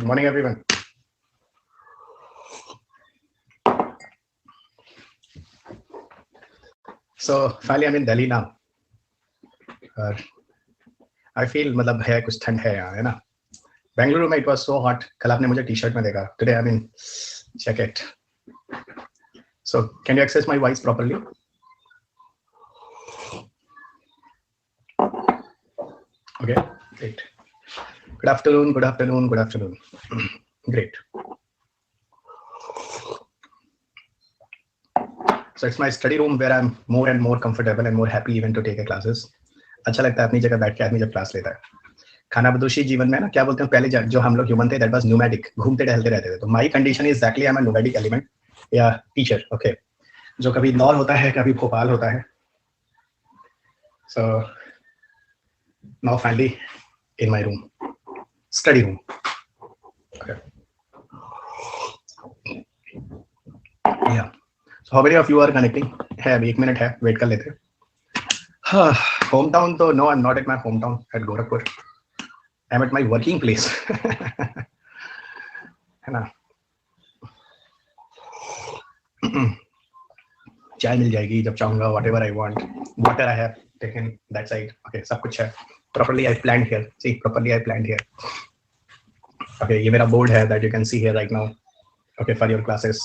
Good morning, everyone. So finally, I'm in Delhi now. I feel मतलब है कुछ ठंड है यहाँ, है ना? बेंगलुरु में it was so hot. कल आपने मुझे टी-शर्ट में देखा. Today I'm in jacket. So can you access my voice properly? Okay, great. Good afternoon. Good afternoon. Good afternoon. Great. So it's my study room where I'm more and more comfortable and more happy even to take a classes. अच्छा लगता है अपनी जगह बैठ के आदमी जब class लेता है. खानाबदोशी जीवन में ना क्या बोलते हैं पहले जो हम लोग ह्यूमन थे दैट वाज न्यूमैटिक, घूमते टहलते रहते थे. तो my condition is actually I am a nomadic element या टीचर. ओके, जो कभी इंदौर होता है कभी भोपाल होता है. So now finally in my room, study room. Okay या so how many of you are connecting? है अभी 1 मिनट है, वेट कर लेते हैं. होम टाउन तो no, I am not at my home town at Gorakhpur. I'm at my working place. है ना? चाय मिल जाएगी जब चाहूँगा, whatever I want. Water I have taken that side. Okay, सब कुछ है. Properly I planned here. See, properly I planned here. Okay, ये मेरा board है that you can see here right now. Okay, for your classes.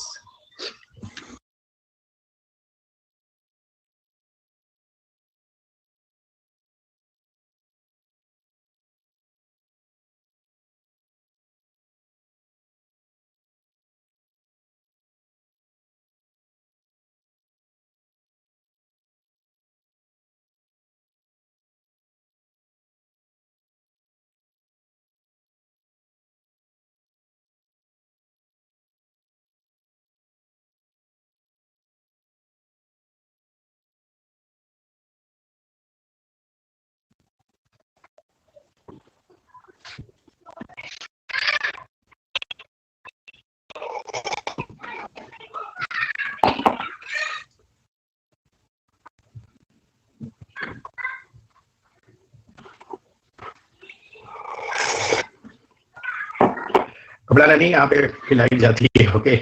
घबराना नहीं, यहाँ पे खिलाई जाती है. Okay,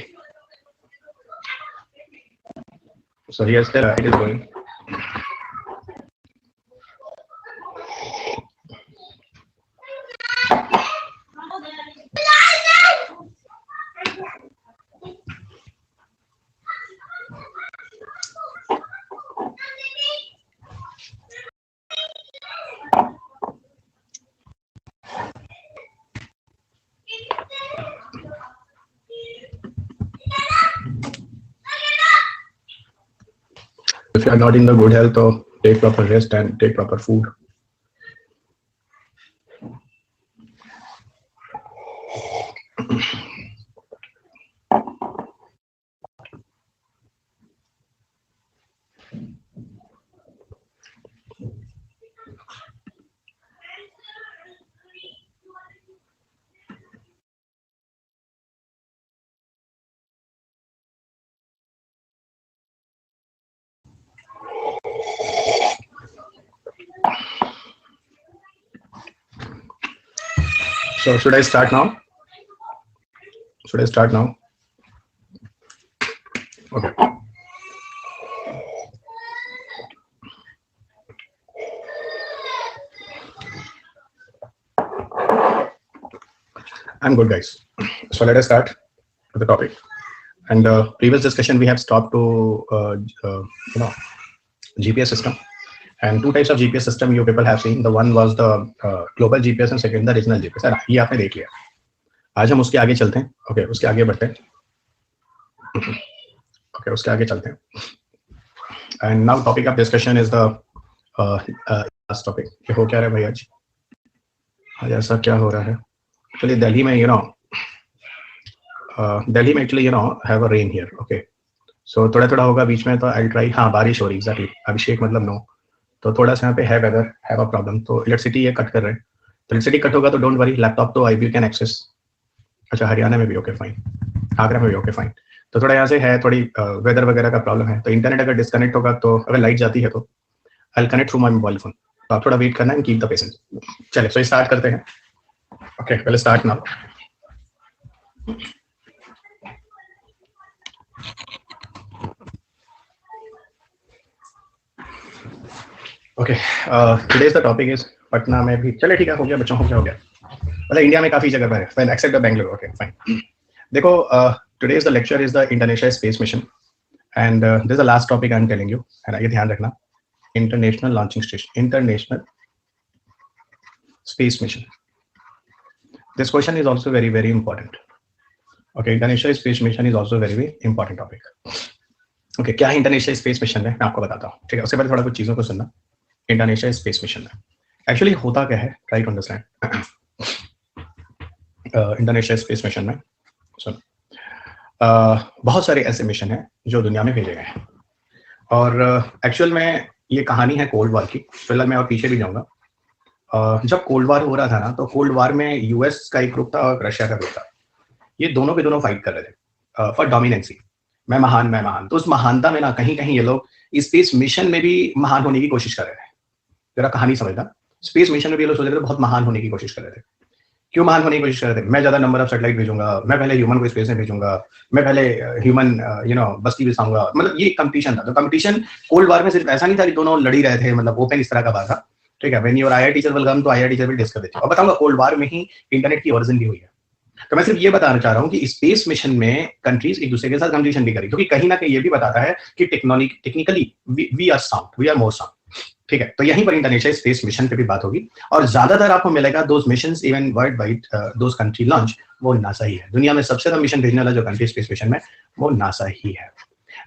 so here's the it is going. If you are not in the good health, so take proper rest and take proper food. So should I start now? Should I start now? Okay. I'm good, guys. So let us start with the topic. And previous discussion we have stopped to GPS system. And two types of GPS system you people have seen. The one was the global GPS and second the regional GPS. है ना? ये आपने देख लिया. आज हम उसके आगे चलते हैं. Okay, उसके आगे बढ़ते हैं. Okay, उसके आगे चलते हैं. And now topic of discussion is the last topic. ये हो क्या रहा है भाई आज? आज ऐसा क्या हो रहा है? Actually, Delhi में Delhi में actually have a rain here. Okay, so थोड़ा होगा बीच में तो I'll try. हाँ, बारिश हो रही exactly. अभिषेक मतलब no. तो थोड़ा सा यहाँ पे है वेदर, हैव अ प्रॉब्लम. तो इलेक्ट्रिसिटी ये कट कर रहे हैं. तो इलेक्ट्रिसिटी कट होगा तो डोंट वरी, लैपटॉप तो आई यू कैन एक्सेस. अच्छा, हरियाणा में भी ओके फाइन, आगरा में भी ओके फाइन. तो थोड़ा यहाँ से है थोड़ी वेदर वगैरह का प्रॉब्लम है. तो इंटरनेट अगर डिस्कनेक्ट होगा तो अगर लाइट जाती है तो I will connect through my mobile phone. तो आप थोड़ा वेट करना है, कीप द पेशेंस. चलिए सो स्टार्ट करते हैं. ओके, पहले start now. Okay, today's the topic is Patna में भी, चले ठीक है, हो गया बच्चों, हो गया मतलब इंडिया में काफी जगह पर है, fine except the Bengaluru, okay fine. देखो, today's the lecture is the international space mission and this is the last topic I am telling you, है ना, ये ध्यान रखना। International launching station, international space mission, this question is also very very important. Okay, international space mission is also very very important topic. Okay, क्या है international space mission में, मैं आपको बताता हूँ, ठीक है। उससे पहले थोड़ा कुछ चीजों को सुनना। इंटरनेशनल स्पेस मिशन में एक्चुअली होता क्या है, try to understand. International space mission में सुन, बहुत सारे ऐसे मिशन हैं जो दुनिया में भेजे गए हैं, और एक्चुअल में ये कहानी है कोल्ड वॉर की। फिलहाल मैं और पीछे भी जाऊंगा। जब कोल्ड वार हो रहा था ना, तो कोल्ड वार में यूएस का एक ग्रुप था और रशिया का ग्रुप था। ये दोनों के दोनों फाइट कर रहे थे फॉर डोमिनेंसी, मैं महान मैं महान। तो उस महानता में ना कहीं कहीं ये लोग स्पेस मिशन में भी महान होने की कोशिश कर रहे थे। जरा कहानी समझना, स्पेस मिशन में भी ये लोग सोच रहे थे बहुत महान होने की कोशिश कर रहे थे। क्यों महान होने की कोशिश कर रहे थे? मैं ज्यादा नंबर ऑफ सैटेलाइट भेजूंगा, मैं पहले ह्यूमन को स्पेस में भेजूंगा, मैं पहले ह्यूमन बस्ती बिछाऊंगा। मतलब ये कंपटीशन था। तो कंपटीशन कोल्ड वार में सिर्फ ऐसा नहीं था कि दोनों लड़ ही रहे थे, मतलब ओपन इस तरह का बात था, ठीक है। When your IIT teacher will come, तो आईआईटी टीचर विल डिस्कस देती है। और बताऊंगा कोल्ड वार में ही इंटरनेट की वर्जन भी हुई है। तो मैं सिर्फ ये बताना चाह रहा हूँ कि स्पेस मिशन में कंट्रीज एक दूसरे के साथ कंपटीशन भी करी, क्योंकि कहीं ना कहीं ये भी बताता है कि technically we are sound, we are more sound, ठीक है। तो यहीं पर इंटरनेशनल स्पेस मिशन पे भी बात होगी, और ज्यादातर आपको मिलेगा those missions even world wide, those country launch, वो नासा ही है। दुनिया में सबसे ज्यादा मिशन भेजने वाला जो कंट्री स्पेस मिशन में, वो नासा ही है।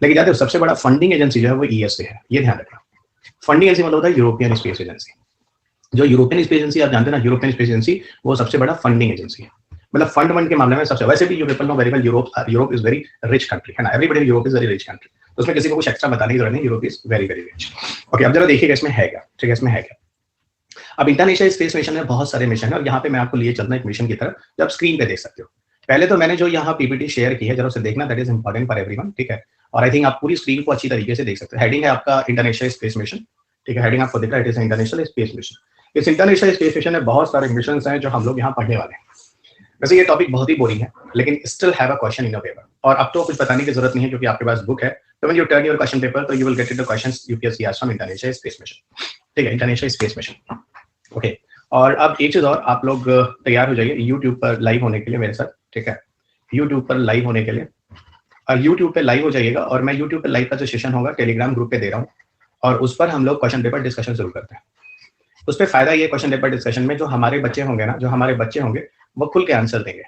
लेकिन जानते हो सबसे बड़ा फंडिंग एजेंसी जो है वो ईएसए है, ये ध्यान रखना। फंडिंग एजेंसी मतलब होता है यूरोपियन स्पेस एजेंसी। जो यूरोपियन स्पेस एजेंसी आप जानते हैं ना, यूरोपियन स्पेस एजेंसी वो सबसे बड़ा फंडिंग एजेंसी है। मतलब फंड के मामले में सबसे, वैसे भी Europe know very well, Europe is very rich country, है ना। Everybody Europe is very rich country, तो उसमें किसी को कुछ एक्स्ट्रा बताने की जरूरत नहीं, Europe is very very rich. Okay, अब जरा देखिएगा इसमें है क्या, ठीक है, इसमें है क्या। अब इंटरनेशनल स्पेस मिशन में बहुत सारे मिशन है, और यहाँ पे मैं आपको लिए चलना एक मिशन की तरफ, जो आप स्क्रीन पे देख सकते हो। पहले तो मैंने जो यहाँ पीपीटी शेयर की है, जरा उसे देखना, that is important for everyone, ठीक है। और आई थिंक आप पूरी स्क्रीन को अच्छी तरीके से देख सकते हो। हेडिंग है आपका इंटरनेशनल स्पेस मिशन, ठीक है। हेडिंग आपको दिख रहा है, it is international space mission. इस इंटरनेशनल स्पेस मिशन में बहुत सारे मिशन हैं जो हम लोग यहाँ पढ़ने वाले हैं। वैसे ये टॉपिक बहुत ही बोरिंग है, लेकिन still have a question in your paper. और अब तो कुछ बताने की जरूरत नहीं है, क्योंकि आपके पास बुक है। तो when you turn your question paper, तो you will get the questions UPSC asked from international space mission, ठीक है, इंटरनेशनल स्पेस मिशन, ओके। और अब एक चीज और, आप लोग तैयार हो जाइए यूट्यूब पर लाइव होने के लिए मेरे साथ, ठीक है। यूट्यूब पर लाइव होने के लिए, और यूट्यूब पे लाइव हो जाइएगा। और मैं यूट्यूब पे लाइव का जो सेशन होगा टेलीग्राम ग्रुप पे दे रहा हूँ, और उस पर हम लोग क्वेश्चन पेपर डिस्कशन शुरू करते हैं। उस पर फायदा ये, क्वेश्चन पेपर डिस्कशन में जो हमारे बच्चे होंगे ना, जो हमारे बच्चे होंगे वो खुल के आंसर देंगे,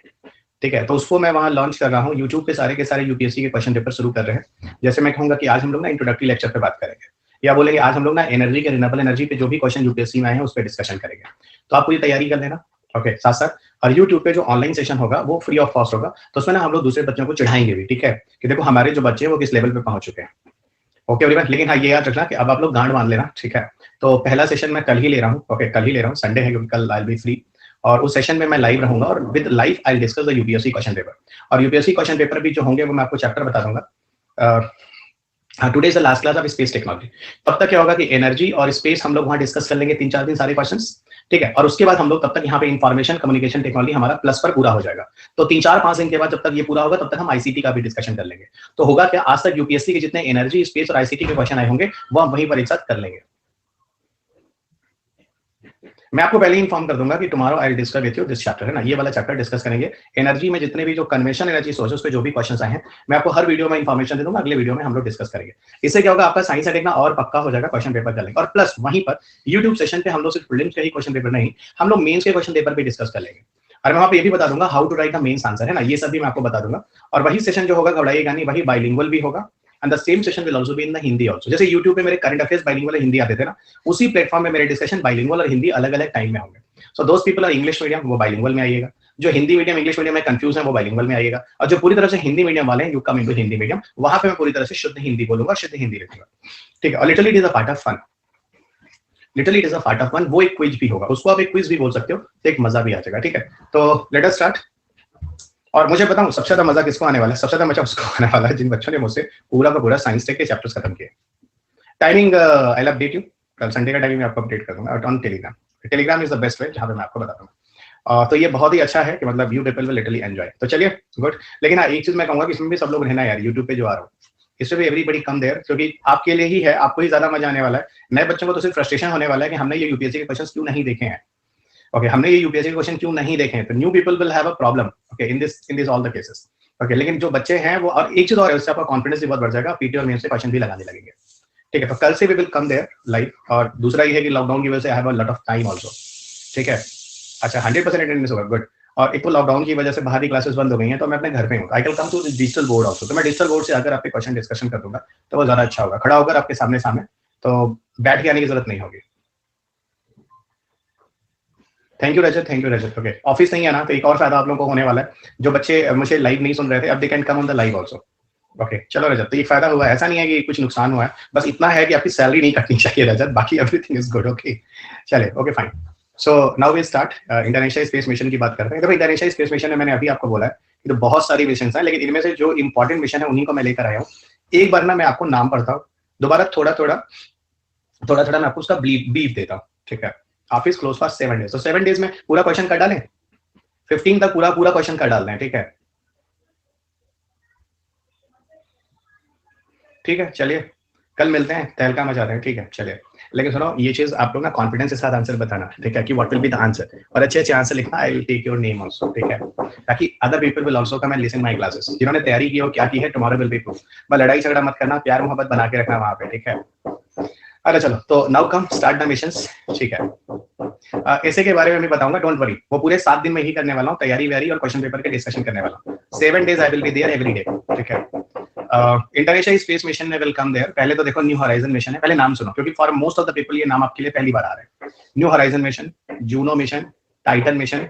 ठीक है। तो उसको मैं वहां लॉन्च कर रहा हूँ यूट्यूब पे। सारे के सारे यूपीएससी के क्वेश्चन पेपर शुरू कर रहे हैं। जैसे मैं कहूंगा कि आज हम लोग ना इंट्रोडक्टरी लेक्चर पे बात करेंगे, या बोलेंगे आज हम लोग ना एनर्जी के, रिन्यूएबल एनर्जी पे जो भी क्वेश्चन यूपीएससी में आए हैं उस पर डिस्कशन करेंगे। तो आप पूरी तैयारी कर लेना, ओके, साथ साथ। और यूट्यूब पे जो ऑनलाइन सेशन होगा वो फ्री ऑफ कॉस्ट होगा, तो उसमें ना हम लोग दूसरे बच्चों को चढ़ाएंगे भी, ठीक है, कि देखो हमारे जो बच्चे हैं वो किस लेवल पे पहुंच चुके हैं, ओके एवरीवन। लेकिन हाँ, ये याद रखना कि अब आप लोग गांड मान लेना, ठीक है। तो पहला सेशन मैं कल ही ले रहा हूँ, ओके, कल ही ले रहा हूँ, संडे है, क्योंकि कल आई विल बी फ्री। और उस सेशन में मैं लाइव रहूंगा, और with live I will discuss the UPSC question paper. और यूपीएससी क्वेश्चन पेपर भी जो होंगे वो मैं आपको चैप्टर बता दूंगा। Today is the last class of space technology. तब तक क्या होगा कि एनर्जी और स्पेस हम लोग वहां डिस्कस कर लेंगे 3-4 दिन सारे क्वेश्चंस, ठीक है। और उसके बाद हम लोग तब तक यहाँ पे इंफॉर्मेशन कम्युनिकेशन टेक्नोलॉजी हमारा प्लस पर पूरा हो जाएगा। तो 3-4-5 दिन के बाद जब तक ये पूरा होगा, तब तक हम आईसीटी का भी डिस्कशन कर लेंगे। तो होगा क्या, आज तक यूपीएससी के जितने एनर्जी, स्पेस और आईसीटी के क्वेश्चन आए होंगे वो हम वहीं पर एक साथ कर लेंगे। मैं आपको पहले ही इन्फॉर्म कर दूंगा कि tomorrow I will discuss with you this chapter, है ना, ये वाला चैप्टर डिस्कस करेंगे। एनर्जी में जितने भी जो कन्वेंशन एनर्जी सोर्सेस पे जो भी क्वेश्चंस आए हैं, मैं आपको हर वीडियो में इन्फॉर्मेशन दे दूंगा। अगले वीडियो में हम लोग डिस्कस करेंगे। इससे क्या होगा, आपका साइंस देखना और पक्का हो जाएगा, क्वेश्चन पेपर कर लेंगे। और प्लस वहीं पर यूट्यूब सेशन पे हम लोग सिर्फ प्रीलिम्स के ही क्वेश्चन पेपर नहीं, हम लोग मेंस के क्वेश्चन पेपर भी डिस्कस कर लेंगे। और मैं वहां पे ये भी बता दूंगा how to write the mains answer, है ना, ये सब भी मैं आपको बता दूंगा। और वही सेशन जो होगा, घबराइएगा नहीं, वही बाइलिंगुअल भी होगा, and the same session will also be in the Hindi also. जैसे यूट्यूब पे मेरे करंट अफेयर्स बाइलिंगुअल हिंदी आते थे ना, उसी प्लेटफॉर्म में मेरे डिस्कशन बाइलिंगुअल और हिंदी अलग अलग टाइम में होंगे। सो दोस्त पीपल आर इंग्लिश मीडियम, वो बाइलिंगुअल में आइएगा। जो हिंदी मीडियम इंग्लिश मीडियम में कंफ्यूज है, वो बाइलिंगुअल में आइएगा। और जो पूरी तरह से हिंदी मीडियम वाले हैं, you come into Hindi medium, वहां पे मैं पूरी तरह से शुद्ध हिंदी बोलूंगा, शुद्ध हिंदी लिखूंगा, ठीक है। और literally it is a part of fun, literally it is a part of fun. वो एक क्विज भी होगा, उसको आप एक क्विज भी बोल सकते हो, तो एक मजा भी आ जाएगा, ठीक है। तो लेट अस स्टार्ट। और मुझे बताऊं सबसे ज्यादा मजा किसको आने वाला है? सबसे ज्यादा मजा उसको आने वाला है जिन बच्चों ने मुझसे पूरा का पूरा साइंस टेक के चैप्टर्स खत्म किए। Timing I will update you, कल संडे का टाइमिंग मैं आपको अपडेट कर दूंगा on Telegram. Telegram is the best way, जहां पे मैं आपको बता दूंगा। तो ये बहुत ही अच्छा है कि मतलब you people will literally enjoy. तो चलिए गुड। लेकिन हाँ एक चीज मैं कहूंगा कि इसमें भी सब लोग रहना यार, यूट्यूब पे जो आ रहा हूँ इसमें भी एवरीबडी कम देयर, क्योंकि आपके लिए ही है, आपको ही ज्यादा मजा आने वाला है। नए बच्चों को तो सिर्फ फ्रस्ट्रेशन होने वाला है कि हमने ये यूपीएससी के क्वेश्चन क्यों नहीं देखे हैं। ओके हमने ये यूपीएससी के क्वेश्चन क्यों नहीं देखे हैं, तो new people will have a problem okay in this all the cases. Okay लेकिन जो बच्चे हैं वो, और एक चीज और है, उससे आपका कॉन्फिडेंस भी बहुत बढ़ जाएगा, पीटी और मेन से क्वेश्चन भी लगाने लगेंगे। ठीक है तो कल से we will come there live. और दूसरा ये है कि लॉकडाउन की वजह से I have a lot of time also. ठीक है अच्छा 100% अटेंडेंस होगा गुड। और एक तो लॉकडाउन की वजह से बाहरी क्लासेस बंद हो गई हैं, तो मैं अपने घर पे हूँ। I can come to digital board also, तो मैं डिजिटल बोर्ड से आकर आपके क्वेश्चन डिस्कशन कर दूंगा, तो वो ज्यादा अच्छा होगा, खड़ा होकर आपके सामने सामने, तो बैठ के आने की जरूरत नहीं होगी। Thank you Rajat. Okay office नहीं है ना, तो एक और फायदा आप लोगों को होने वाला है, जो बच्चे मुझे लाइव नहीं सुन रहे थे अब they can come on the live also. Okay चलो रजत, तो ये फायदा हुआ है, ऐसा नहीं है कि कुछ नुकसान हुआ है, बस इतना है कि आपकी सैलरी नहीं कटनी चाहिए रजत, बाकी एवरीथिंग इज गुड। ओके चले okay fine. So now we start international space mission की बात करते हैं। देखो इंटरनेशनल स्पेस मिशन में मैंने अभी आपको बोला है कि तो बहुत सारी मिशन है, लेकिन इनमें से जो इंपॉर्टेंट मिशन है उन्हीं को मैं लेकर आया हूँ। एक बार ना मैं आपको नाम पढ़ता हूँ, दोबारा थोड़ा थोड़ा मैं आपको उसका ब्रीफ देता हूँ। ठीक है ऑफिस क्लोज फॉर 7 डेज, तो 7 डेज में पूरा क्वेश्चन कर डालें, 15 तक पूरा क्वेश्चन कर डालना है। ठीक है चलिए कल मिलते हैं, तहलका मचाते हैं। ठीक है चलिए, लेकिन सुनो ये चीज आप लोग ना कॉन्फिडेंस के साथ आंसर बताना, ठीक है कि what will be the answer, और अच्छे अच्छे आंसर लिखना। I will take your name also, ठीक है, ताकि other people will also come and listen my classes. जिन्होंने तैयारी की हो क्या की है, टुमारो विल बी प्रूफ। बस लड़ाई झगड़ा मत करना, प्यार मोहब्बत बना के रखना वहां पे, ठीक है। अरे चलो तो now come start the missions. ठीक है ऐसे के बारे में भी बताऊंगा, डोंट वरी, वो पूरे 7 दिन में ही करने वाला हूँ, तैयारी वैयारी और क्वेश्चन पेपर के डिस्कशन करने वाला हूँ। 7 days I will be there every day. ठीक है इंटरनेशनल स्पेस मिशन में विल कम देयर। पहले तो देखो न्यू हॉराइजन मिशन है, पहले नाम सुनो, क्योंकि for most of the people ये नाम आपके लिए पहली बार आ रहा है। New horizon mission, Juno mission, Titan mission,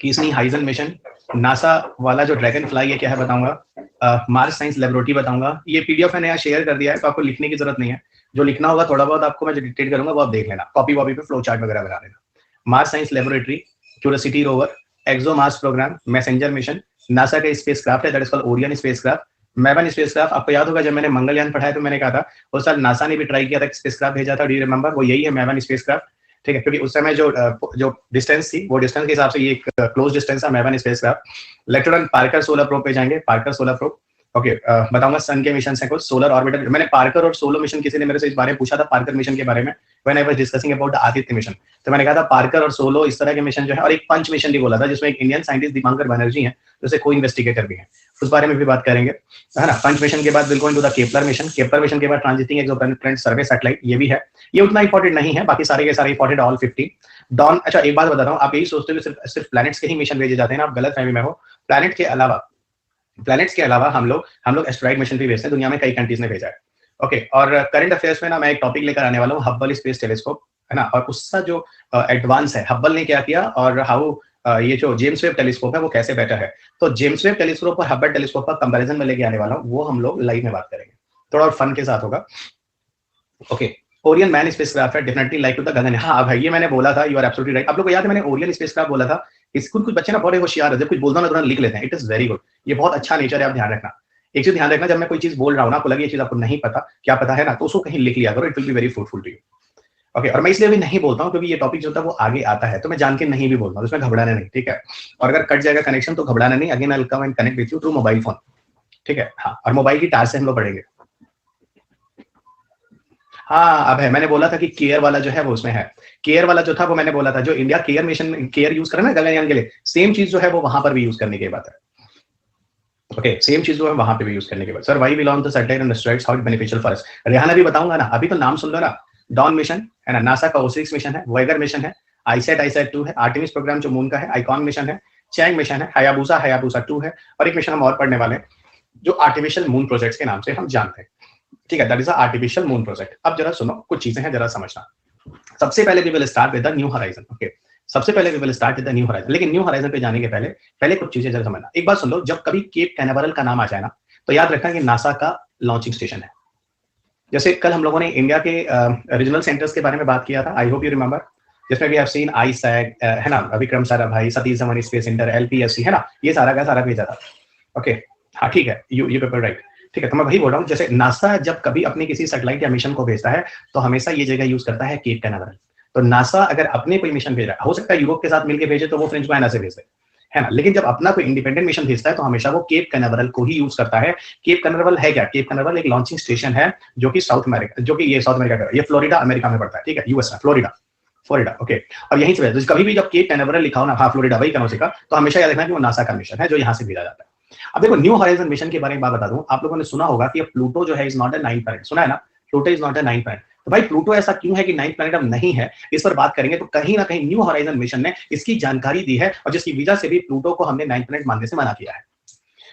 Cassini Huygens mission, NASA वाला जो ड्रैगन फ्लाई है क्या है बताऊंगा, मार्स साइंस लेबोरेटरी बताऊंगा। ये पीडीएफ मैंने यहाँ शेयर कर दिया है, तो आपको लिखने की जरूरत नहीं है, जो लिखना होगा थोड़ा बहुत आपको मैं जो डिक्टेट करूंगा वो आप देख लेना, कॉपी वॉपी पे फ्लो चार्ट वगैरह बना लेना। Mars science laboratory, Curiosity rover, ExoMars program, Messenger mission, NASA का स्पेस क्राफ्ट है that is called Orion spacecraft, Maven spacecraft. आपको याद होगा जब मैंने मंगलयान पढ़ाया तो मैंने कहा था उस साल नासा ने भी ट्राई किया था, स्पेस क्राफ्ट भेजा था, डू यू रिमेंबर? वो यही है मैवन स्पेस क्राफ्ट। ठीक है क्योंकि उस समय जो डिस्टेंस थी वो डिस्टेंस के हिसाब से ये एक क्लोज डिस्टेंस है Maven spacecraft. Electron Parker solar probe पे जाएंगे, पार्कर सोलर प्रोब। ओके बताऊंगा सन के मिशन है कुछ, सोलर ऑर्बिटर। मैंने पार्कर और सोलो मिशन, किसी ने मेरे से इस बारे में पूछा था पार्कर मिशन के बारे में, when I was discussing about the Aditya mission, तो मैंने कहा था पार्कर और सोलो इस तरह के मिशन जो है, और एक पंच मिशन भी बोला था जिसमें एक इंडियन साइंटिस्ट दीपांकर बनर्जी है, जैसे को इन्वेस्टिगेटर भी है, उस बारे में भी बात करेंगे, है ना। पंच मिशन के बाद will go into the Kepler mission, Kepler mission के बाद ट्रांजिटिंग एक्सोप्लैनेट सर्वे सैटेलाइट, ये भी है, ये उतना इंपॉर्टेंट नहीं है, बाकी सारे के सारे इंपॉर्टेंट ऑल 50। डॉन, अच्छा एक बात बता रहा हूँ, आप यही सोचते हो सिर्फ प्लैनेट्स के ही मिशन भेजे जाते हैं ना, आप गलत फहमी में हो। प्लैनेट्स के अलावा हम लोग एस्ट्रॉइड मिशन भी भेजते हैं, दुनिया में कई कंट्रीज ने भेजा है। ओके और करंट अफेयर्स में ना मैं एक टॉपिक लेकर आने वाला हूँ, हब्बल स्पेस टेलीस्कोप, है ना, और उसका जो एडवांस है, हब्बल ने क्या किया और हाउ ये जो जेम्स वेब टेलीस्कोप है वो कैसे बेटर है। तो जेम्स वेब टेलीस्कोप और हब्बल टेलीस्कोप का कंपैरिजन में लेके आने वाला हूँ, वो हम लोग लाइव में बात करेंगे, थोड़ा और फन के साथ होगा। ओके ओरियन मैन स्पेसक्राफ्ट है, डेफिनेटली लाइक टू द गगन। हाँ भाई ये मैंने बोला था, यू आर एब्सोल्युटली राइट। आप लोगों को याद है मैंने ओरियन स्पेसक्राफ्ट बोला था। इस कुछ बच्चे ना बड़े होशियार है, जब कुछ बोलता ना तुरंत लिख लेते हैं, इट इज वेरी गुड, ये बहुत अच्छा नेचर है, आप ध्यान रखना। एक चीज ध्यान रखना, जब मैं कोई चीज बोल रहा हूँ ना, आपको लगे ये चीज आपको नहीं पता, क्या पता है ना, तो उसको कहीं लिख लिया करो, it will be very fruitful to you. Okay और मैं इसलिए भी नहीं बोलता हूँ क्योंकि ये टॉपिक जो होता है वो आगे आता है, तो मैं जान के नहीं भी बोलता हूँ, उसमें घबराना नहीं, ठीक है। और अगर कट जाएगा कनेक्शन तो घबराना नहीं, again I will come and connect with you through mobile phone, ठीक है। हाँ और मोबाइल की टार से हम लोग पढ़ेंगे। हाँ अब है, मैंने बोला था कि केयर वाला जो है वो उसमें है, केयर वाला जो था वो मैंने बोला था, जो India care mission care use करे ना गगनयान के लिए, सेम चीज जो है वो वहां पर भी यूज करने की बात है। ओके सेम चीज जो है वहां पे भी यूज करने के बाद, sir why we launch the satellite and asteroids, how it beneficial for us. Rehana भी बताऊंगा ना, अभी तो नाम सुन लो ना, डॉन मिशन है ना, नासा का ओसिरिस मिशन है, वॉयगर मिशन है, आईसैट 2 है, आर्टेमिस प्रोग्राम जो मून का है, आइकॉन मिशन है, चैंग मिशन है, हायाबुसा 2 है, और एक मिशन हम और पढ़ने वाले हैं जो आर्टिफिशियल मून प्रोजेक्ट के नाम से हम जानते हैं, ठीक है, that is artificial moon project. अब जरा सुनो, कुछ चीजें हैं जरा समझना। सबसे पहले we will start with the new horizon. Okay सबसे पहले we will start with the new horizon, लेकिन न्यू हॉराइजन पे जाने के पहले कुछ चीजें जरा समझना। एक बात सुन लो, जब कभी केप कैनावरल का नाम आ जाए ना, तो याद रखना कि नासा का लॉन्चिंग स्टेशन है। जैसे कल हम लोगों ने इंडिया के रीजनल सेंटर्स के बारे में बात किया था, आई होप यू रिमेंबर, जिसमें वी हैव सीन आईसैट, है ना, Vikram Sarabhai, Satish Dhawan space centre, LPSC, है ना, ये सारा का सारा भेजा था। ओके हाँ ठीक है, यू पेपर राइट, ठीक है। तो मैं वही बोल रहा हूँ, जैसे नासा जब कभी अपने किसी सैटेलाइट या मिशन को भेजता है तो हमेशा ये जगह यूज करता है केप कैनावरल। तो नासा अगर अपने कोई मिशन भेज रहा है, हो सकता है यूरोप के साथ मिलकर भेजे तो वो फ्रेंच गुयाना से भेज दे, है ना, लेकिन जब अपना कोई इंडिपेंडेंट मिशन भेजता है तो हमेशा वो केप कैनावरल को ही यूज करता है। केप कैनावरल है क्या? केप कैनावरल एक लॉन्चिंग स्टेशन है जो कि साउथ अमेरिका, जो कि ये साउथ अमेरिका का, ये फ्लोरिडा अमेरिका में पड़ता है, ठीक है, यूएस में, फ्लोरिडा, फ्लोरिडा, ओके। और यहीं से कभी भी जब केप कैनावरल लिखा हो ना, हाँ फ्लोरिडा वही कनौसी का, तो हमेशा याद रखना कि वो नासा का मिशन है जो यहाँ से भेजा जाता है। अब देखो न्यू हॉराइजन मिशन के बारे में बात बता दूं, आप लोगों ने सुना होगा कि प्लूटो जो है is not a ninth planet, सुना है ना, Pluto is not a ninth planet. तो भाई प्लूटो ऐसा क्यों है कि नाइन्थ प्लैनेट अब नहीं है, इस पर बात करेंगे। तो कहीं ना कहीं न्यू हॉराइजन मिशन ने इसकी जानकारी दी है और जिसकी वजह से भी प्लूटो को हमने नाइन्थ प्लैनेट मानने से मना किया है।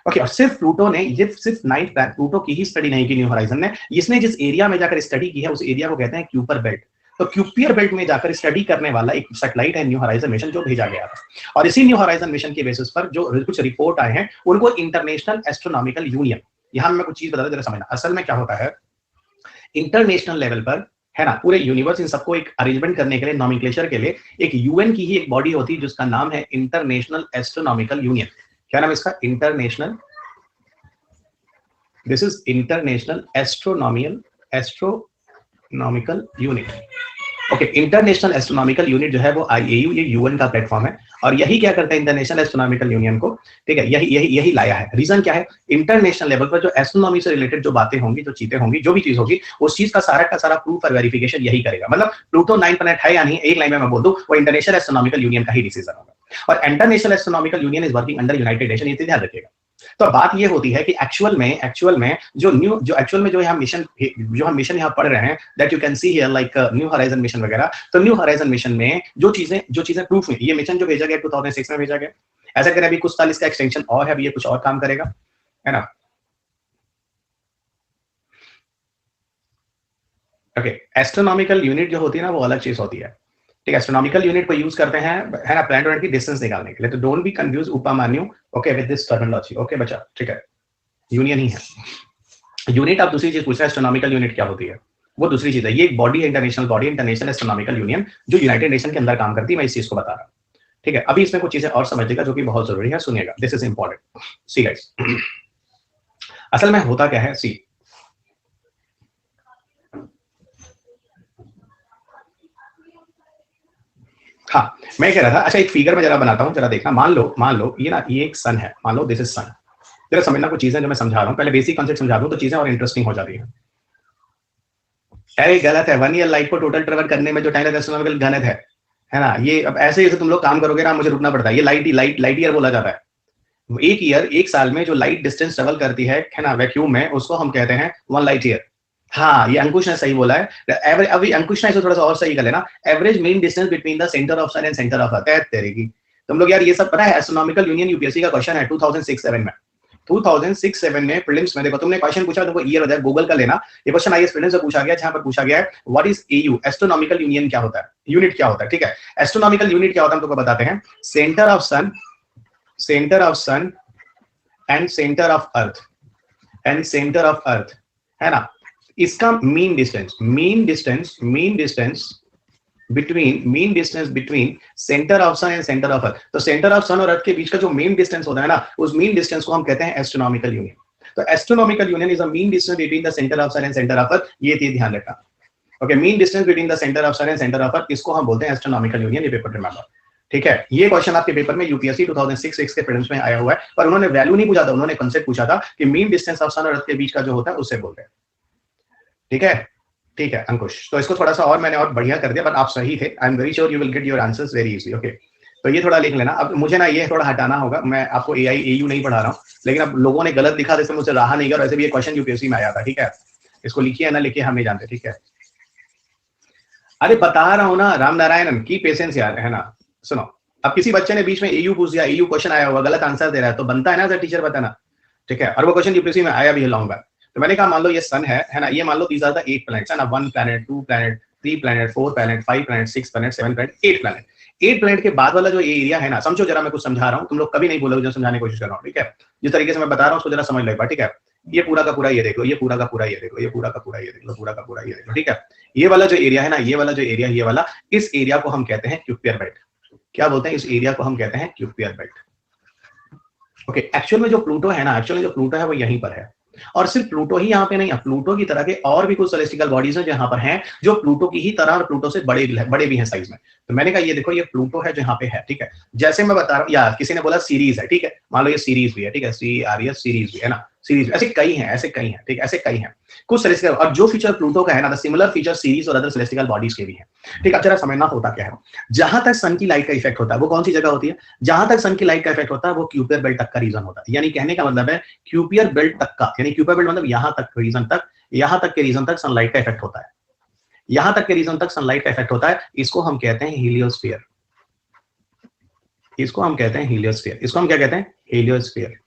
ओके, और सिर्फ प्लूटो ने, ये सिर्फ नाइन्थ प्लैनेट प्लूटो की ही स्टडी नहीं की न्यू हॉराइजन ने, इसने जिस एरिया में जाकर स्टडी की है उस एरिया को कहते हैं क्यूपर बेल्ट। तो क्यूपियर बेल्ट में जाकर स्टडी करने वाला एक सैटेलाइट है न्यू हॉराइजन मिशन जो भेजा गया था। और इसी न्यू हॉराइजन मिशन के बेसिस पर जो कुछ रिपोर्ट आए हैं उनको इंटरनेशनल एस्ट्रोनॉमिकल यूनियन, यहां मैं कुछ चीज बता दूं जरा समझना। असल में क्या होता है, इंटरनेशनल लेवल पर, है ना, पूरे यूनिवर्स इन सबको एक अरेंजमेंट करने के लिए, नॉमेनक्लेचर के लिए एक यूएन की ही एक बॉडी होती है जिसका नाम है इंटरनेशनल एस्ट्रोनॉमिकल यूनियन। क्या नाम है इसका? International, this is international astronomical unit. Okay, international astronomical unit जो है वो आईएयू, ये यूएन का प्लेटफॉर्म है और यही क्या करता है इंटरनेशनल एस्ट्रोनॉमिकल यूनियन को, ठीक है, यही लाया है। रीजन क्या है? इंटरनेशनल लेवल पर जो एस्ट्रोनॉमी से रिलेटेड जो बातें होंगी, जो चीजें होंगी, जो भी चीज होगी, उस चीज का सारा प्रूफ और वेरिफिकेशन यही करेगा। मतलब प्लूटो नाइन प्लैनेट है या नहीं, एक लाइन में मैं बोल दूं, वो इंटरनेशनल एस्ट्रोनॉमिकल यूनियन का ही डिसीजन होगा। और international astronomical union is working under United nation, ये ध्यान रखिएगा। तो बात ये होती है कि एक्चुअल में जो हम मिशन यहाँ पढ़ रहे हैं, that you can see here like new horizon mission वगैरह। तो न्यू हॉराइजन मिशन में जो चीजें प्रूफ हुई, ये मिशन जो भेजा गया 2006 में भेजा गया, ऐसा करें अभी कुछ साल इसका एक्सटेंशन और है, अभी ये कुछ और काम करेगा, है ना। ओके, एस्ट्रोनॉमिकल यूनिट जो होती है ना वो अलग चीज होती है, ठीक है। एस्ट्रोनॉमिकल यूनिट को यूज करते हैं, है ना, प्लैनेट की डिस्टेंस निकालने के लिए। तो don't be confuse Upmanyu, okay, with this terminology, okay बच्चा, ठीक है, यूनियन ही है। यूनिट, आप दूसरी चीज पूछ रहे हैं, एस्ट्रोनॉमिकल यूनिट क्या होती है, वो दूसरी चीज है। ये एक बॉडी है, international body, international astronomical union, जो यूनाइटेड नेशन के अंदर काम करती है। मैं इस चीज को बता रहा हूँ, ठीक है। अभी इसमें कुछ चीजें और समझिएगा जो कि बहुत जरूरी है, सुनिएगा, this is important. See guys, असल में होता क्या है, सी, हाँ मैं कह रहा था, अच्छा एक फिगर में जरा बनाता हूँ, जरा देखना। मान लो ये ना, ये एक सन है, मान लो दिस इज सन। जरा समझना कुछ चीजें जो मैं समझा रहा हूँ, पहले बेसिक कॉन्सेप्ट समझा दूं तो चीजें और इंटरेस्टिंग हो जाती हैं। अरे गलत है, 1 ईयर लाइट को टोटल ट्रेवल करने में जो टाइम लगता है एस्ट्रोनॉमिकल गलत है ना। ये अब ऐसे तुम लोग काम करोगे ना, मुझे रुकना पड़ता है। ये लाइट ईयर बोला जाता है। एक साल में जो लाइट डिस्टेंस ट्रेवल करती है ना, वैक्यूम में, उसको हम कहते हैं 1 लाइट ईयर। हाँ, ये अंकुश ने सही बोला है। अभी अंकुश ने इसको थोड़ा सा और सही कर लेना। Average mean distance between the centre of sun and centre of earth तेरेगी। तुम लोग यार ये सब पता है, एस्ट्रोनॉमिकल यूनियन यूपीएससी का क्वेश्चन है 2006-7 में। 2006-7 में प्रीलिम्स में देखो, तुमने क्वेश्चन पूछा, तुमको ईयर बताया, गूगल का लेना। ये क्वेश्चन आईएएस प्रीलिम्स से पूछा गया, जहां पर पूछा गया है what is AU, astronomical union क्या होता है, यूनिट क्या होता है, ठीक है। एस्ट्रोनॉमिकल यूनिट क्या होता है हम तुमको बताते हैं। Centre of sun and centre of earth, है ना, इसका mean distance between centre of sun and centre of earth. तो सेंटर ऑफ सन और अर्थ के बीच का जो मीन डिस्टेंस होता है ना, उस मीन डिस्टेंस को हम कहते हैं एस्ट्रोनॉमिकल यूनियन। तो astronomical union is a mean distance between the centre of sun and centre of earth, ये ध्यान रखना। Okay, mean distance between the centre of sun and centre of earth, इसको हम बोलते हैं एस्ट्रोनॉमिकल यूनियन। ये paper remember, ठीक है। ये क्वेश्चन आपके पेपर में यूपीएससी 2006 के प्रीलिम्स में आया हुआ है, पर उन्होंने वैल्यू नहीं पूछा था, उन्होंने कांसेप्ट पूछा था कि मीन डिस्टेंस ऑफ सन और अर्थ के बीच का जो होता है उससे बोलते हैं, ठीक है अंकुश। तो इसको थोड़ा सा और मैंने और बढ़िया कर दिया, बट आप सही थे। I am very sure you will get your answers very easy, okay. तो ये थोड़ा लिख लेना। अब मुझे ना ये थोड़ा हटाना होगा, मैं आपको एयू नहीं पढ़ा रहा हूँ, लेकिन अब लोगों ने गलत लिखा, जैसे मुझे रहा नहीं गया। वैसे भी ये क्वेश्चन यूपीएससी में आया था, ठीक है। इसको लिखिए ना, लिखिए हम नहीं जानते, ठीक है। अरे बता रहा हूँ ना, राम नारायणन की पेशेंस यार, है ना। सुनो, अब किसी बच्चे ने बीच में एयू पूछ दिया, एयू क्वेश्चन आया हुआ, गलत आंसर दे रहा है, तो बनता है ना सर टीचर बताना, ठीक है। और वो क्वेश्चन यूपीएससी में आया भी है लॉन्ग बैक। तो मैंने कहा मान लो ये सन है ना, ये मान लो दीज आर द 8 प्लैनेट्स, है ना, 1 planet, 2 planet, 3 planet, 4 planet, 5 planet, 6 planet, 7 planet, 8 planet. 8 planet के बाद वाला जो एरिया है ना, समझो जरा, मैं कुछ समझा रहा हूँ, तुम लोग कभी नहीं बोलोगे जो समझाने की कोशिश कर रहा हूँ, ठीक है। जिस तरीके से मैं बता रहा हूँ उसको जरा समझ लो एक बार, ठीक है। ये पूरा का पूरा ये देख लो, ये पूरा का पूरा ये देख लो, ये पूरा का पूरा ये देख लो, पूरा का पूरा ये देख लो, ठीक है। ये वाला जो एरिया है ना, ये वाला जो एरिया, ये वाला, इस एरिया को हम कहते हैं क्यूपियर बेल्ट। क्या बोलते हैं? इस एरिया को हम कहते हैं क्यूपियर बेल्ट। ओके, एक्चुअल में जो प्लूटो है ना, वो यहीं पर है। और सिर्फ प्लूटो ही यहाँ पे नहीं है, प्लूटो की तरह के और भी कुछ सेलेस्टिकल बॉडीज हैं जो यहाँ पर हैं, जो प्लूटो की ही तरह और प्लूटो से बड़े भी हैं साइज में। तो मैंने कहा ये देखो ये प्लूटो है जो यहाँ पे है, ठीक है। जैसे मैं बता रहा हूँ, या किसी ने बोला सीरीज है, ठीक है, मान लो ये सीरीज भी है, ठीक है, CRES सीरीज भी है ना, सीरीज ऐसे कई हैं, ऐसे कई हैं, ठीक, ऐसे कई हैं कुछ सेलेस्टिकल। और जो फीचर प्लूटो का है ना, सिमिलर फीचर सीरीज और अदर सेलेस्टिकल बॉडीज के भी हैं, ठीक है। अब जरा समझना होता क्या है। जहां तक सन की लाइट का इफेक्ट होता है वो कौन सी जगह होती है, जहां तक सन की लाइट का इफेक्ट होता है वो क्यूपियर बेल्ट तक का रीजन होता है। यानी कहने का मतलब है क्यूपियर बेल्ट तक का, यानी क्यूपियर बेल्ट मतलब यहां तक रीजन तक, यहां तक के रीजन तक सनलाइट का इफेक्ट होता है, यहां तक के रीजन तक सनलाइट का इफेक्ट होता है। इसको हम कहते हैं हीलियोस्फीयर, इसको हम कहते हैं हीलियोस्फीयर, इसको हम क्या कहते हैं, हीलियोस्फीयर।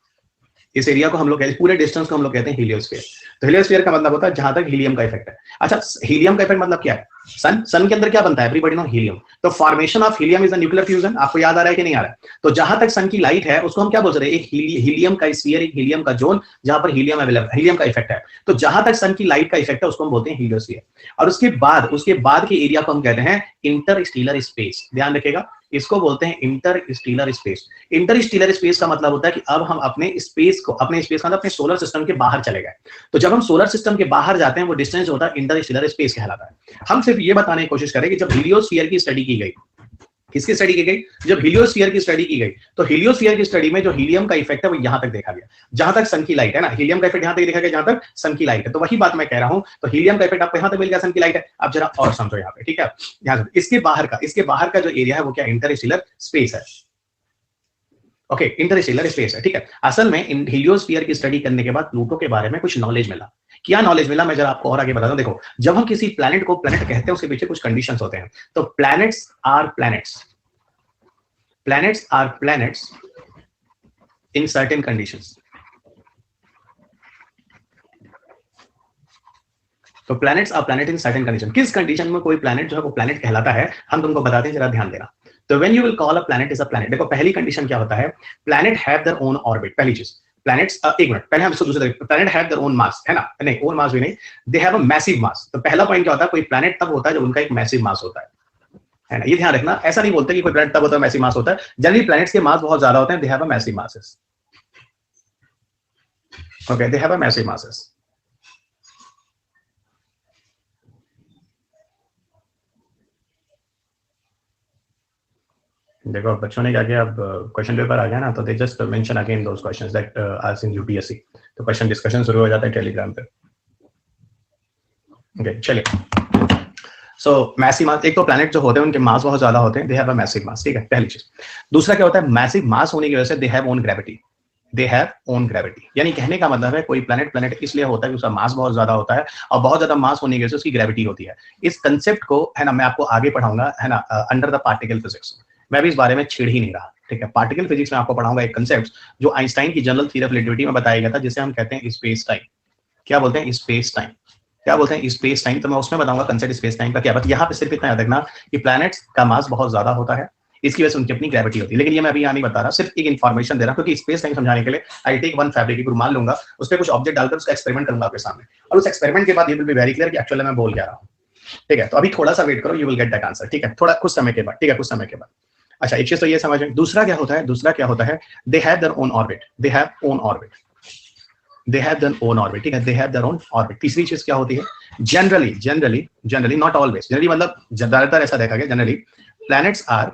इस एरिया को हम लोग कहते हैं, पूरे डिस्टेंस को हम लोग कहते हैं हीलियोस्फीयर। तो हीलियोस्फीयर का मतलब होता है जहां तक हीलियम का इफेक्ट है। अच्छा, हीलियम का इफेक्ट मतलब क्या है, सन के अंदर क्या बनता है, एवरीबॉडी नो हीलियम। तो formation of helium is a nuclear fusion, आपको याद आ रहा है कि नहीं आ रहा है। तो जहां तक सन की लाइट है उसको हम क्या बोल रहे हैं, एक हीलियम का स्फीयर, एक हीलियम का जोन जहां पर हीलियम अवेलेबल, हीलियम का इफेक्ट है। तो जहां तक सन की लाइट का इफेक्ट है उसको हम बोलते हैं हीलियोस्फीयर। और उसके बाद के एरिया को हम कहते हैं इंटरस्टेलर स्पेस। ध्यान रखिएगा, इसको बोलते हैं इंटरस्टेलर स्पेस। इंटरस्टेलर स्पेस का मतलब होता है कि अब हम अपने स्पेस का अपने सोलर सिस्टम के बाहर चले गए। तो जब हम सोलर सिस्टम के बाहर जाते हैं वो डिस्टेंस होता है इंटरस्टेलर स्पेस कहलाता है। हम सिर्फ ये बताने की कोशिश करें कि जब हीलियोस्फीयर की स्टडी की गई, किसकी स्टडी की गई, जब हीलियोस्फीयर की स्टडी की गई, तो हीलियोस्फीयर की स्टडी में जो हीलियम का इफेक्ट है वो यहां तक देखा गया, जहां तक सन की लाइट है ना, हीलियम का इफेक्ट यहां तक देखा गया जहां तक सन की लाइट है। तो वही बात मैं कह रहा हूं, तो हीलियम का इफेक्ट आपको यहां तक मिल गया, सन की लाइट है। अब जरा और समझो यहां पे, ठीक है। यहां इसके बाहर का जो एरिया है वो क्या, इंटरस्टेलर स्पेस है। ओके, इंटरस्टेलर स्पेस है, ठीक है। असल में इन हीलियोस्फीयर की स्टडी करने के बाद प्लूटो के बारे में कुछ नॉलेज मिला। क्या नॉलेज मिला, मैं जरा आपको और आगे बताता हूं। देखो, जब हम किसी प्लैनेट को प्लैनेट कहते हैं उसके पीछे कुछ कंडीशंस होते हैं। तो planets are planets in certain conditions. तो planets are planet in certain condition. किस कंडीशन में कोई प्लैनेट जो है वो प्लैनेट कहलाता है, हम तुमको बताते हैं, जरा ध्यान देना। तो when you will call a planet is a planet, देखो पहली कंडीशन क्या होता है, planet have their own orbit. पहली चीज, प्लैनेट्स, एक मिनट पहले हम इसको दूसरे तरीके, प्लैनेट हैव देयर ओन मास, है ना, नहीं ओन मास भी नहीं, दे हैव अ मैसिव मास। तो पहला पॉइंट क्या होता है, कोई प्लैनेट तब होता है जब उनका एक मैसिव मास होता है ना, ये ध्यान रखना। ऐसा नहीं बोलते कि कोई प्लैनेट तब होता है मैसिव मास होता है, जनरली प्लैनेट्स के मास बहुत ज्यादा होते हैं, they have a massive masses. Okay, they have a massive masses. देखो बच्चों ने क्या किया, अब क्वेश्चन पेपर आ गया ना, तो they just mention again those questions that asked in UPSC. तो क्वेश्चन डिस्कशन शुरू हो जाता है टेलीग्राम पे। ओके, चलिए। सो मैसिव मास, एक तो प्लैनेट जो होते हैं उनके मास बहुत ज्यादा होते हैं, दे हैव अ मैसिव मास, ठीक है, पहली चीज। दूसरा क्या होता है, मैसिव मास होने की वजह से they have own gravity, they have own gravity. यानी कहने का मतलब है कोई प्लैनेट इसलिए होता है कि उसका मास बहुत ज्यादा होता है, और बहुत ज्यादा मास होने की वजह से उसकी ग्रेविटी होती है। इस कंसेप्ट को, है ना, मैं आपको आगे पढ़ाऊंगा, है ना, अंडर द पार्टिकल फिजिक्स। मैं भी इस बारे में छेड़ ही नहीं रहा, ठीक है। पार्टिकल फिजिक्स में आपको पढ़ाऊंगा एक कंसेप्ट जो आइंस्टाइन की जनरल थ्योरी ऑफ रिलेटिविटी में बताया गया था, जिसे हम कहते हैं स्पेस टाइम। क्या बोलते हैं, स्पेस टाइम। क्या बोलते हैं, स्पेस टाइम। तो मैं उसमें बताऊंगा कंसेप्ट स्पेस टाइम का क्या। बट यहाँ पे सिर्फ इतना याद रखना कि प्लैनेट्स का मास बहुत ज्यादा होता है, इसकी वजह से उनकी अपनी ग्रेविटी होती है। लेकिन ये मैं अभी यहाँ नहीं बता रहा, सिर्फ एक इन्फॉर्मेशन दे रहा हूँ, क्योंकि स्पेस टाइम समझाने के लिए आई टेक वन फैब्रिक मान लूंगा, उस पर कुछ ऑब्जेक्ट डालकर उसका एक्सपेरिमेंट करूंगा आपके सामने, और उस एक्सपेरिमेंट के बाद ये विल बी वेरी क्लियर कि एक्चुअली मैं बोल क्या रहा हूँ, ठीक है। तो अभी थोड़ा सा वेट करो, you will get that answer, ठीक है, थोड़ा कुछ समय के बाद, ठीक है, कुछ समय के बाद। अच्छा, एक चीज तो ये समझ में। दूसरा क्या होता है, they have their own orbit, they have own orbit, they have their own orbit, ठीक है, they have their own orbit. तीसरी चीज क्या होती है, जनरली नॉट ऑलवेज, जनरली मतलब ज्यादातर ऐसा देखा गया, generally planets are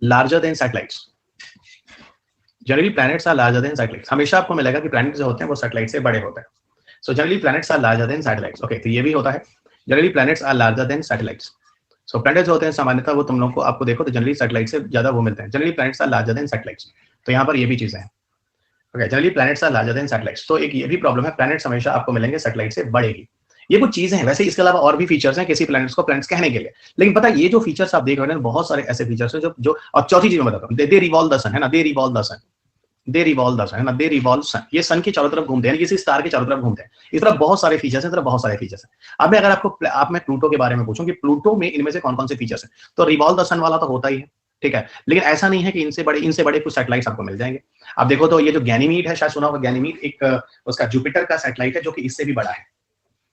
larger than satellites. Generally planets are larger than satellites. हमेशा आपको मिलेगा कि प्लैनेट जो होते हैं वो सैटेलाइट से बड़े होते हैं। So generally planets are larger than satellites. Okay, तो ये भी होता है, generally planets are larger than satellites. So planets होते हैं सामान्यतः वो तुम लोग को, आपको देखो तो जनरली सैटेलाइट से ज्यादा वो मिलते हैं। Generally planets are larger than satellites. तो यहाँ पर ये भी चीजें हैं। Okay, generally planets are larger than satellites. तो एक ये भी प्रॉब्लम है, प्लैनेट्स हमेशा आपको मिलेंगे सैटेलाइट से बड़े ही। ये कुछ चीजें हैं, वैसे इसके अलावा और भी फीचर्स हैं किसी प्लैनेट्स को प्लैनेट्स कहने के लिए। लेकिन पता है ये जो फीचर्स आप देख रहे हैं बहुत सारे ऐसे फीचर्स हैं जो और चौथी चीज मैं बताता हूँ, दे रिवॉल्व द सन, है ना, they revolve the sun, they revolve the sun, है ना, दे रिवॉल्व सन। ये सन के चारों तरफ घूमते हैं, किसी स्टार के चारों तरफ घूमते हैं। इस तरह बहुत सारे फीचर्स हैं, इस तरह बहुत सारे फीचर्स हैं। अब मैं अगर आप मैं प्लूटो के बारे में पूछूं कि प्लूटो में इनमें से कौन कौन से फीचर्स हैं, तो रिवॉल्व द सन वाला तो होता ही है, ठीक है। लेकिन ऐसा नहीं है कि इनसे बड़े कुछ सैटेलाइट्स आपको मिल जाएंगे। आप देखो तो ये जो गैनीमीड है, शायद सुना होगा, गैनीमीड एक उसका जुपिटर का सैटेलाइट है जो कि इससे भी बड़ा है।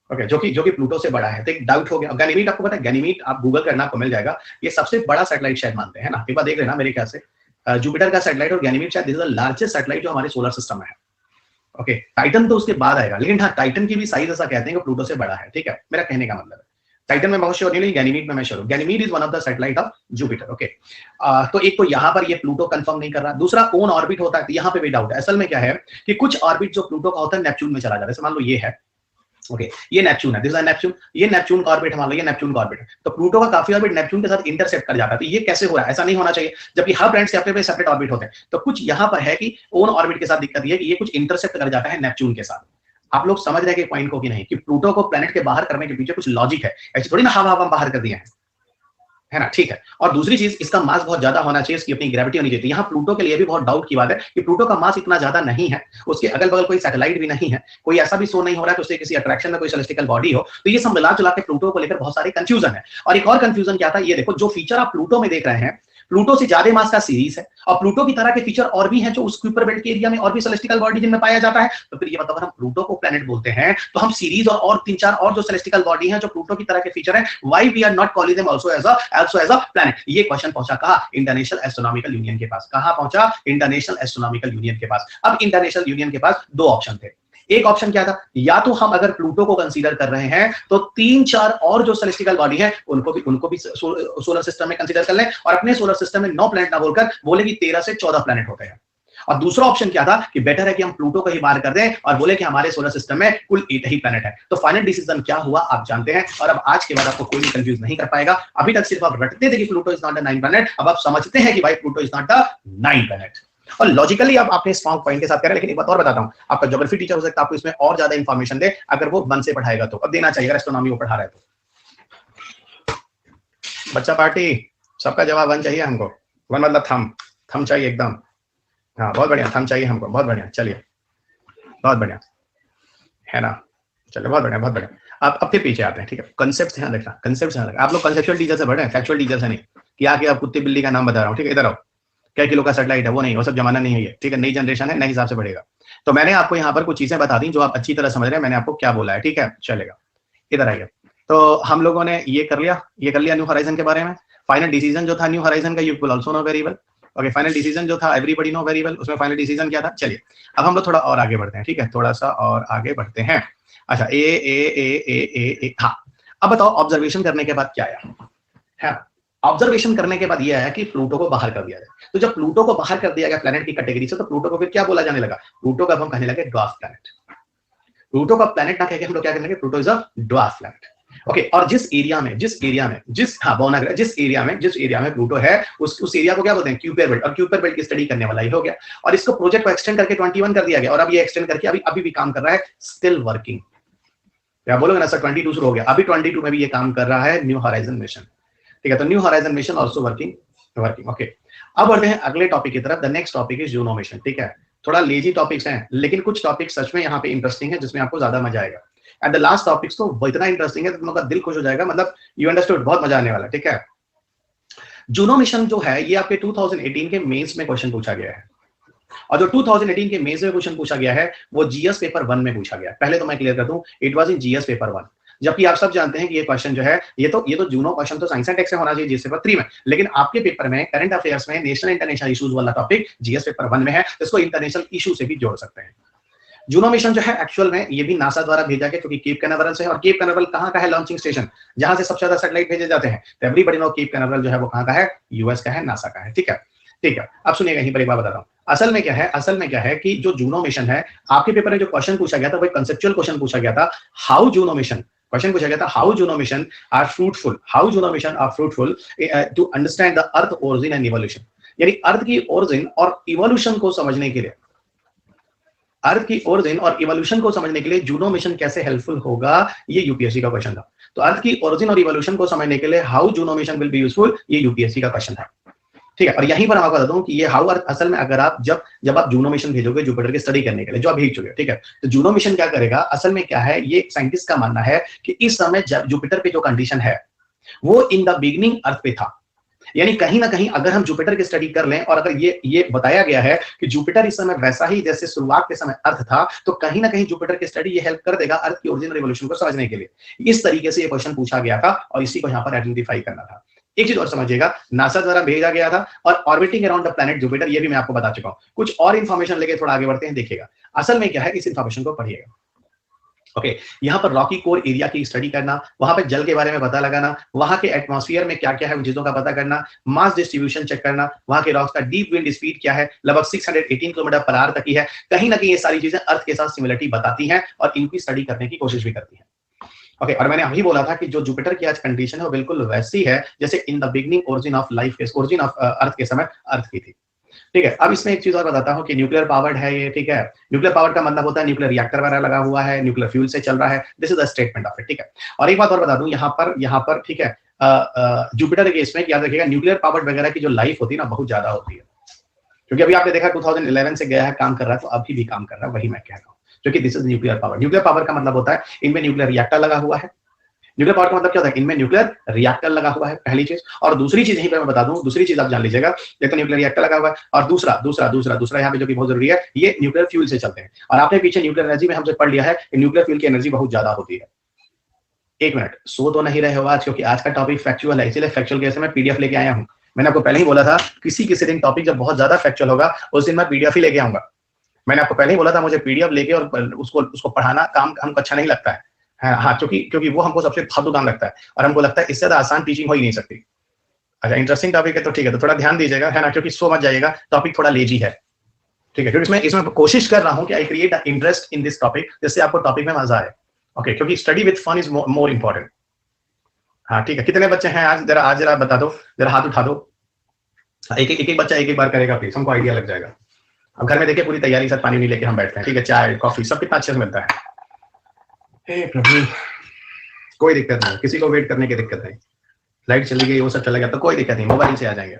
ओके, जो कि प्लूटो से बड़ा है। तो एक डाउट हो गया, गैनीमीड आपको पता है, गैनीमीड आप गूगल करना आपको मिल जाएगा, ये सबसे बड़ा सैटेलाइट शायद मानते हैं ना, एक बार देख लेना। मेरे ख्याल से जुपिटर का सैटेलाइट और गैनीमीड शायद this is the largest satellite जो हमारे सोलर सिस्टम में है। ओके, टाइटन तो उसके बाद आएगा, लेकिन हाँ टाइटन की भी साइज ऐसा कहते हैं कि प्लूटो से बड़ा है, ठीक है, मेरा कहने का मतलब है। टाइटन में बहुत श्योर नहीं, लेकिन गैनीमीड में मैं श्योर हूं। Ganymede is one of the satellite of Jupiter. Okay, तो एक तो यहां पर ये प्लूटो कंफर्म नहीं कर रहा, दूसरा ओन ऑर्बिट होता है, तो यहां पे भी डाउट है। असल में क्या है कि कुछ ऑर्बिट जो प्लूटो का होता है नेपच्यून में चला जाता है, जैसे मान लो ये है, ओके ये नेपच्यून है, दिस इज नेपच्यून, ये नेपच्यून का ऑर्बिट, मान लो ये नेपच्यून का ऑर्बिट है, तो प्लूटो का काफी ऑर्बिट नेपच्यून के साथ इंटरसेप्ट कर जाता है। तो ये कैसे हो रहा है, ऐसा नहीं होना चाहिए, जबकि हर प्लैनेट्स के अपने सेपरेट ऑर्बिट होते हैं। तो कुछ यहां पर है कि ओन ऑर्बिट के साथ दिक्कत ये है कि ये कुछ इंटरसेप्ट कर जाता है नेपच्यून के साथ। आप लोग समझ रहे हैं कि पॉइंट को कि नहीं, कि प्लूटो को प्लैनेट के बाहर करने के पीछे कुछ लॉजिक है, ऐसे थोड़ी ना हवा हवा बाहर कर दिया है ना, ठीक है। और दूसरी चीज, इसका मास बहुत ज्यादा होना चाहिए, इसकी अपनी ग्रेविटी होनी चाहिए। यहाँ प्लूटो के लिए भी बहुत डाउट की बात है कि प्लूटो का मास इतना ज्यादा नहीं है, उसके अगल बगल कोई सैटेलाइट भी नहीं है, कोई ऐसा भी शो नहीं हो रहा है कि उससे किसी अट्रैक्शन में कोई सेलेस्टिकल बॉडी हो। तो ये सब मिला जुला के प्लूटो को लेकर बहुत सारे कंफ्यूजन है। और एक और कंफ्यूजन क्या था, ये देखो, जो फीचर आप प्लूटो में देख रहे हैं, प्लूटो से ज्यादा मास का सीरीज है, और प्लूटो की तरह के फीचर और भी हैं जो उस कुइपर बेल्ट के एरिया में और भी सेलेस्टिकल बॉडी जिनमें पाया जाता है। तो फिर ये मतलब अगर हम प्लूटो को प्लैनेट बोलते हैं, तो हम सीरीज और तीन चार और जो सेलेस्टिकल बॉडी हैं जो प्लूटो की तरह के फीचर हैं, why we are not calling them also as a planet. ये क्वेश्चन पहुंचा कहां, इंटरनेशनल एस्ट्रोनॉमिकल यूनियन के पास। कहां पहुंचा, इंटरनेशनल एस्ट्रोनॉमिकल यूनियन के पास। अब इंटरनेशनल यूनियन के पास दो ऑप्शन थे। एक ऑप्शन क्या था, या तो हम अगर प्लूटो को कंसीडर कर रहे हैं तो तीन चार और जो सेलेस्टिकल बॉडी है उनको भी सोलर सिस्टम में कंसीडर कर लें, और अपने सोलर सिस्टम में 9 प्लैनेट ना बोलकर बोले कि 13 से 14 प्लैनेट होते हैं। और दूसरा ऑप्शन क्या था कि बेटर है कि हम प्लूटो को ही बाहर कर दें और बोले कि हमारे सोलर सिस्टम में कुल 8 ही प्लैनेट है। तो फाइनल डिसीजन क्या हुआ आप जानते हैं, और अब आज के बाद आपको कोई भी कंफ्यूज नहीं कर पाएगा। अभी तक सिर्फ आप रटते थे कि Pluto is not the 9 planet, अब आप समझते हैं कि भाई Pluto is not the 9 planet. और लॉजिकली अब आपने स्ट्रॉन्ग पॉइंट के साथ करें। लेकिन एक बात और बताता हूं, आपका ज्योग्राफी टीचर हो सकता है आपको इसमें और ज्यादा इंफॉर्मेशन दे, अगर वो मन से पढ़ाएगा तो। अब देना चाहिए अगर एस्ट्रोनॉमी वो पढ़ा रहा है तो। बच्चा पार्टी, सबका जवाब वन चाहिए हमको। वन मतलब थम चाहिए एकदम। हाँ बहुत बढ़िया, थम चाहिए हमको, बहुत बढ़िया। चलिए बहुत बढ़िया है ना, चलिए बहुत बढ़िया बहुत बढ़िया। अब फिर पीछे आते हैं, ठीक है। कंसेप्ट ध्यान रखना, कंसेप्ट ध्यान रखना। आप लोग कंसेप्चुअल टीचर से पढ़े, फैक्चुअल टीचर से नहीं कि आके आप कुत्ते बिल्ली का नाम बता रहा हूँ, ठीक है। इधर आओ, क्या किलो का सैटेलाइट है, वो नहीं, वो सब जमाना नहीं है ये, ठीक है। नई जनरेशन है, नए हिसाब से बढ़ेगा। तो मैंने आपको यहाँ पर कुछ चीजें बता दी जो आप अच्छी तरह समझ रहे हैं, मैंने आपको क्या बोला है, ठीक है। चलेगा, इधर आइए। तो हम लोगों ने ये कर लिया न्यू होराइजन के बारे में। फाइनल डिसीजन जो था न्यू होराइजन का, you will also know very well. Okay, final decision जो था एवरीबॉडी नो वेरी वेल, उसमें फाइनल डिसीजन क्या था। चलिए अब हम लोग थोड़ा और आगे बढ़ते हैं, ठीक है, थोड़ा सा और आगे बढ़ते हैं। अच्छा ए हाँ, अब बताओ ऑब्जर्वेशन करने के बाद क्या आया है। ऑब्जर्वेशन करने के बाद यह है कि प्लूटो को बाहर कर दिया जाए। तो जब प्लूटो को बाहर कर दिया गया प्लैनेट की कैटेगरी से, तो प्लूटो को फिर क्या बोला जाने लगा, प्लूटो का हम कहने लगे ड्वार्फ प्लैनेट। प्लूटो का प्लैनेट ना कहकर हम लोग क्या करने लगे, Pluto is a dwarf planet. Okay, और जिस एरिया में प्लूटो है उस एरिया को क्या बोलते हैं, क्यूपर बेल्ट। और क्यूपर बेल्ट की स्टडी करने वाला ही हो गया। और इसको प्रोजेक्ट को एक्सटेंड करके 21 कर दिया गया, और अब ये एक्सटेंड करके अभी भी काम कर रहा है, स्टिल वर्किंग। क्या बोलोगे ना सर, 22 शुरू हो गया, अभी 22 में भी ये काम कर रहा है, न्यू होराइजन मिशन, ठीक है। तो new horizon mission also working. Okay, अब बढ़ते हैं अगले टॉपिक की तरफ। The next topic is Juno mission, ठीक है। थोड़ा लेजी टॉपिक्स हैं, लेकिन कुछ टॉपिक सच में यहाँ पे इंटरेस्टिंग है, जिसमें आपको ज्यादा मजा आएगा। एंड द लास्ट टॉपिक्स तो वो इतना इंटरेस्टिंग है, तुम लोग का दिल खुश हो जाएगा, मतलब यू अंडरस्टूड, बहुत मजा आने वाला, ठीक है। जूनो मिशन जो है ये आपके 2018 के मेंस में क्वेश्चन पूछा गया है, और जो 2018 के मेंस में क्वेश्चन पूछा गया है वो जीएस पेपर 1 में पूछा गया। पहले तो मैं क्लियर कर दूं, it was in GS paper 1, जबकि आप सब जानते हैं कि ये क्वेश्चन जो है ये तो जूनो क्वेश्चन तो साइंस एंड टेक्स में होना चाहिए जीएस पेपर 3 में, लेकिन आपके पेपर में करंट अफेयर्स में नेशनल इंटरनेशनल इश्यूज वाला टॉपिक जीएस पेपर 1 में है, इसको इंटरनेशनल इशू से भी जोड़ सकते हैं। जूनो मिशन जो है एक्चुअल में ये भी नासा द्वारा भेजा गया, क्योंकि केप कैनावरल से है, और केप कैनावरल कहां का है, लॉन्चिंग स्टेशन, जहां से सबसे ज्यादा सैटेलाइट भेजे जाते हैं। तो एवरीबॉडी नो केप कैनावरल जो है वो कहां का है, यूएस का है, नासा का है, ठीक है। अब सुनिएगा, यहीं पर एक बात बताता हूं। असल में क्या है कि जो जूनो मिशन है, आपके पेपर में जो क्वेश्चन पूछा गया था वो कंसेप्चुअल क्वेश्चन पूछा गया था। How Juno mission are fruitful to understand the earth origin and evolution. यानी अर्थ की ओरिजिन और इवोल्यूशन को समझने के लिए जूनो मिशन कैसे हेल्पफुल होगा, ये यूपीएससी का क्वेश्चन था। तो अर्थ की ओरिजिन और इवोल्यूशन को समझने के लिए how Juno mission will be useful, ये यूपीएससी का क्वेश्चन था, ठीक है। और यहीं पर मैं आपको बताता हूं कि ये हाउ अर्थ, असल में अगर आप जब आप जूनो मिशन भेजोगे जुपिटर की स्टडी करने के लिए, जो आप भेज चुके हो, ठीक है, तो जूनो मिशन क्या करेगा, असल में क्या है, ये साइंटिस्ट का मानना है कि इस समय जुपिटर पे जो कंडीशन है वो इन द बिगिनिंग अर्थ पे था। यानी कहीं ना कहीं अगर हम जुपिटर की स्टडी कर लें, और अगर ये बताया गया है कि जुपिटर इस समय वैसा ही जैसे शुरुआत के समय अर्थ था, तो कहीं ना कहीं जुपिटर की स्टडी ये हेल्प कर देगा अर्थ की ओरिजिन और इवोल्यूशन को समझने के लिए। इस तरीके से ये क्वेश्चन पूछा गया था, और इसी को यहाँ पर आइडेंटिफाई करना था। एक चीज और समझिएगा, नासा द्वारा भेजा गया था, और orbiting around the planet Jupiter, ये भी मैं आपको बता चुका हूं। कुछ और इंफॉर्मेशन लेके थोड़ा आगे बढ़ते हैं, देखिएगा। असल में क्या है, इस इंफॉर्मेशन को पढ़िएगा। ओके, यहाँ पर रॉकी कोर एरिया की स्टडी करना, वहां पे जल के बारे में पता लगाना, वहां के एटमॉस्फेयर में क्या क्या है उन चीजों का पता करना, मास डिस्ट्रीब्यूशन चेक करना, वहां के रॉक्स का डीप विंड स्पीड क्या है, लगभग 618 किलोमीटर पर आवर तक की है। कहीं ना कहीं ये सारी चीजें अर्थ के साथ सिमिलरिटी बताती हैं और इनकी स्टडी करने की कोशिश भी करती हैं। ओके, और मैंने अभी बोला था कि जो जुपिटर की आज कंडीशन है वो बिल्कुल वैसी है जैसे in the beginning origin of life, origin of earth के समय अर्थ की थी। ठीक है, अब इसमें एक चीज और बताता हूँ कि न्यूक्लियर पावर्ड है ये, ठीक है। न्यूक्लियर पावर का मतलब होता है न्यूक्लियर रिएक्टर वगैरह लगा हुआ है, न्यूक्लियर फ्यूल से चल रहा है। This is the statement of it, ठीक है। और एक बात और बता दूं यहाँ पर ठीक है, जुपिटर के केस में याद रखिएगा न्यूक्लियर पावर्ड वगैरह की जो लाइफ होती है ना बहुत ज्यादा होती है, क्योंकि अभी आपने देखा 2011 से गया है, काम कर रहा है, तो अभी भी काम कर रहा है, वही मैं कह रहा हूँ। क्योंकि this is nuclear power. Nuclear power का मतलब होता है इनमें न्यूक्लियर रिएक्टर लगा हुआ है। न्यूक्लियर पावर का मतलब क्या होता है, इनमें न्यूक्लियर रिएक्टर लगा हुआ है, पहली चीज। और दूसरी चीज यहीं पे मैं बता दूं, दूसरी चीज आप जान लीजिएगा, एक तो न्यूक्लियर रिएक्टर लगा हुआ है, और दूसरा यहाँ पे जो कि बहुत जरूरी है, ये न्यूक्लियर फ्यूल से चलते हैं। और आपने पीछे न्यूक्लियर एनर्जी में हमसे पढ़ लिया है कि न्यूक्लियर फ्यूल की एनर्जी बहुत ज्यादा होती है। एक मिनट, सो तो नहीं रहे हो आज, क्योंकि आज का टॉपिक फैक्चुअल है, इसीलिए फैक्चुअल केस में पीडीएफ लेके आया हूँ। मैंने आपको पहले ही बोला था किसी दिन टॉपिक जब बहुत ज्यादा फैक्चुअल होगा उस दिन मैं पीडीएफ ही लेके आऊंगा। मैंने आपको पहले ही बोला था मुझे पीडीएफ लेके और उसको पढ़ाना काम हमको अच्छा नहीं लगता है। हाँ, क्योंकि वो हमको सबसे फालतू काम लगता है, और हमको लगता है इससे ज्यादा आसान टीचिंग हो ही नहीं सकती। अच्छा, इंटरेस्टिंग टॉपिक है तो ठीक है, तो थोड़ा ध्यान दीजिएगा, है ना, क्योंकि सो मत जाइएगा, टॉपिक थोड़ा लेजी है, ठीक है। क्योंकि इसमें कोशिश कर रहा हूँ कि I create interest in this topic, जिससे आपको टॉपिक में मजा आए। ओके, क्योंकि study with fun is more important. हाँ ठीक है, कितने बच्चे हैं आज जरा बता दो, जरा हाथ उठा दो। एक बच्चा एक बार करेगा प्लीज, हमको आइडिया लग जाएगा। अब घर में देखिए पूरी तैयारी से पानी नहीं लेके हम बैठते हैं, ठीक है, चाय कॉफी सब कितना अच्छे से मिलता है। हे प्रभु, कोई दिक्कत नहीं, किसी को वेट करने की दिक्कत नहीं। लाइट चली गई, वो सब चला गया तो कोई दिक्कत नहीं, मोबाइल से आ जाएंगे।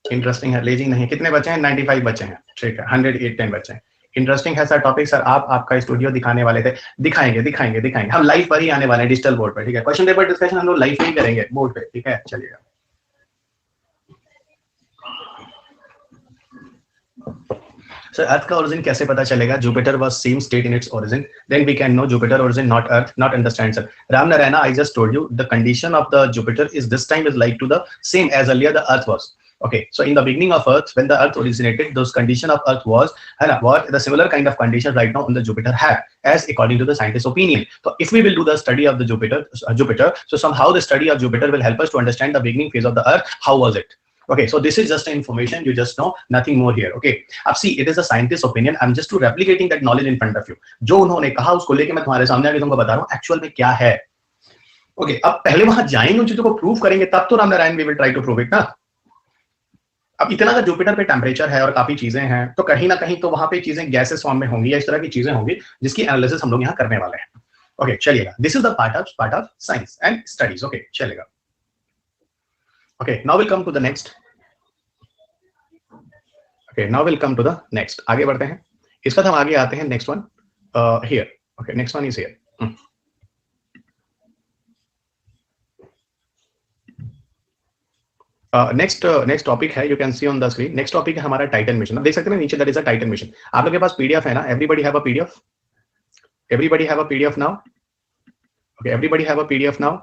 इंटरेस्टिंग है, लेजिंग नहीं है। कितने बच्चे हैं? 95 बच्चे हैं, ठीक है, 110 बच्चे हैं। इंटरेस्टिंग है सर टॉपिक। सर आपका स्टूडियो दिखाने वाले थे, दिखाएंगे हम लाइव पर ही आने वाले हैं, डिजिटल बोर्ड पर, ठीक है। क्वेश्चन पेपर डिस्कशन हम लोग लाइव में ही करेंगे बोर्ड पे, ठीक है, चलिएगा। सर अर्थ का ओरिजिन कैसे पता चलेगा? Jupiter was same state in its origin, then we can know Jupiter origin not earth, not understand sir. Ram Narayan, I just told you the condition of the Jupiter is this time is like to the same age earlier the earth was. Okay, so in the beginning of Earth, when the Earth originated, those condition of Earth was what the similar kind of conditions right now on the Jupiter have, as according to the scientist's opinion. So if we will do the study of the Jupiter, so somehow the study of Jupiter will help us to understand the beginning phase of the Earth. How was it? Okay, so this is just information, you just know, nothing more here. Okay, अब see, it is a scientist's opinion. I'm just replicating that knowledge in front of you. जो उन्होंने कहा उसको लेके मैं तुम्हारे सामने आके तुमको बता रहा हूँ एक्चुअल में क्या है। Okay, अब पहले वहां जाएंगे, उन चीजों को प्रूव करेंगे, तब तो Ram Narayan we will try to prove it ना। अब इतना का जुपिटर पे टेम्परेचर है और काफी चीजें हैं, तो कहीं ना कहीं तो वहां पे चीजें गैसेस फॉर्म में होंगी या इस तरह की चीजें होंगी जिसकी एनालिसिस हम लोग यहाँ करने वाले हैं। ओके, चलिएगा, this is the part of science and studies. Okay, चलेगा। Okay, now will come to the next. Okay, now will come to the next, आगे बढ़ते हैं। इसका हम आगे आते हैं, next one here. Okay, next one is here. Next topic है, you can see on the screen. Next topic है हमारा टाइटन मिशन। आप देख सकते हैं नीचे, that is a Titan mission. आप लोग के पास पीडीएफ है ना? Everybody have a PDF? Everybody have a PDF now? Okay, everybody have a PDF now?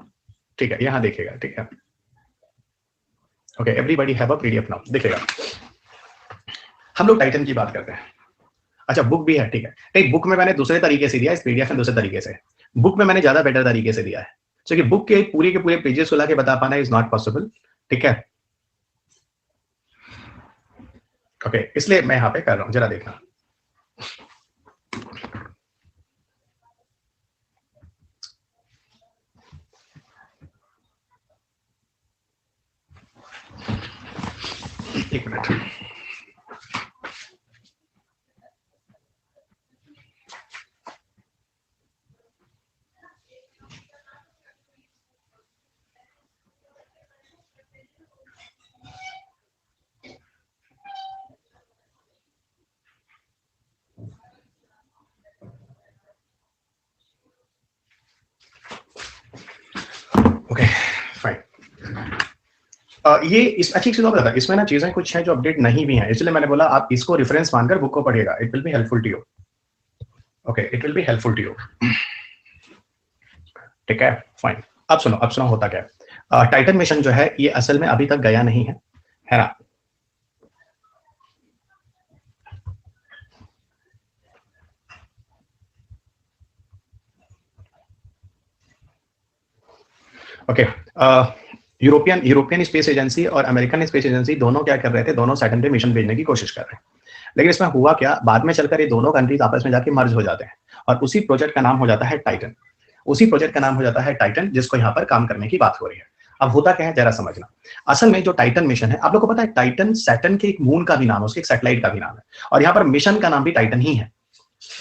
ठीक है, यहां देखिएगा, ठीक है। Okay, everybody have a PDF now, देखिएगा। हम लोग टाइटन की बात करते हैं। अच्छा, बुक भी है, ठीक है। नहीं, बुक में मैंने दूसरे तरीके से दिया, इस पीडीएफ में दूसरे तरीके से। बुक में मैंने ज्यादा बेटर तरीके से दिया है, क्योंकि बुक के पूरे पेजेस को लाके बता पाना इज नॉट पॉसिबल, ठीक है। ओके, इसलिए मैं यहां पे कर रहा हूं, जरा देखना। एक मिनट। Okay, fine. ये इस अच्छी चीज बताता है, इसमें ना चीजें कुछ हैं जो अपडेट नहीं भी हैं, इसलिए मैंने बोला आप इसको रेफरेंस मानकर बुक को पढ़िएगा। It will be helpful to you. Okay, it will be helpful to you, ठीक है, फाइन। अब सुनो होता क्या है। टाइटन मिशन जो है ये असल में अभी तक गया नहीं है ना? Okay, European European space agency और अमेरिकन स्पेस एजेंसी दोनों क्या कर रहे थे, दोनों सैटर्न पे मिशन भेजने की कोशिश कर रहे हैं। लेकिन इसमें हुआ क्या, बाद में चलकर ये दोनों कंट्रीज आपस में जाके मर्ज हो जाते हैं और उसी प्रोजेक्ट का नाम हो जाता है टाइटन। उसी प्रोजेक्ट का नाम हो जाता है टाइटन, जिसको यहाँ पर काम करने की बात हो रही है। अब होता क्या है जरा समझना। असल में जो टाइटन मिशन है, आप लोग को पता है टाइटन सैटर्न के एक मून का भी नाम है, उसके एक सैटेलाइट का भी नाम है, और यहाँ पर मिशन का नाम भी टाइटन ही है।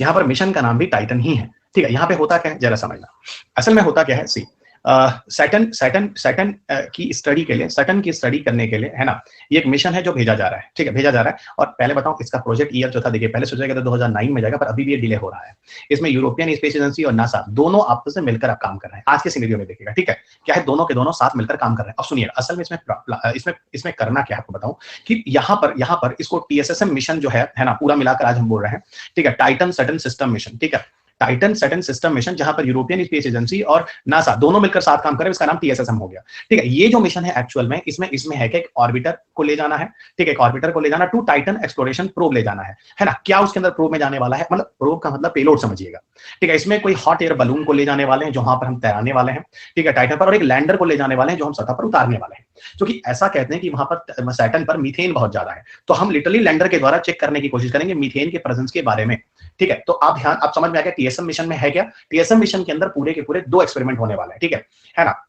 यहाँ पर मिशन का नाम भी टाइटन ही है। ठीक है, यहाँ पे होता क्या है जरा समझना। असल में होता क्या है, सी सैटर्न सैटर्न सैटर्न की स्टडी के लिए, सैटर्न की स्टडी करने के लिए, है ना, ये एक मिशन है जो भेजा जा रहा है। ठीक है, भेजा जा रहा है। और पहले बताऊं इसका प्रोजेक्ट ईयर जो था, देखिए पहले सोचा गया था 2009 में जाएगा, पर अभी भी ये डिले हो रहा है। इसमें यूरोपियन स्पेस एजेंसी और नासा दोनों आपस में मिलकर आप काम कर रहे हैं। आज के सिनेरियो में देखिएगा, ठीक है, क्या है, दोनों के दोनों साथ मिलकर काम कर रहे हैं। अब सुनिए, असल में इसमें इसमें करना क्या है आपको बताऊं कि यहाँ पर इसको टीएसएसएम मिशन जो है ना, पूरा मिलाकर आज हम बोल रहे हैं, ठीक है, टाइटन सैटर्न सिस्टम मिशन। ठीक है, टाइटन सैटर्न सिस्टम मिशन, जहां पर यूरोपियन स्पेस एजेंसी और नासा दोनों मिलकर साथ काम कर रहे हैं, इसका नाम टीएसएसएम हो गया। ठीक है, ये जो मिशन है एक्चुअल में इसमें है कि एक ऑर्बिटर को ले जाना है। ठीक है, एक ऑर्बिटर को ले जाना, टू टाइटन एक्सप्लोरेशन प्रोब ले जाना है ना। क्या उसके अंदर प्रोब में जाने वाला है, मतलब प्रोब का मतलब पेलोड समझिएगा। ठीक है, इसमें कोई हॉट एयर बलून को ले जाने वाले हैं जो वहां पर हम तैराने वाले हैं, ठीक है, टाइटन पर, और एक लैंडर को ले जाने वाले हैं जो हम सतह पर उतारने वाले हैं। क्योंकि ऐसा कहते हैं कि वहां पर सैटर्न पर मीथेन बहुत ज्यादा है, तो हम लिटरली लैंडर के द्वारा चेक करने की कोशिश करेंगे मीथेन के प्रेजेंस के बारे में। ठीक है, तो आप समझ में आ गया टीएसएम मिशन में है क्या। टीएसएम मिशन के अंदर पूरे के पूरे 2 एक्सपेरिमेंट होने वाले हैं। ठीक है ना,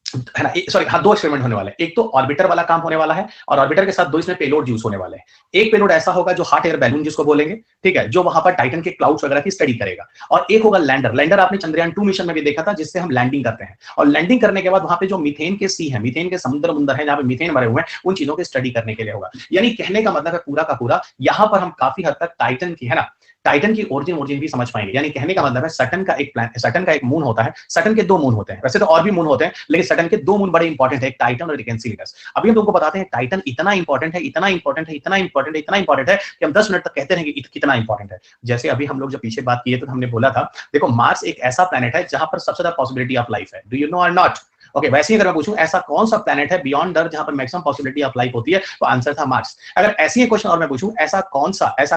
सॉरी हाँ, 2 एक्सपेरिमेंट होने वाले हैं। एक तो ऑर्बिटर वाला काम होने वाला है, और ऑर्बिटर के साथ 2 इसमें पेलोड यूज होने वाले हैं। एक पेलोड ऐसा होगा जो हॉट एयर बैलून जिसको बोलेंगे, ठीक है, जो वहां पर टाइटन के क्लाउड्स वगैरह की स्टडी करेगा। और एक होगा लैंडर। लैंडर आपने चंद्रयान 2 मिशन में भी देखा था, जिससे हम लैंडिंग करते हैं, और लैंडिंग करने के बाद वहां पे जो मीथेन के सी है, मीथेन के समुद्र मुंदर है जहां पे मीथेन भरे हुए हैं, उन चीजों की स्टडी करने के लिए होगा। यानी कहने का मतलब है पूरा का पूरा यहां पर हम काफी हद तक टाइटन की, है ना, टाइटन की ओरिजिन भी समझ पाएंगे। यानी कहने का मतलब है सैटर्न का एक प्लैनेट, सैटर्न का एक मून होता है, सैटर्न के 2 मून होते हैं, वैसे तो और भी मून होते हैं, लेकिन सैटर्न के 2 मून बड़े इंपॉर्टेंट है, एक टाइटन और एक एनसीलेडस। अभी हम तुमको बताते हैं टाइटन इतना इंपॉर्टेंट है, इतना इंपॉर्टेंट है, इतना इंपॉर्टेंट है, इतना इंपॉर्टेंट है कि हम 10 मिनट तक कहते हैं कि कितना इंपॉर्टेंट है। जैसे अभी हम लोग जब पीछे बात किए तो हमने बोला था, देखो मार्स एक ऐसा प्लैनेट है जहां पर सबसे ज्यादा पॉसिबिलिटी ऑफ लाइफ है। डू यू नो और नॉट? ओके, वैसे ही अगर मैं पूछूं ऐसा कौन सा प्लैनेट है बियॉन्ड अर्थ जहां पर मैक्सिमम पॉसिबिलिटी ऑफ लाइफ होती है, तो आंसर था मार्स। अगर ऐसी क्वेश्चन और मैं पूछूं ऐसा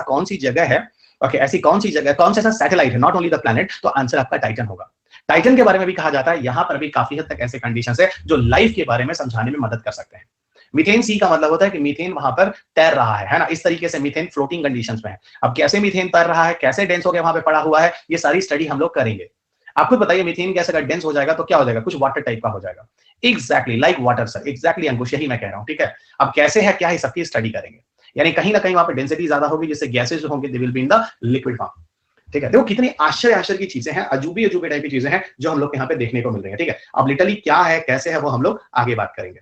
कौन सी जगह है, ओके, ऐसी कौन सी जगह, कौन सा ऐसा सैटेलाइट है, नॉट ओनली द प्लैनेट, तो आंसर आपका टाइटन होगा। टाइटन के बारे में भी कहा जाता है, यहां पर भी काफी हद तक ऐसे कंडीशंस है जो लाइफ के बारे में समझाने में मदद कर सकते हैं। मीथेन सी का मतलब होता है कि मीथेन वहां पर तैर रहा है ना, इस तरीके से मीथेन फ्लोटिंग कंडीशंस में है। अब कैसे मीथेन तैर रहा है, कैसे डेंस हो गया वहां पे पड़ा हुआ है, ये सारी स्टडी हम लोग करेंगे। आपको बताइए मीथेन कैसे अगर डेंस हो जाएगा तो क्या हो जाएगा, कुछ वाटर टाइप का हो जाएगा। Exactly like water sir, exactly Ankush, यही मैं कह रहा हूं। ठीक है, अब कैसे है क्या है, सबकी स्टडी करेंगे। यानी कहीं ना कहीं वहां पे डेंसिटी ज्यादा होगी, जिससे गैसेज होंगे, they will be in the liquid form. ठीक है, देखो कितनी आश्चर्य की चीजें हैं, अजूबे टाइप की चीजें हैं जो हम लोग यहाँ पे देखने को मिल रही है। ठीक है, अब लिटरली क्या है कैसे है वो हम लोग आगे बात करेंगे।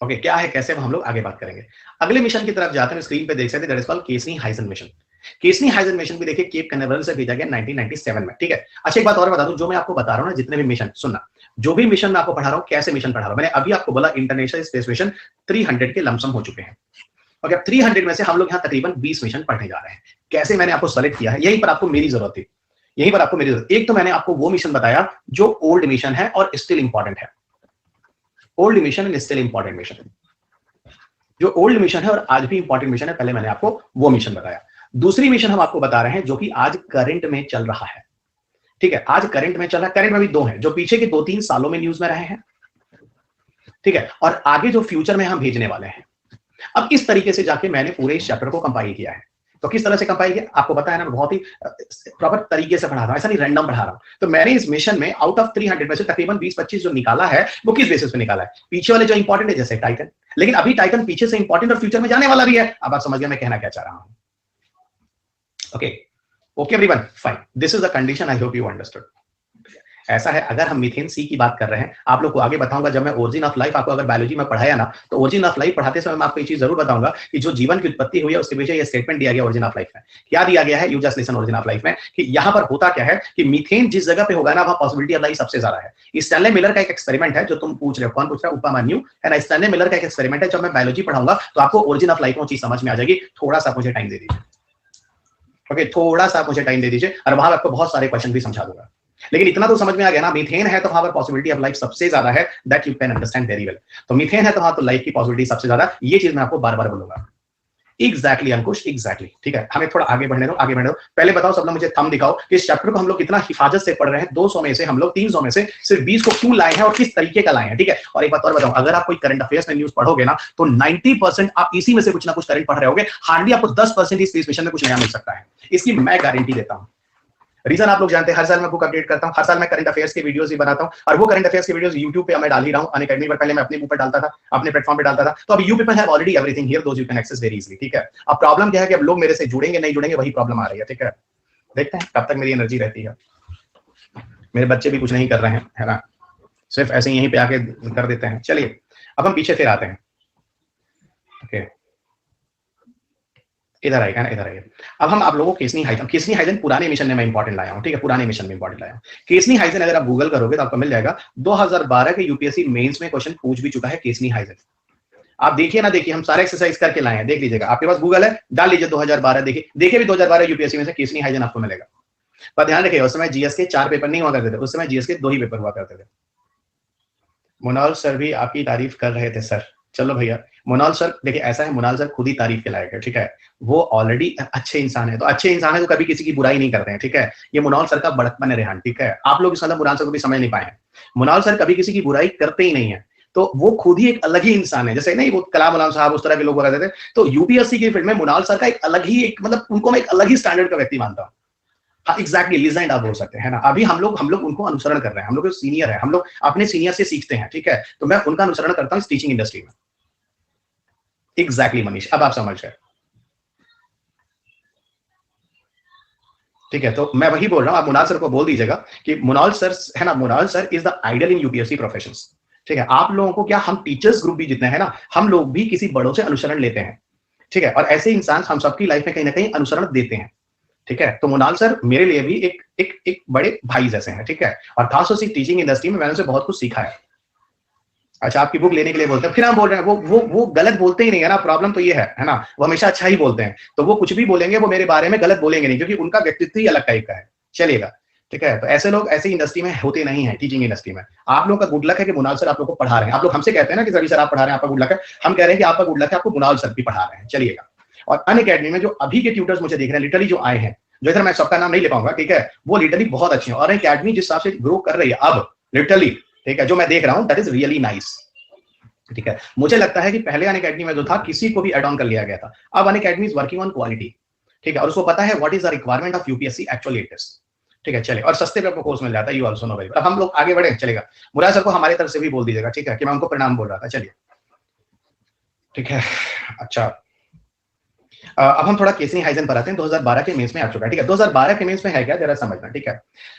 ओके, क्या है कैसे हम लोग आगे बात करेंगे। अगले मिशन की तरफ जाते हैं, स्क्रीन पे देख सकते हैं, that is called Cassini Huygens mission. Cassini Huygens mission भी देखिए केप कैनावरल से भेजा गया 1997 में। ठीक है, अच्छा एक बात और बता दूं, जो मैं आपको बता रहा हूं ना, जितने भी मिशन, सुनना, जो भी मिशन मैं आपको पढ़ा रहा हूं, कैसे मिशन पढ़ा रहा हूं, मैंने अभी आपको बोला इंटरनेशनल स्पेस मिशन 300 के लमसम हो चुके हैं। ओके, 300 में से हम लोग यहाँ तकरीबन 20 मिशन पढ़ने जा रहे हैं। कैसे मैंने आपको सेलेक्ट किया है, यहीं पर आपको मेरी जरूरत थी, यहीं पर आपको मेरी जरूरत। एक तो मैंने आपको वो मिशन बताया जो ओल्ड मिशन है और स्टिल इंपॉर्टेंट है, old mission and still important mission, जो ओल्ड मिशन है और आज भी इंपॉर्टेंट मिशन है, पहले मैंने आपको वो मिशन बताया। दूसरी मिशन हम आपको बता रहे हैं जो कि आज करंट में चल रहा है। ठीक है, आज करंट में चल रहा है, करंट में भी 2 हैं जो पीछे के 2-3 सालों में न्यूज में रहे हैं। ठीक है, और आगे जो फ्यूचर में हम भेजने वाले हैं। अब इस तरीके से जाके मैंने पूरे इस चैप्टर को कंपाइल किया है। तो किस तरह से कंपाइल किया आपको पता है ना, मैं बहुत ही प्रॉपर तरीके से पढ़ा रहा हूं, ऐसा नहीं रैंडम पढ़ा रहा हूं। तो मैंने इस मिशन में आउट ऑफ 300 में से तकरीबन 20-25 जो निकाला है वो किस बेसिस पे निकाला है, पीछे वाले जो इंपॉर्टेंट है जैसे टाइटन, लेकिन अभी टाइटन पीछे से इंपॉर्टेंट और फ्यूचर में जाने वाला भी है। अब आप समझ गए मैं कहना क्या चाह रहा हूं। Okay everyone, fine, this is the condition, I hope you understood. ऐसा है, अगर हम मीथेन सी की बात कर रहे हैं, आप लोग को आगे बताऊंगा जब मैं ओरिजिन ऑफ लाइफ आपको अगर बायोलॉजी में पढ़ाया ना, तो ओरिजिन ऑफ लाइफ पढ़ाते समय मैं आपको ये चीज जरूर बताऊंगा कि जो जीवन की उत्पत्ति हुई है उसके पीछे ये स्टेटमेंट दिया गया ओरिजिन ऑफ लाइफ में। क्या दिया गया है, you just listen origin of life में, कि यहां पर होता क्या है कि मीथेन जिस जगह पे होगा ना, वहां पॉसिबिलिटी ऑफ लाइफ सबसे ज्यादा है। स्टैनले मिलर का एक एक्सपेरिमेंट है जो तुम पूछ रहे हो, कौन पूछ रहा है, उपमान्यु है ना। स्टैनले मिलर का एक एक्सपेरिमेंट है, जब मैं बायोलॉजी पढ़ाऊंगा तो आपको ओरिजिन ऑफ लाइफ में चीज समझ में आ जाएगी। थोड़ा सा मुझे टाइम दे दीजिए, ओके, थोड़ा सा मुझे टाइम दे दीजिए, और वहां आपको बहुत सारे क्वेश्चन भी समझा दूंगा। लेकिन इतना तो समझ में आ गया ना, मीथेन है तो वहां पर पॉसिबिलिटी ऑफ लाइफ सबसे ज्यादा है, that you can understand very well. तो मीथेन है तो वहां तो लाइफ की पॉसिबिलिटी सबसे ज्यादा, ये चीज मैं आपको बार बार बोलूंगा। एग्जैक्टली अंकुश, एग्जैक्टली। ठीक है, हमें थोड़ा आगे बढ़ने दो, आगे बढ़ने दो। पहले बताओ सब लोग, मुझे थंब दिखाओ कि इस चैप्टर को हम लोग कितना हिफाजत से पढ़ रहे हैं। 200 में से हम लोग 300 में से सिर्फ 20 को क्यों लाए हैं और किस तरीके का लाए हैं। ठीक है, और एक बात और बताऊं, अगर आप कोई करंट अफेयर्स में न्यूज पढ़ोगे ना तो 90% आप इसी में से कुछ ना कुछ करंट पढ़ रहे होगे। हार्डली आपको 10% इस स्पेस मिशन में कुछ नया मिल सकता है, इसकी मैं गारंटी देता हूं। रीजन आप लोग जानते हैं, हर साल मैं बुक अपडेट करता हूं, हर साल मैं करंट अफेयर्स के वीडियोस भी बनाता हूं, और वो करंट अफेयर्स के वीडियोस YouTube पे मैं डाल ही रहा हूं। अनअकैडमी पर पहले मैं अपने ऊपर डालता था, अपने प्लेटफॉर्म पे डालता था, तो अब you people have already everything here, those you can access very easily. ठीक है, अब प्रॉब्लम क्या है कि अब लोग मेरे से जुड़ेंगे नहीं जुड़ेंगे, वही प्रॉब्लम आ रही है। ठीक है, देखते हैं कब तक मेरी एनर्जी रहती है। मेरे बच्चे भी कुछ नहीं कर रहे हैं, है ना, सिर्फ ऐसे यहीं पे आके कर देते हैं। चलिए अब हम पीछे फिर आते हैं। ओके, इधर आएगा ना, इधर आइए। अब हम आप लोगों को केसनी हाइजन पुराने मिशन में मैं इंपॉर्टेंट लाया हूं। ठीक है, पुराने मिशन में इंपॉर्टेंट लाया हूं केसनी हाइजन। अगर आप गूगल करोगे तो आपको मिल जाएगा 2012 के यूपीएससी मेंस में क्वेश्चन पूछ भी चुका है केसनी हाइजन। आप देखिए ना, देखिए हम सारे एक्सरसाइज करके लाए हैं, देख लीजिएगा, आपके पास गूगल है, डाल लीजिए 2012, देखिए भी 2012 यूपीएससी में से केसनी हाइजन आपको मिलेगा। पर ध्यान रखिए, उस समय जीएस के 4 पेपर नहीं हुआ करते थे, उस समय जीएस के 2 ही पेपर हुआ करते थे। मोनाल सर भी आपकी तारीफ कर रहे थे सर। चलो भैया, मोनाल सर देखिए ऐसा है, मोनाल सर खुद ही तारीफ के लायक है। ठीक है, वो ऑलरेडी अच्छे इंसान है, तो अच्छे इंसान है तो कभी किसी की बुराई नहीं करते हैं। ठीक है, ये मोनाल सर का बड़कपन है रेहान। ठीक है, आप लोग इस मतलब मोनाल सर को भी समझ नहीं पाए हैं। मोनाल सर कभी किसी की बुराई करते ही नहीं है, तो वो खुद ही एक अलग ही इंसान है। जैसे नहीं वो कलाम मुलाम साहब उस तरह के लोग बोला करते थे, तो यूपीएससी की फील्ड में मोनाल सर का एक अलग ही एक मतलब उनको मैं एक अलग ही स्टैंडर्ड का व्यक्ति मानता हूँ। हाँ एग्जैक्टली, लिजेंड आप बोल सकते हैं ना। अभी हम लोग उनको अनुसरण कर रहे हैं, हम लोग सीनियर है, हम लोग अपने सीनियर से सीखते हैं। ठीक है, तो मैं उनका अनुसरण करता हूँ इस टीचिंग इंडस्ट्री में। एग्जैक्टली मनीष, अब आप समझ गए। ठीक है, तो मैं वही बोल रहा हूं, आप मुनाल सर को बोल दीजिएगा कि मुनाल सर है ना, Munal sir is the idol in UPSC professions. ठीक है, आप लोगों को क्या, हम टीचर्स ग्रुप भी जितने हैं ना, हम लोग भी किसी बड़ों से अनुसरण लेते हैं। ठीक है, और ऐसे इंसान हम सबकी लाइफ में कहीं ना कहीं अनुसरण देते हैं। ठीक है, तो मुनाल सर मेरे लिए भी एक बड़े भाई जैसे हैं। ठीक है, और खासतौर से टीचिंग इंडस्ट्री में मैंने उनसे बहुत कुछ सीखा है। अच्छा, आपकी बुक लेने के लिए बोलते हैं, फिर हम बोल रहे हैं वो गलत बोलते ही नहीं है ना, प्रॉब्लम तो ये है ना, वो हमेशा अच्छा ही बोलते हैं। तो वो कुछ भी बोलेंगे वो मेरे बारे में गलत बोलेंगे नहीं, क्योंकि उनका व्यक्तित्व ही अलग टाइप का है। चलिएगा, ठीक है, तो ऐसे लोग ऐसी इंडस्ट्री में होते नहीं है, टीचिंग इंडस्ट्री में। आप लोगों का गुड लक है कि मुनाल सर आप लोग को पढ़ा रहे हैं। आप लोग हमसे कहते हैं ना कि रवि सर आप पढ़ा रहे हैं, आपका गुड लक है। हम कह रहे हैं कि आपका गुड लक है, आपको मुनाल सर भी पढ़ा रहे हैं। चलिएगा, और अनअकैडमी में जो अभी के ट्यूटर्स मुझे देख रहे हैं, लिटरली जो आए हैं, जो इधर मैं सबका नाम नहीं ले पाऊंगा, ठीक है, वो लिटरली बहुत अच्छे हैं, और अनअकैडमी जिस हिसाब से ग्रो कर रही है अब लिटरली, ठीक है, जो मैं देख रहा हूं दैट इज रियली नाइस। ठीक है, मुझे लगता है कि पहले अनअकैडमी में जो था किसी को भी एड ऑन कर लिया गया था, अब Unacademy is working on quality. ठीक है, और उसको पता है what is the requirement of UPSC actually it is. ठीक है, चलिए, और सस्ते पे आपको कोर्स मिल जाता है, यू आल्सो नो वेरी। अब हम लोग आगे बढ़े, चलेगा, मुराद सर को हमारी तरफ से भी बोल दीजिएगा, ठीक है, कि मैं उनको प्रणाम बोल रहा था। चलिए, ठीक है, अच्छा, अब हम थोड़ा केसनी हाइजन पर आते हैं। 2012 के मेंस में आ चुका है। ठीक है, 2012 के मेंस में है क्या, जरा समझना। ठीक है,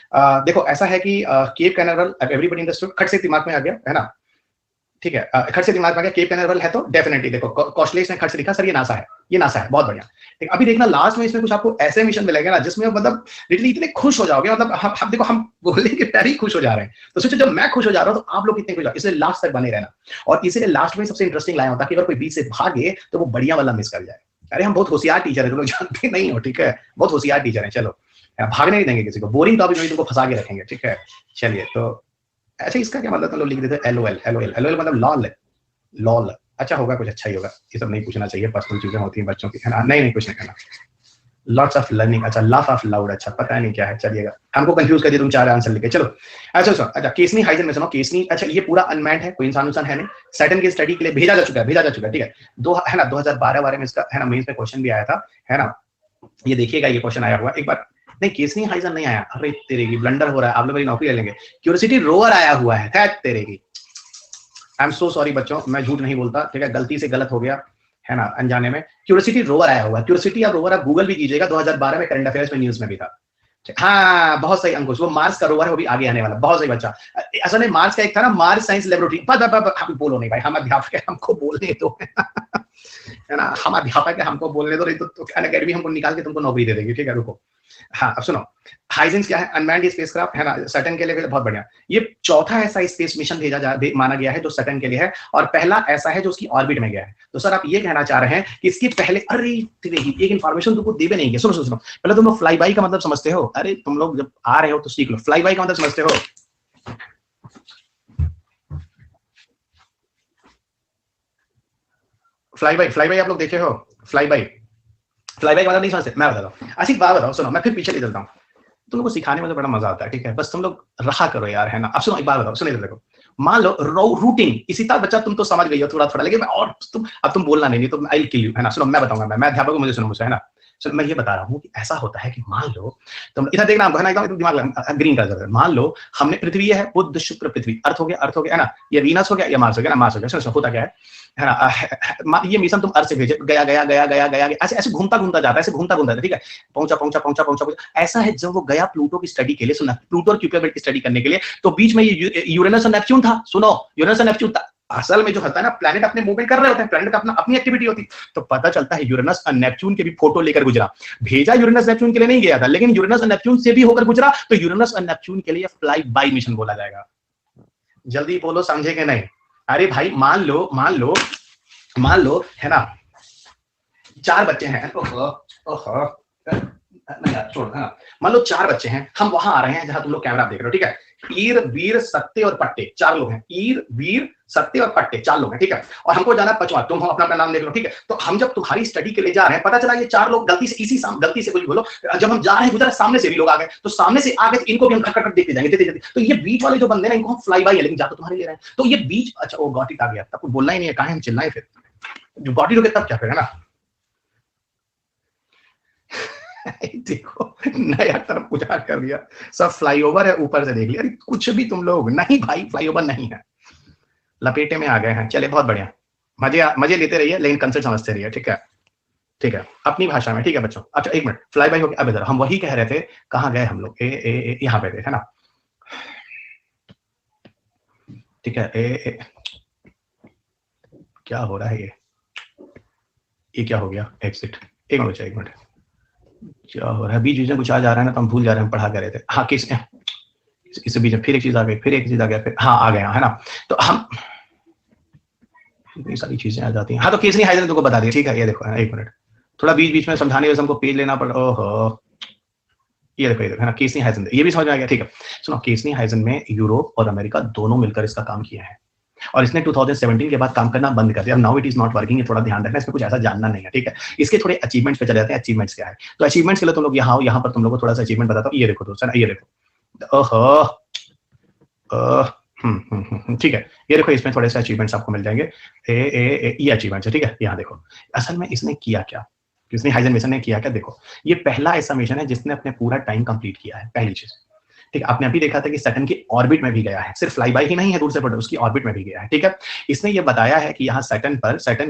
देखो ऐसा है कि केप कैनावरल, एवरीबॉडी अंडरस्टूड, खट से दिमाग में आ गया है ना। ठीक है, खट से दिमाग में आ गया, केप कैनावरल है तो डेफिनेटली देखो, कॉस्टलेस ने खट से लिखा सर ये नासा है, ये नासा है, बहुत बढ़िया। ठीक, अभी देखना लास्ट में इसमें कुछ आपको ऐसे मिशन मिलेंगे ना जिसमें मतलब लिटरली इतने खुश हो जाओगे, मतलब हम देखो हम बोलने के पैर ही खुश हो जा रहे हैं। तो सोचो जब मैं खुश हो जा रहा हूं तो आप लोग कितने खुश हो, इसलिए लास्ट तक बने रहना। और इसीलिए लास्ट में सबसे इंटरेस्टिंग लाया होता कि अगर कोई बीच से भागे तो वो बढ़िया वाला मिस कर जाए। अरे हम बहुत होशियार टीचर है, तुम लोग जानते नहीं हो। ठीक है, बहुत होशियार टीचर है। चलो, भागने नहीं देंगे किसी को, बोरिंग टॉपिक में तुमको फंसा के रखेंगे। ठीक है, चलिए, तो अच्छा इसका क्या मतलब, तुम लोग लिख देते एलओएल, एलओएल, एलओएल मतलब लॉल, लॉल। अच्छा होगा, कुछ अच्छा ही होगा, ये सब नहीं पूछना चाहिए, पर्सनल चीजें होती हैं बच्चों की, है ना। नहीं नहीं, कुछ नहीं करना। लॉट्स ऑफ लर्निंग, अच्छा, लाफ ऑफ लाउड, अच्छा पता नहीं क्या है। चलिएगा, हमको कंफ्यूज कर दिया, तुम 4 आंसर लिखे। चलो, अच्छा सुनो, अच्छा केसनी हाइजन में सुनो, केसनी, अच्छा ये पूरा अनमैन्ड है, कोई इंसान है नहीं, सैटर्न की स्टडी के लिए भेजा जा चुका है, भेजा जा चुका है। ठीक है, दो है ना, 2012 बारे में इसका है ना, मेंस में क्वेश्चन भी आया था, है ना। ये देखिएगा, ये क्वेश्चन आया हुआ एक बार, नहीं केसनी हाइजन नहीं आया, अरे तेरे की ब्लंडर हो रहा है, आप लोग मेरी नौकरी ले लेंगे। क्यूरियोसिटी रोवर आया हुआ है तेरे की। आई एम सो सॉरी बच्चों, मैं झूठ नहीं बोलता, ठीक है, गलती से गलत हो गया, है ना, अनजाने में। क्यूरियोसिटी रोवर आया हुआ है, क्यूरियोसिटी या रोवर आप गूगल भी कीजिएगा, 2012 में करंट अफेयर्स में न्यूज में भी था। हाँ बहुत सही अंकुश, वो मार्स का रोवर है, वो भी आगे आने वाला, बहुत सही बच्चा। असल में मार्स का एक था ना, मार्स साइंस लेबोरेटरी। हम बोलो नहीं भाई, हम अध्यापक है, हमको बोलने दो है ना, हम अध्यापक है, हमको बोलने दो, नहीं तो अनअकैडमी हमको निकाल के तुमको नौकरी दे देगी। ठीक है, रुको। हाँ अब सुनो, हाइजेंस क्या है, अनमैन्ड स्पेसक्राफ्ट, है ना, सैटर्न के लिए बहुत बढ़िया। ये चौथा ऐसा स्पेस मिशन माना गया है जो सैटर्न के लिए है, और पहला ऐसा है जो उसकी ऑर्बिट में गया है। तो सर आप ये कहना चाह रहे हैं कि इसके पहले, अरे एक इन्फॉर्मेशन तुमको देवे नहीं है। सुनो सुनो सुनो, पहले तुम लोग फ्लाई बाई का मतलब समझते हो। अरे तुम लोग जब आ रहे हो तो सीख लो, फ्लाई बाई का मतलब समझते हो। फ्लाई बाई आप लोग देखे हो, फ्लाई बाई का मतलब नहीं समझते, मैं बताता हूँ। अच्छी बात बताओ, सुनो, मैं फिर पीछे ले चलता हूँ। तुम लोग को सिखाने में तो बड़ा मजा आता है, ठीक है, बस तुम लोग रहा करो यार, है ना। अब सुनो, एक बात बताओ, सुनो, देखो, मान लो रूटिंग इसी तरह, बच्चा तुम तो समझ गई हो थोड़ा थोड़ा, लेकिन मैं और तुम बोलना नहीं तो आई किल यू, है ना। सुनो, मैं बताऊंगा, मैं अध्यापक हूं, मुझे सुनो मुझसे, है ना। चलो, मैं ये बता रहा हूँ कि ऐसा होता है कि मान लो तुम इधर देखना हमको, है ना, एकदम दिमाग ग्रीन कर, मान लो हमने पृथ्वी है, बुध शुक्र पृथ्वी, अर्थ हो गया, है ना, ये वीनस हो गया, ये मार्स हो गया ना, मार्स हो गया। सुनो, होता क्या है ना, ये मिशन तुम अर्थ से भेजे, गया, ऐसे ऐसे घूमता जाता है, ऐसे घूमता जाता, ठीक है, पहुंचा। ऐसा है, जब वो गया प्लूटो की स्टडी के लिए, सुना, प्लूटो और क्यूपियर बेल्ट की स्टडी करने के लिए, तो बीच में यूरेनस और नेपच्यून था। सुनो, यूरेनस और नेपच्यून था। असल में जो होता है ना, प्लैनेट अपने मूवमेंट कर रहे होते हैं, प्लैनेट का अपनी एक्टिविटी होती, तो पता चलता है यूरेनस और नेपच्यून के भी फोटो लेकर गुजरा। भेजा यूरेनस नेपच्यून के लिए नहीं गया था, लेकिन यूरेनस और नेपच्यून से भी होकर गुजरा, तो यूरेनस और नेपच्यून के लिए फ्लाई बाय मिशन बोला जाएगा। जल्दी बोलो, समझे कि नहीं? अरे भाई, मान लो, है ना, 4 बच्चे हैं, नहीं यार, छोड़, है ना, मान लो 4 बच्चे हैं, हम वहां आ रहे हैं जहां तुम लोग कैमरा देख रहे हो, ठीक है। ईर, वीर, सत्य और पट्टे, 4 लोग हैं। ईर, वीर, सत्य और पट्टे, 4 लोग हैं, ठीक है। और हमको जाना 5वां, तुम अपना नाम देख लो, ठीक है। तो हम जब तुम्हारी स्टडी के लिए जा रहे हैं, पता चला ये 4 लोग गलती से कुछ बोलो, जब हम जा रहे हैं गुजरा, सामने से भी लोग आ गए, तो सामने से आ गए, तो इनको भी हम खट देखते जाएंगे। तो ये बीच वाले जो बंदे हैं, इनको हम फ्लाई बाय है, लेकिन जा तो तुम्हारे ले रहे हैं, तो ये बीच, अच्छा वो गॉट इट आ गया, तब बोलना ही नहीं है, कहां हम चिल्लाएं फिर, जो गॉट इट हो गया तब क्या फिर, है ना। देखो, नया तरफ उजाड़ कर दिया, सब फ्लाईओवर है, ऊपर से देख लिया। अरे कुछ भी तुम लोग नहीं भाई, फ्लाईओवर नहीं है, लपेटे में आ गए हैं। चले, बहुत बढ़िया, मजे लेते रहिए, लेकिन कंसेप्ट समझते रहिए, ठीक है, अपनी भाषा में, ठीक है बच्चों। अच्छा, एक मिनट, फ्लाई बाय हो गया। अब इधर हम वही कह रहे थे, कहाँ गए हम लोग, यहाँ पे थे, है ना, ठीक है। क्या हो रहा है, ये क्या हो गया, एग्जिट, एक मिनट, क्या हो रहा है, बीच में कुछ आ जा रहा है ना, तो हम भूल जा रहे हैं, पढ़ा कर रहे थे। हाँ, इस बीच में फिर एक चीज आ गई, फिर हाँ आ गया, है ना। तो हम ये सारी चीजें आ जाती हैं। हाँ, तो केसनी हाइजन तुमको बता दिया, ठीक है। ये देखो, एक मिनट, थोड़ा बीच में समझाने में हमको पेज लेना पड़ा। ओहो, ये देखो, है ना, केसनी हाइजन, ये भी समझ में आ गया, ठीक है। सुनो, केसनी हाइजन में यूरोप और अमेरिका दोनों मिलकर इसका काम किया है, और इसने 2017 के बाद काम करना बंद कर दिया। Now it is not working, ये थोड़ा ध्यान रखना, इसमें कुछ ऐसा जानना नहीं है, ठीक है। इसके थोड़े अचीवमेंट्स पे चले जाते हैं। अचीवमेंट्स क्या है, तो अचीवमेंट्स के लिए तुम लोग यहाँ पर तुम लोग को थोड़ा सा अचीवमेंट बताता हूँ। ये देखो दोस्तों, ये देखो, ओहो, ठीक है, ये देखो, इसमें थोड़े से अचीवमेंट्स आपको मिल जाएंगे। ये अचीवमेंट्स है, ठीक है। यहाँ देखो, असल में इसने किया क्या, किसने, हाइजन मिशन ने किया क्या। देखो, ये पहला ऐसा मिशन है जिसने अपने पूरा टाइम कंप्लीट किया है, पहली चीज, ठीक है। आपने अभी देखा था कि सैटर्न की ऑर्बिट में भी गया है, सिर्फ फ्लाई बाय ही नहीं है, दूर से पड़, उसकी ऑर्बिट में भी गया है, ठीक है। इसने ये बताया है कि यहाँ सैटर्न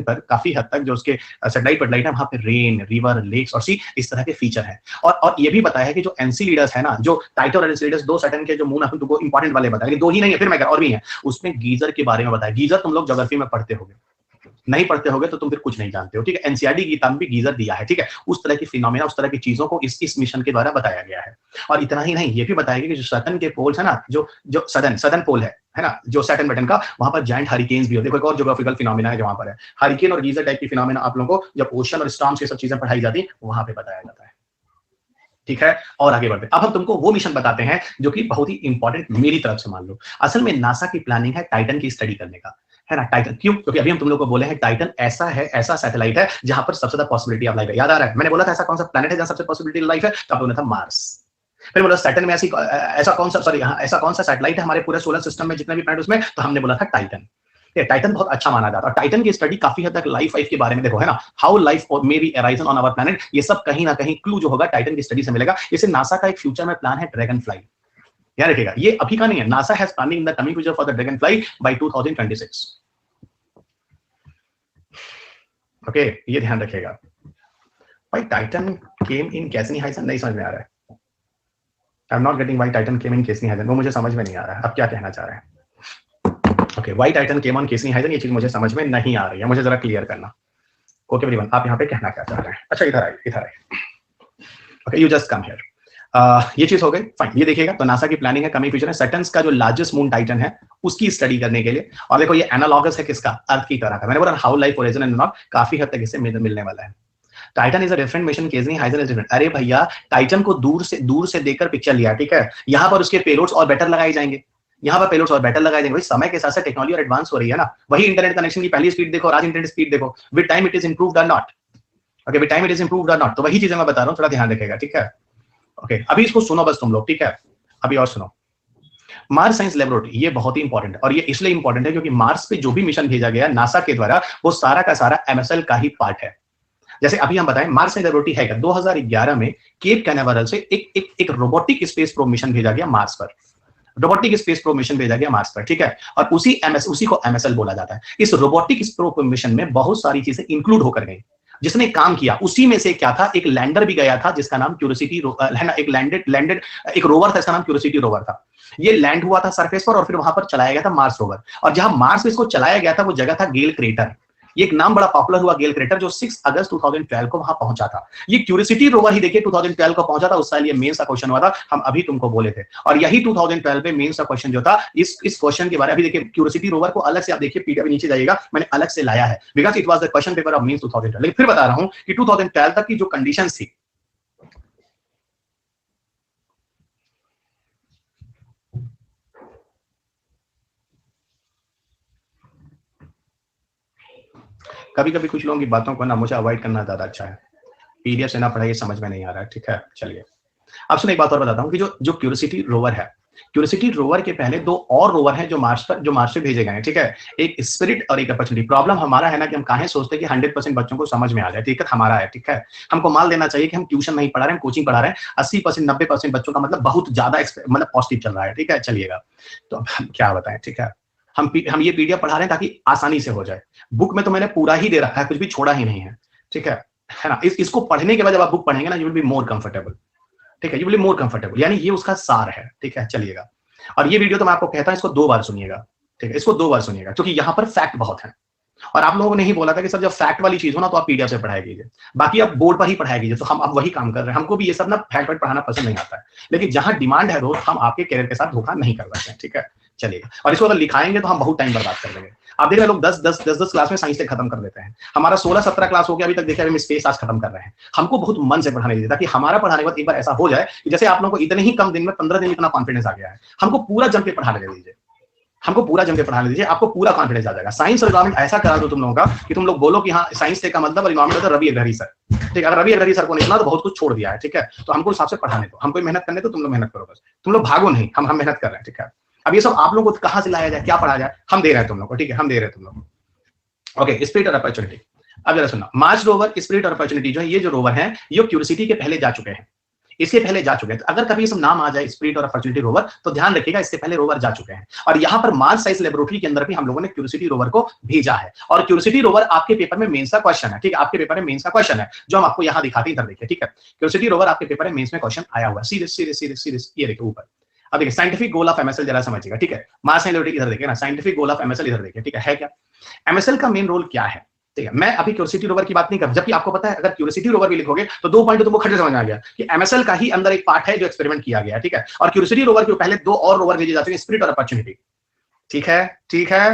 पर काफी हद तक जो उसके सैटेलाइट है, वहां पे रेन, रिवर, लेक्स और सी, इस तरह के फीचर है। और ये भी बताया है कि जो एनसी लीडर्स है ना, जो टाइटन और एनसी लीडर्स, 2 सैटर्न के जो मून है, तुमको इंपॉर्टेंट वाले बताया, 2 ही नहीं है, फिर मैं और भी है, उसमें गीजर के बारे में बताया। गीजर तुम लोग ज्योग्राफी में पढ़ते होगे, नहीं पढ़ते होगे तो तुम फिर कुछ नहीं जानते हो, ठीक है। एनसीईआरटी गीता में भी गीजर दिया है, ठीक है। उस तरह की फिनोमेना, उस तरह की चीजों को इस मिशन के द्वारा बताया गया है। और इतना ही नहीं, ये भी बताया गया कि जो सैटर्न के पोल्स है ना, जो सदर्न पोल है ना, जो सैटर्न बटन का, वहां पर जायंट हरिकेन्स भी होते हैं। देखो, एक और ज्योग्राफिकल फिनोमेना है जो वहां पर है, हरिकेन और गीजर टाइप की फिनोमेना आप लोगों को जब ओशन और स्टॉर्म्स की सब चीजें पढ़ाई जाती है, वहां पे बताया जाता है, ठीक है। और आगे बढ़ते, अब हम तुमको वो मिशन बताते हैं जो कि बहुत ही इंपॉर्टेंट मेरी तरफ से मान लो। असल में नासा की प्लानिंग है टाइटन की स्टडी करने का, है ना। टाइटन क्यों, क्योंकि अभी हम तुम लोग को बोले हैं टाइटन ऐसा सैटेलाइट है जहां पर सबसे ज्यादा पॉसिबिलिटी ऑफ लाइफ है। याद आ रहा है, मैंने बोला था ऐसा कौन सा प्लैनेट है जहां सबसे पॉसिबिलिटी लाइफ है, तो आप बोला था मार्स। फिर बोला सैटर्न में ऐसा कौन सा सैटेलाइट है हमारे पूरे सोलर सिस्टम में जितने भी प्लैनेट उसमें, तो हमने बोला था टाइटन। टाइटन बहुत अच्छा माना जाता है, टाइटन की स्टडी काफी हद तक लाइफ के बारे में, देखो, है ना, how life may be arisen on our planet, ये सब कहीं ना कहीं क्लू जो होगा टाइटन की स्टडी से मिलेगा। इसे नासा का एक फ्यूचर में प्लान है ड्रैगन फ्लाई, याद रखिएगा, ये अभी का नहीं है। NASA has planning in the coming future for the dragon fly bye 2026, okay, ये ध्यान रखिएगा। भाई Titan came in Cassini Huygens, नहीं समझ में आ रहा है, I am not getting why Titan came in Cassini Huygens, वो मुझे समझ में नहीं आ रहा है, अब क्या कहना चाह रहे हैं। Okay, why Titan came on Cassini Huygens, ये चीज मुझे समझ में नहीं आ रही है, मुझे जरा क्लियर करना। ओके एवरीवन, आप यहाँ पे कहना क्या चाह रहे हैं। अच्छा, इधर आइए, okay, you just come here. ये चीज हो गई, फाइन। ये देखिएगा, तो नासा की प्लानिंग है कमिंग फ्यूचर में सैटर्न का जो लार्जेस्ट मून टाइटन है उसकी स्टडी करने के लिए। और देखो, ये एनालॉगस है किसका, अर्थ की तरह का। मैंने बोला how life origin and not, काफी हद तक इससे मिलने वाला है। Titan is a different mission, Cassini Huygens is different. अरे भैया, टाइटन को दूर से देखकर पिक्चर लिया, ठीक है। यहाँ पर उसके पेलोड्स और बेटर लगाए जाएंगे, यहाँ पर पेलोड्स और बेटर लगाए जाएंगे। भाई समय के साथ साथ टेक्नोलॉजी और एडवांस हो रही है ना। वही इंटरनेट कनेक्शन की पहली स्पीड देखो और आज इंटरनेट स्पीड देखो, with time it is improved और not. Okay, time it is improved और नॉट, तो वही चीजें मैं बता रहा हूँ, थोड़ा ध्यान रखेगा, ठीक है। ओके, अभी इसको सुनो बस तुम लोग, ठीक है। अभी और सुनो, मार्स साइंस लेबोरेटरी ये बहुत ही इंपॉर्टेंट है, और ये इसलिए इंपॉर्टेंट है क्योंकि मार्स पे जो भी मिशन भेजा गया नासा के द्वारा वो सारा का सारा एमएसएल का ही पार्ट है। जैसे अभी हम बताएं, मार्स साइंस लेबोरेटरी है क्या, 2011 में केप कैनावरल से एक रोबोटिक स्पेस प्रोब मिशन भेजा गया मार्स पर, रोबोटिक स्पेस प्रोब मिशन भेजा गया मार्स पर, ठीक है। और उसी को एमएसएल बोला जाता है। इस रोबोटिक प्रोब मिशन में बहुत सारी चीजें इंक्लूड होकर गई, जिसने काम किया उसी में से क्या था, एक लैंडर भी गया था जिसका नाम क्यूरियोसिटी है ना, एक लैंडेड एक रोवर था, इसका नाम क्यूरियोसिटी रोवर था। ये लैंड हुआ था सरफेस पर और फिर वहां पर चलाया गया था मार्स रोवर, और जहां मार्स पे इसको चलाया गया था वो जगह था गेल क्रेटर। ये एक नाम बड़ा पॉपुलर हुआ, गेल क्रेटर, जो 6 अगस्त 2012 को वहां पहुंचा था। ये क्यूरियोसिटी रोवर ही देखिए 2012 को पहुंचा था, उस साल ये मेंस का क्वेश्चन हुआ था, हम अभी तुमको बोले थे। और यही 2012 में मेंस का क्वेश्चन जो था, इस क्वेश्चन के बारे में अभी देखिए, क्यूरियोसिटी रोवर को अलग से आप देखिए, पीडीएफ नीचे जाइएगा, मैंने अलग से लाया है, because it was the question paper of mains 2012। लेकिन फिर बता रहा हूं कि 2012 तक की जो कंडीशंस थी, कभी कभी कुछ लोगों की बातों को ना मुझे अवॉइड करना ज्यादा अच्छा है, पीडीएफ से ना पढ़ाई समझ में नहीं आ रहा है, ठीक है। चलिए अब सुनो, एक बात और बताता हूँ कि जो क्यूरियोसिटी रोवर है, क्यूरियोसिटी रोवर के पहले 2 और रोवर हैं जो मार्स पे भेजे गए हैं, ठीक है। एक स्पिरिट और एक अपॉर्चुनिटी। प्रॉब्लम हमारा है ना कि हम काहे सोचते हैं कि 100% बच्चों को समझ में आ जाए, ठीक है, हमारा है, ठीक है। हमको मान लेना चाहिए कि हम ट्यूशन नहीं पढ़ा रहे हैं, कोचिंग पढ़ा रहे हैं, 80% 90% बच्चों का मतलब बहुत ज्यादा मतलब पॉजिटिव चल रहा है, ठीक है। चलिएगा, तो अब क्या बताएं, ठीक है। हम ये पीडीएफ पढ़ा रहे हैं ताकि आसानी से हो जाए। बुक में तो मैंने पूरा ही दे रखा है, कुछ भी छोड़ा ही नहीं है, ठीक है ना। इसको पढ़ने के बाद जब आप बुक पढ़ेंगे ना, you will be more comfortable, ठीक है, you will be more comfortable, यानी ये उसका सार है, ठीक है। चलिएगा, और ये वीडियो तो मैं आपको कहता हूं इसको 2 बार सुनिएगा, ठीक है, इसको 2 बार सुनिएगा, क्योंकि यहां पर फैक्ट बहुत है। और आप लोगों ने ही बोला था कि सर जब फैक्ट वाली चीज हो ना तो आप पीडीएफ से पढ़ाई कीजिए, बाकी आप बोर्ड पर ही पढ़ाई कीजिए, तो हम अब वही काम कर रहे हैं। हमको भी ये सब ना फैक्ट पढ़ाना पसंद नहीं आता है, लेकिन जहां डिमांड है दोस्त, हम आपके कैरियर के साथ धोखा नहीं कर सकते हैं, ठीक है। चलिएगा, और इसको अगर लिखाएंगे तो हम बहुत टाइम बर्बाद कर लेंगे। आप देख रहे लोग 10 क्लास में साइंस से खत्म कर देते हैं, हमारा 16-17 क्लास हो गया अभी तक, देखिए हम स्पेस आज खत्म कर रहे हैं। हमको बहुत मन से पढ़ाने दीजिए, ताकि हमारा पढ़ाने के बाद एक बार ऐसा हो जाए कि जैसे आप लोगों को इतने ही कम दिन में 15 दिन में इतना कॉन्फिडेंस आ गया है, हमको पूरा जम के पढ़ाने दीजिए, हमको पूरा जम के पढ़ाने दीजिए, आपको पूरा कॉन्फिडेंस आ जाएगा। साइंस और इकोनॉमिक्स ऐसा करा दो तुम लोगों का कि तुम लोग बोलो कि हाँ साइंस से का मतलब और इकोनॉमिक्स तो रवि अग्रहरी सर, ठीक है। अगर रवि अग्रहरी सर को नहीं सुना तो बहुत कुछ छोड़ दिया है, ठीक है। तो हमको हिसाब से पढ़ाने दो, हमको मेहनत करने दो, तुम लोग मेहनत करो, बस तुम लोग भागो नहीं, हम मेहनत कर रहे हैं, ठीक है। अब ये सब आप लोगों को कहां से लाया जाए, क्या पढ़ा जाए, हम दे रहे हैं तुम लोग को, ठीक है, हम दे रहे हैं तुम लोग। ओके, स्पिरिट और अपॉर्चुनिटी। अब जरा सुनना, मार्स रोवर, स्पिरिट और अपॉर्चुनिटी जो है, ये जो रोवर है ये क्यूरियोसिटी के पहले जा चुके हैं, इसके पहले जा चुके हैं। तो अगर कभी सब नाम आ जाए स्पिरिट और अपॉर्चुनिटी रोवर, तो ध्यान रखिएगा इससे पहले रोवर जा चुके हैं। और यहाँ पर मार्स साइंस लेबोरेटरी के अंदर भी हम लोगों ने क्यूरियोसिटी रोवर को भेजा है, और क्यूरियोसिटी रोवर आपके पेपर में मेंस का क्वेश्चन है, ठीक है, आपके पेपर में मेंस का क्वेश्चन है, जो हम आपको यहाँ दिखाते हैं, इधर देखिए, ठीक है। क्यूरियोसिटी रोवर आपके पेपर में मेंस में क्वेश्चन आया हुआ है, सीरियस, ये देखिए ऊपर। अब देखिए साइंटिफिक गोल ऑफ एमएसएल, जरा समझिएगा, ठीक है। मार्स साइंस लेबोरेटरी इधर देखिए ना, साइंटिफिक गोल ऑफ एमएसएल इधर देखिए, ठीक है क्या एमएसएल का मेन रोल क्या है, ठीक है। मैं अभी क्यूरियोसिटी रोवर की बात नहीं कर, जबकि आपको पता है अगर क्यूरियोसिटी रोवर भी लिखोगे तो 2 पॉइंट तुमको खट से समझ आ गया कि एमएसएल का ही अंदर एक पार्ट है जो एक्सपेरिमेंट किया गया है, ठीक है। और क्यूरियोसिटी रोवर के पहले 2 और रोवर भेजे जाते हैं, स्पिरिट और अपॉर्चुनिटी, ठीक है, ठीक है।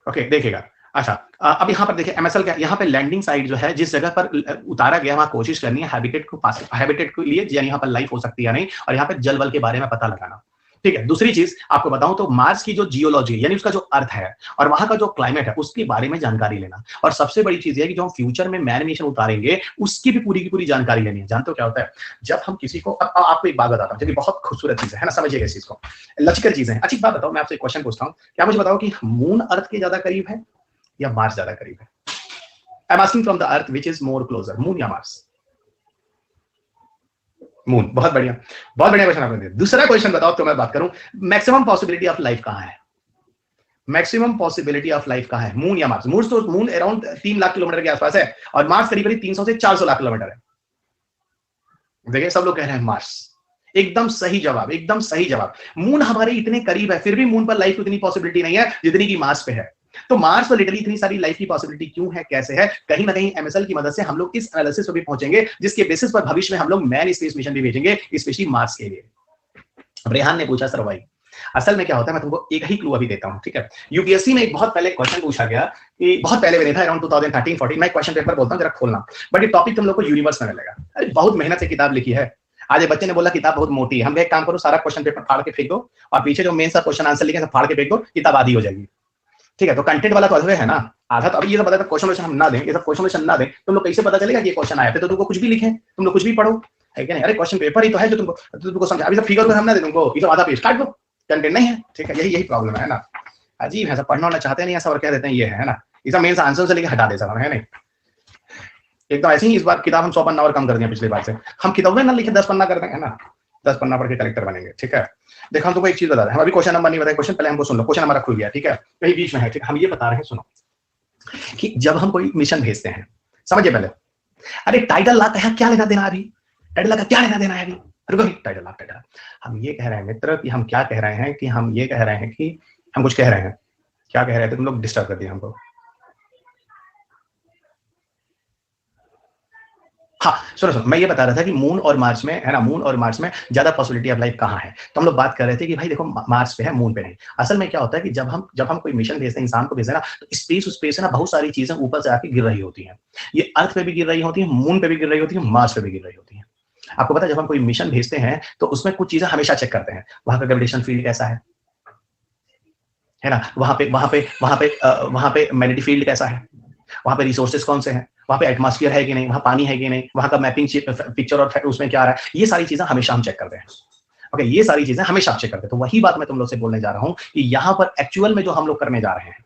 ओके, देखिएगा। अच्छा, अब यहाँ पर देखिए एमएसएल क्या, यहाँ पे लैंडिंग साइट जो है, जिस जगह पर उतारा गया वहां कोशिश करनी है हैबिटेट के लिए, यानी यहाँ पर लाइफ हो सकती है या नहीं, और यहाँ पे जल बल के बारे में पता लगाना, ठीक है। दूसरी चीज आपको बताऊं तो मार्स की जो जियोलॉजी यानी उसका जो अर्थ है और वहां का जो क्लाइमेट है उसके बारे में जानकारी लेना, और सबसे बड़ी चीज है कि जो हम फ्यूचर में मैन मिशन उतारेंगे उसकी भी पूरी की पूरी जानकारी लेनी है। जानते हो क्या होता है, जब हम किसी को, अब आपको एक बात बताता हूँ जो बहुत खूबसूरत चीज है ना, समझिएगा इस चीज को, लचकर चीजें हैं। अच्छी बात बताओ, मैं आपसे एक क्वेश्चन पूछता हूँ, क्या मुझे बताओ कि मून अर्थ के ज्यादा करीब है या मार्स ज्यादा करीब है? I am asking from the earth which is more closer, moon या मार्स? मून। बहुत बढ़िया, बहुत बढ़िया क्वेश्चन आपने दिया। दूसरा क्वेश्चन बताओ तो मैं बात करूं, मैक्सिमम पॉसिबिलिटी ऑफ लाइफ कहां है? मैक्सिमम पॉसिबिलिटी ऑफ लाइफ कहां है, मून या Mars? Moon around 3 lakh kilometre के आसपास है, और मार्स करीब 300 से 400 लाख किलोमीटर है। देखिए सब लोग कह रहे हैं मार्स, एकदम सही जवाब, एकदम सही जवाब। मून हमारे इतने करीब है, फिर भी मून पर लाइफ की उतनी पॉसिबिलिटी नहीं है जितनी की मार्स पे है। तो मार्स पर लिटरली इतनी सारी लाइफ की पॉसिबिलिटी क्यों है, कैसे है? कहीं ना कहीं एमएसएल की मदद से हम लोग इस एनालिसिस पर भी पहुंचेंगे, जिसके बेसिस पर भविष्य में हम लोग मैन स्पेस मिशन भी भेजेंगे, स्पेशली मार्स के लिए। अब रेहान ने पूछा सर भाई, असल में क्या होता है, मैं तुमको एक ही क्लू अभी देता हूं, ठीक है। यूपीएससी में एक बहुत पहले क्वेश्चन पूछा गया, कि बहुत पहले भी नहीं था, अराउंड 2013-14, मैं क्वेश्चन पेपर बोलता हूं, जरा खोलना, बट ये टॉपिक तुम लोग को यूनिवर्स में मिलेगा। अरे बहुत मेहनत से किताब लिखी है। आज एक बच्चे ने बोला किताब बहुत मोटी है, हम एक काम करो, सारा क्वेश्चन पेपर फाड़ के फेंक दो, और पीछे जो मेन सा क्वेश्चन आंसर लिखे फाड़ के फेंक दो, किताब आधी हो जाएगी, ठीक है। तो कंटेंट वाला तो अधूरे है ना, आधा तो अभी ये सब पता था क्वेश्चन हम ना दें, ये सब क्वेश्चन ना दें, तुम लोग कैसे पता चलेगा कि ये क्वेश्चन आया? फिर तो तुमको कुछ भी लिखे, तुम लोग कुछ भी पढ़ो, है क्या नहीं? अरे क्वेश्चन पेपर ही तो है जो तुमको समझा। अभी सब फिगर हम ना दे तुमको, ये सब आधा पेज काट दो, कंटेंट नहीं है, ठीक है? यही प्रॉब्लम है ना। अजीब है, सब पढ़ना होना चाहते नहीं है सब, और कह देते हैं ये है ना, ये सब मेन आंसर से लेके हटा दे सब, है नहीं? एकदम ऐसे ही इस बार किताब हम 100 पन्ना और कम कर दिया पिछली बार से, हम किताबें ना लिखे 10 पन्ना कर देंगे ना, 10 पन्ना पढ़ के कलेक्टर बनेंगे, ठीक है? देखो हम तुमको एक चीज बता रहे हैं, हम अभी क्वेश्चन नंबर नहीं बताए, क्वेश्चन पहले हमको सुन लो, क्वेश्चन हमारा खुल गया, ठीक है? कहीं बीच में है, ठीक है? हम ये बता रहे हैं, सुनो कि जब हम कोई मिशन भेजते हैं, समझिए पहले, अरे टाइटल ला का क्या लेना देना अभी, टाइटल ला का क्या लेना देना है अभी, रुको, टाइटल ला, टाइटल। हम ये कह रहे हैं मित्र कि हम क्या कह रहे हैं कि हम ये कह रहे हैं कि हम कुछ कह रहे हैं, क्या कह रहे थे तुम लोग? डिस्टर्ब कर दिया हमको। हाँ सुनो सुनो, मैं ये बता रहा था कि मून और मार्स में, है ना, मून और मार्स में ज्यादा पॉसिबिलिटी ऑफ लाइफ कहाँ है? तो हम लोग बात कर रहे थे कि भाई देखो मार्स पे है, मून पे नहीं। असल में क्या होता है कि जब हम कोई मिशन भेजते हैं, इंसान को भेजते हैं ना, तो स्पेस ना बहुत सारी चीजें ऊपर से आके गिर रही होती हैं। ये अर्थ पे भी गिर रही होती है, मून पे भी गिर रही होती है, मार्स पे भी गिर रही होती है। आपको पता है जब हम कोई मिशन भेजते हैं तो उसमें कुछ चीजें हमेशा चेक करते हैं, वहां का ग्रेविटेशन फील्ड कैसा है ना, वहां पे मैग्नेटिक फील्ड कैसा है, वहां पे रिसोर्सेज कौन से हैं, वहां पे एटमॉस्फेयर है कि नहीं, वहां पानी है कि नहीं, वहां का मैपिंग पिक्चर और उसमें क्या आ रहा है, ये सारी चीजें हमेशा हम चेक करते हैं। ओके, ये सारी चीजें हमेशा आप चेक करते हैं। तो वही बात मैं तुम लोग से बोलने जा रहा हूं कि यहाँ पर एक्चुअल में जो हम लोग करने जा रहे हैं,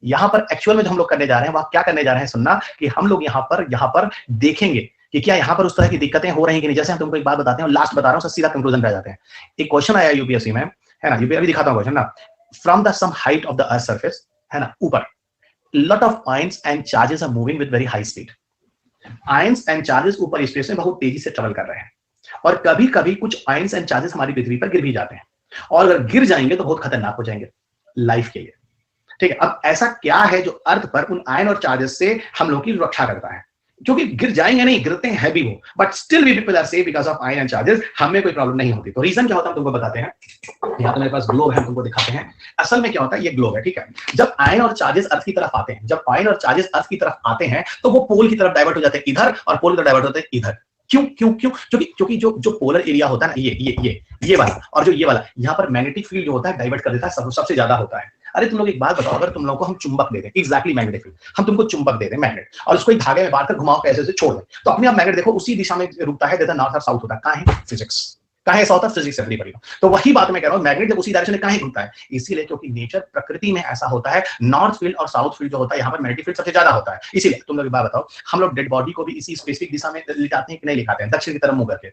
यहाँ पर एक्चुअल में जो हम लोग करने जा रहे हैं, वह क्या करने जा रहे हैं, सुनना, कि हम लोग यहाँ पर देखेंगे कि क्या यहाँ पर उस तरह की दिक्कतें हो रही हैं कि नहीं। जैसे हम तुमको एक बात बताते हैं और लास्ट बता रहा हूँ, सीधा कंक्लूजन पे आ जाते हैं। एक क्वेश्चन आया यूपीएससी में, है ना, यूपीएससी दिखाता हूँ क्वेश्चन ना, from the some height of the earth surface, है ना, ऊपर lot of ions and charges are moving with very high speed. Ions and charges ऊपर स्पेस में बहुत तेजी से ट्रेवल कर रहे हैं, और कभी कभी कुछ आयंस एंड चार्जेस हमारी पृथ्वी पर गिर भी जाते हैं, और अगर गिर जाएंगे तो बहुत खतरनाक हो जाएंगे लाइफ के लिए, ठीक है? अब ऐसा क्या है जो अर्थ पर उन आयन और चार्जेस से हम लोग की रक्षा करता है? क्योंकि गिर जाएंगे नहीं, गिरते हैं भी वो, but still we people are safe because of ion and charges, हमें कोई प्रॉब्लम नहीं होती। तो रीजन क्या होता है तुमको बताते हैं। यहाँ तो मेरे पास ग्लोब है, तुमको दिखाते हैं। असल में क्या होता है, ये ग्लोब है, ठीक है? जब आयन और चार्जेस अर्थ की तरफ आते हैं, जब आयन और चार्जेस अर्थ की तरफ आते हैं तो वो पोल की तरफ डाइवर्ट हो जाते हैं इधर, और पोल की तरफ डाइवर्ट होते हैं इधर। क्यों क्यों क्यों? क्योंकि जो पोलर एरिया होता है ना, ये वाला, और जो ये वाला, यहाँ पर मैग्नेटिक फील्ड जो होता है डाइवर्ट कर देता है, सबसे ज्यादा होता है। अरे तुम लोग एक बात बताओ, अगर तुम लोगों को हम चुंबक दे दें, एग्जैक्टली मैग्नेटिक फील्ड, हम तुमको चुंबक दे दें, मैग्नेट, और उसको एक धागे में बांधकर घुमाओ कैसे से छोड़ दें, तो अपने आप मैग्नेट देखो उसी दिशा में रुकता है जैसा नॉर्थ और साउथ होता है। कहाँ है? फिजिक्स। कहाँ ऐसा होता है? फिजिक्स से पड़ी। तो वही बात मैं कह रहा हूँ, मैग्नेट जब उसी डायरेक्शन में कहाँ घूमता है, इसीलिए क्योंकि नेचर, प्रकृति में ऐसा होता है, नॉर्थ फील्ड और साउथ फील्ड जो होता है, यहाँ पर मैग्नेटिक फील्ड सबसे ज्यादा होता है। इसीलिए तुम लोग एक बात बताओ, हम लोग डेड बॉडी को भी इसी स्पेसिफिक दिशा में लिटाते हैं कि नहीं लिटाते हैं? दक्षिण की तरफ मुंह करके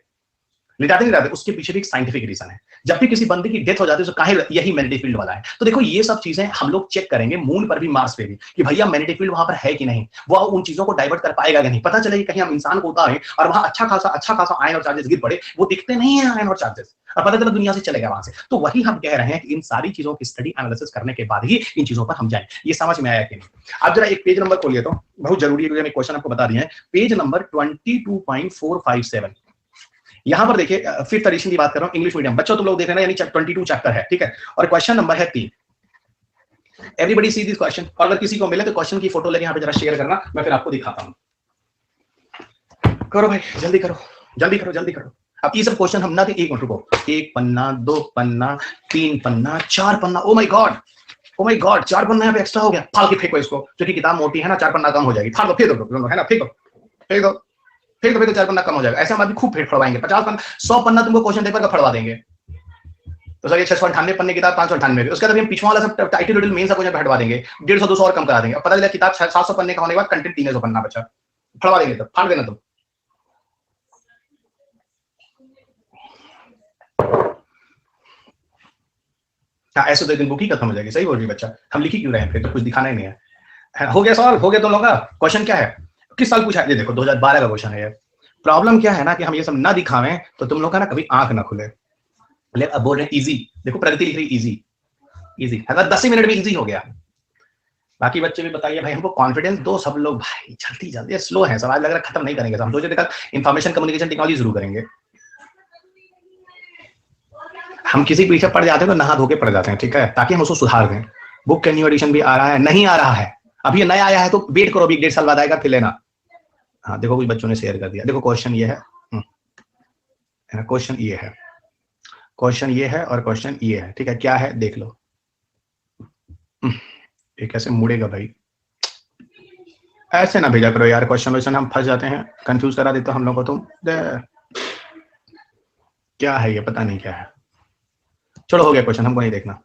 लिटाते नहीं लिटाते? उसके पीछे भी एक साइंटिफिक रीजन है। जब भी किसी बंदे की डेथ हो जाती है तो काहे यही मैग्नेटिक फील्ड वाला है। तो देखो ये सब चीजें हम लोग चेक करेंगे मून पर भी, मार्स पे भी, कि भैया मैग्नेटिक फील्ड वहां पर है कि नहीं, वो उन चीजों को डाइवर्ट कर पाएगा कि नहीं। पता चले कि कहीं हम इंसान को उतारें और वहां अच्छा खासा आयन और चार्जेस गिर पड़े, वो दिखते नहीं है आयन और चार्जेस, और पता चला दुनिया से चलेगा वहां से। तो वही हम कह रहे हैं कि इन सारी चीजों की स्टडी एनालिसिस करने के बाद ही इन चीजों पर हम जाएं। ये समझ में आया कि नहीं? आप जरा एक पेज नंबर खोलिए, तो बहुत जरूरी है, क्योंकि क्वेश्चन आपको बता दिए हैं। पेज नंबर 22.457, यहां पर देखिए, फिफ्थ एडिशन की बात कर रहा हूं, इंग्लिश मीडियम बच्चों तुम लोग देख रहे हैं, यानी 22 चैप्टर है, ठीक है? और क्वेश्चन नंबर है 3। एवरीबॉडी सी दिस क्वेश्चन, और अगर किसी को मिले तो क्वेश्चन की फोटो लेके यहाँ पे जरा शेयर करना, मैं फिर आपको दिखाता हूं। करो भाई, जल्दी करो जल्दी करो जल्दी करो। अब ये सब क्वेश्चन हम ना थे, एक मिनट रुको, 1 पन्ना, 2 पन्ना, 3 पन्ना, 4 पन्ना, oh my god, oh my god, 4 पन्ना यहाँ पे एक्स्ट्रा हो गया। फाड़ के फेंको इसको, क्योंकि किताब मोटी है ना, 4 पन्ना कम हो जाएगी। फाड़ दो, फेंक दो, है ना, फेंक दो फेंक दो फेंक दो, 4 पन्ना कम हो जाएगा। ऐसे हम अभी खूब फेंक फड़वाएंगे, 50 पन्ना, 100 पन्ना तुमको क्वेश्चन पेपर का फड़वा देंगे। तो सर ये 698 पन्ने किताब 598, उसके बाद हम पिछवा वाला सब टाइटल रिडल मेन सब कुछ हटवा देंगे, 150 200 और कम करा देंगे। अब पता चला किताब 700 पन्ने का होने के बाद कंटेंट 300 पन्ना बचा, फड़वा देंगे, तब फाड़ देना तुम। हाँ, ऐसे तो एक दिन बुक ही खत्म हो जाएगी। सही बोल रही बच्चा, हम लिखी क्यों रहे हैं, फिर तो कुछ दिखाना ही नहीं है। हो गया सवाल, हो गया तुम लोगों का? क्वेश्चन क्या है, किस साल पूछा है? ये देखो 2012 का क्वेश्चन है ये। प्रॉब्लम क्या है ना कि हम ये सब ना दिखावें तो तुम लोग का ना कभी आंख ना खुले। अब बोल रहे हैं इजी, देखो प्रगति लिख रही इजी इजी, अगर 10 मिनट में इजी हो गया। बाकी बच्चे भी बताइए भाई, हमको कॉन्फिडेंस दो सब लोग भाई, जल्दी जल्दी, स्लो है सब, आज लग रहा है खत्म नहीं करेंगे। हम सोचे थे कल इंफॉर्मेशन कम्युनिकेशन टेक्नोलॉजी शुरू करेंगे। हम किसी पीछे पड़ जाते हैं तो नहा धो के पड़ जाते हैं, ठीक है, ताकि हम उसको सुधार दें। बुक का न्यू एडिशन भी आ रहा है, नहीं आ रहा है अभी, ये नया आया है तो वेट करो, अभी 1.5 साल बाद आएगा, फिर लेना। हाँ देखो कुछ बच्चों ने शेयर कर दिया, देखो क्वेश्चन ये है, क्वेश्चन ये है, क्वेश्चन ये है और क्वेश्चन ये है, ठीक है? क्या है देख लो। ये कैसे मुड़ेगा भाई, ऐसे ना भेजा करो यार क्वेश्चन वैश्चन, हम फंस जाते हैं, कंफ्यूज करा देते हो हम लोग को तुम। क्या है ये, पता नहीं क्या है। चलो हो गया क्वेश्चन, हमको नहीं देखना।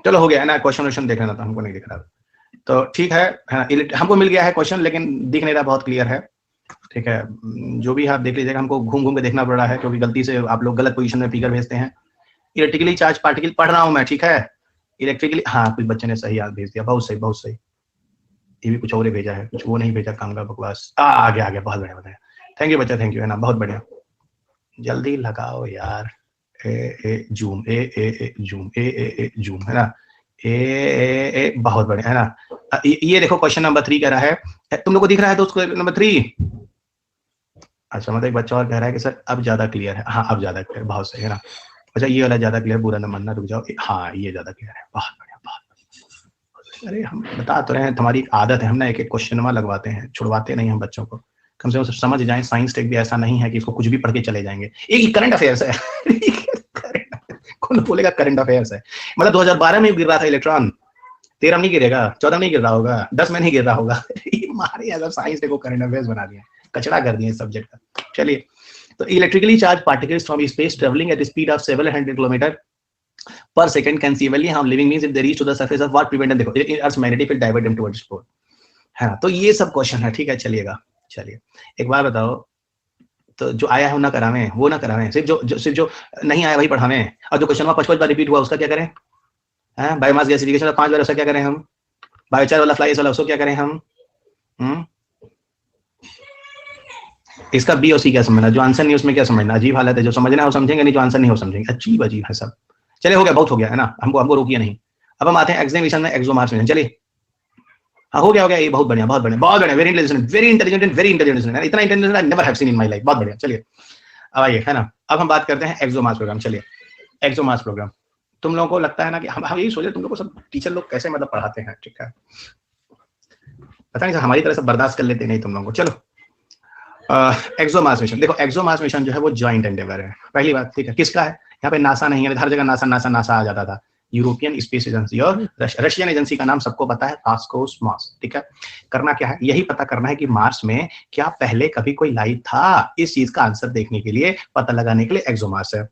चलो हो गया है ना, क्वेश्चन वोश्चन देख लेना, तो हमको नहीं दिख रहा। तो ठीक है, हमको मिल गया है क्वेश्चन, लेकिन दिख नहीं रहा, बहुत क्लियर है। ठीक है, जो भी आप देख लीजिएगा, हमको घूम घूम के देखना पड़ रहा है, क्योंकि गलती से आप लोग गलत पोजीशन में फिगर भेजते हैं। इलेक्ट्रिकली चार्ज पार्टिकल पढ़ रहा हूँ मैं, ठीक है। इलेक्ट्रिकली, हाँ कुछ बच्चे ने सही याद भेज दिया, बहुत सही बहुत सही। ये भी कुछ और ही भेजा है, कुछ वो नहीं भेजा, कांगड़ा बकवास। आ गया, बहुत बढ़िया बताया, थैंक यू बच्चा, थैंक यू, है ना, बहुत बढ़िया। जल्दी लगाओ यार, ए जूम, ए जूम, ए जूम, है ना, ए बहुत बढ़िया, है ना। ये देखो क्वेश्चन नंबर 3 कह रहा है, तुम लोग को दिख रहा है दोस्त नंबर 3? अच्छा, मतलब एक बच्चा और कह रहा है कि सर अब ज्यादा क्लियर है। हाँ अब ज्यादा क्लियर, बहुत सही, है ना। अच्छा ये वाला ज्यादा क्लियर, बुरा न मानना, रुक जाओ। हाँ ये ज्यादा क्लियर है, बहुत बढ़िया, बहुत बढ़िया। अरे हम बता तो रहे हैं, तुम्हारी आदत है, हम ना एक एक क्वेश्चन लगवाते हैं, छुड़वाते नहीं हम बच्चों को, कम से कम समझ जाए। साइंस टेक भी ऐसा नहीं है कि इसको कुछ भी पढ़ के चले जाएंगे। एक करंट अफेयर्स है कौन बोलेगा करंट अफेयर्स है? मतलब 2012 में गिर रहा था इलेक्ट्रॉन, 13 में नहीं गिरेगा, 14 में नहीं गिर रहा होगा, 10 में नहीं गिर रहा होगा मारे यार, साइंस को करंट अफेयर्स बना दिया, कचरा कर दिया सब्जेक्ट का। चलिए, तो electrically charge particles from space travelling at speed of 700 kilometre per second conceivably हम living means if they reach to the surface of what prevent, देखो earth magnetic field divert them towards pole, है ना। तो ये सब question है, ठीक है। चलिएगा, चलिए एक बार बताओ, तो जो आया है ना करावें, वो ना करावें, सिर्फ जो नहीं आया वही पढ़ावें, और जो क्वेश्चन 5 बार रिपीट हुआ उसका क्या करें? हैं, बायोमास गैसिफिकेशन 5 बार उसका क्या करें हम? बायोचार वाला फ्लाई वाला उसको क्या करें हम? इसका बी और सी क्या समझना, जो आंसर नहीं उसमें क्या समझना? अजीब हालत है, जो समझना हो समझेंगे, नहीं जो आंसर नहीं हो समझेंगे। अजीब अजीब है सब। चलिए हो गया, बहुत हो गया, है ना, हमको रोकिए नहीं। अब हम आते हैं एग्जामिनेशन में, एक्सोमार्स में। चलिए हाँ हो गया, ये बहुत बढ़िया, बहुत बढ़िया, बहुत बढ़िया, very intelligent, very intelligent and very intelligent, इतना intelligent I never have seen in my life, बहुत बढ़िया। चलिए अब आइए, है ना, अब हम बात करते हैं एक्सोमार्स प्रोग्राम। चलिए एक्सोमार्स प्रोग्राम, तुम लोगों को लगता है ना कि हम यही सोचे, तुम लोग को सब टीचर लोग कैसे मतलब पढ़ाते हैं, ठीक है, पता नहीं हमारी तरह से बर्दाश्त कर लेते नहीं तुम लोगों को। चलो एक्सोमार्स मिशन, देखो एक्सोमार्स मिशन जो है वो जॉइंट एंडेवर है, पहली बात, ठीक है। किसका है? यहाँ पे नासा नहीं है, हर जगह नासा नासा नासा आ जाता था। यूरोपियन स्पेस एजेंसी और रशियन एजेंसी का नाम सबको पता है, टास्कोस मार्स, ठीक है। करना क्या है? यही पता करना है कि मार्स में क्या पहले कभी कोई लाइफ था। इस चीज का आंसर देखने के लिए, पता लगाने के लिए एक्सोमार्स है।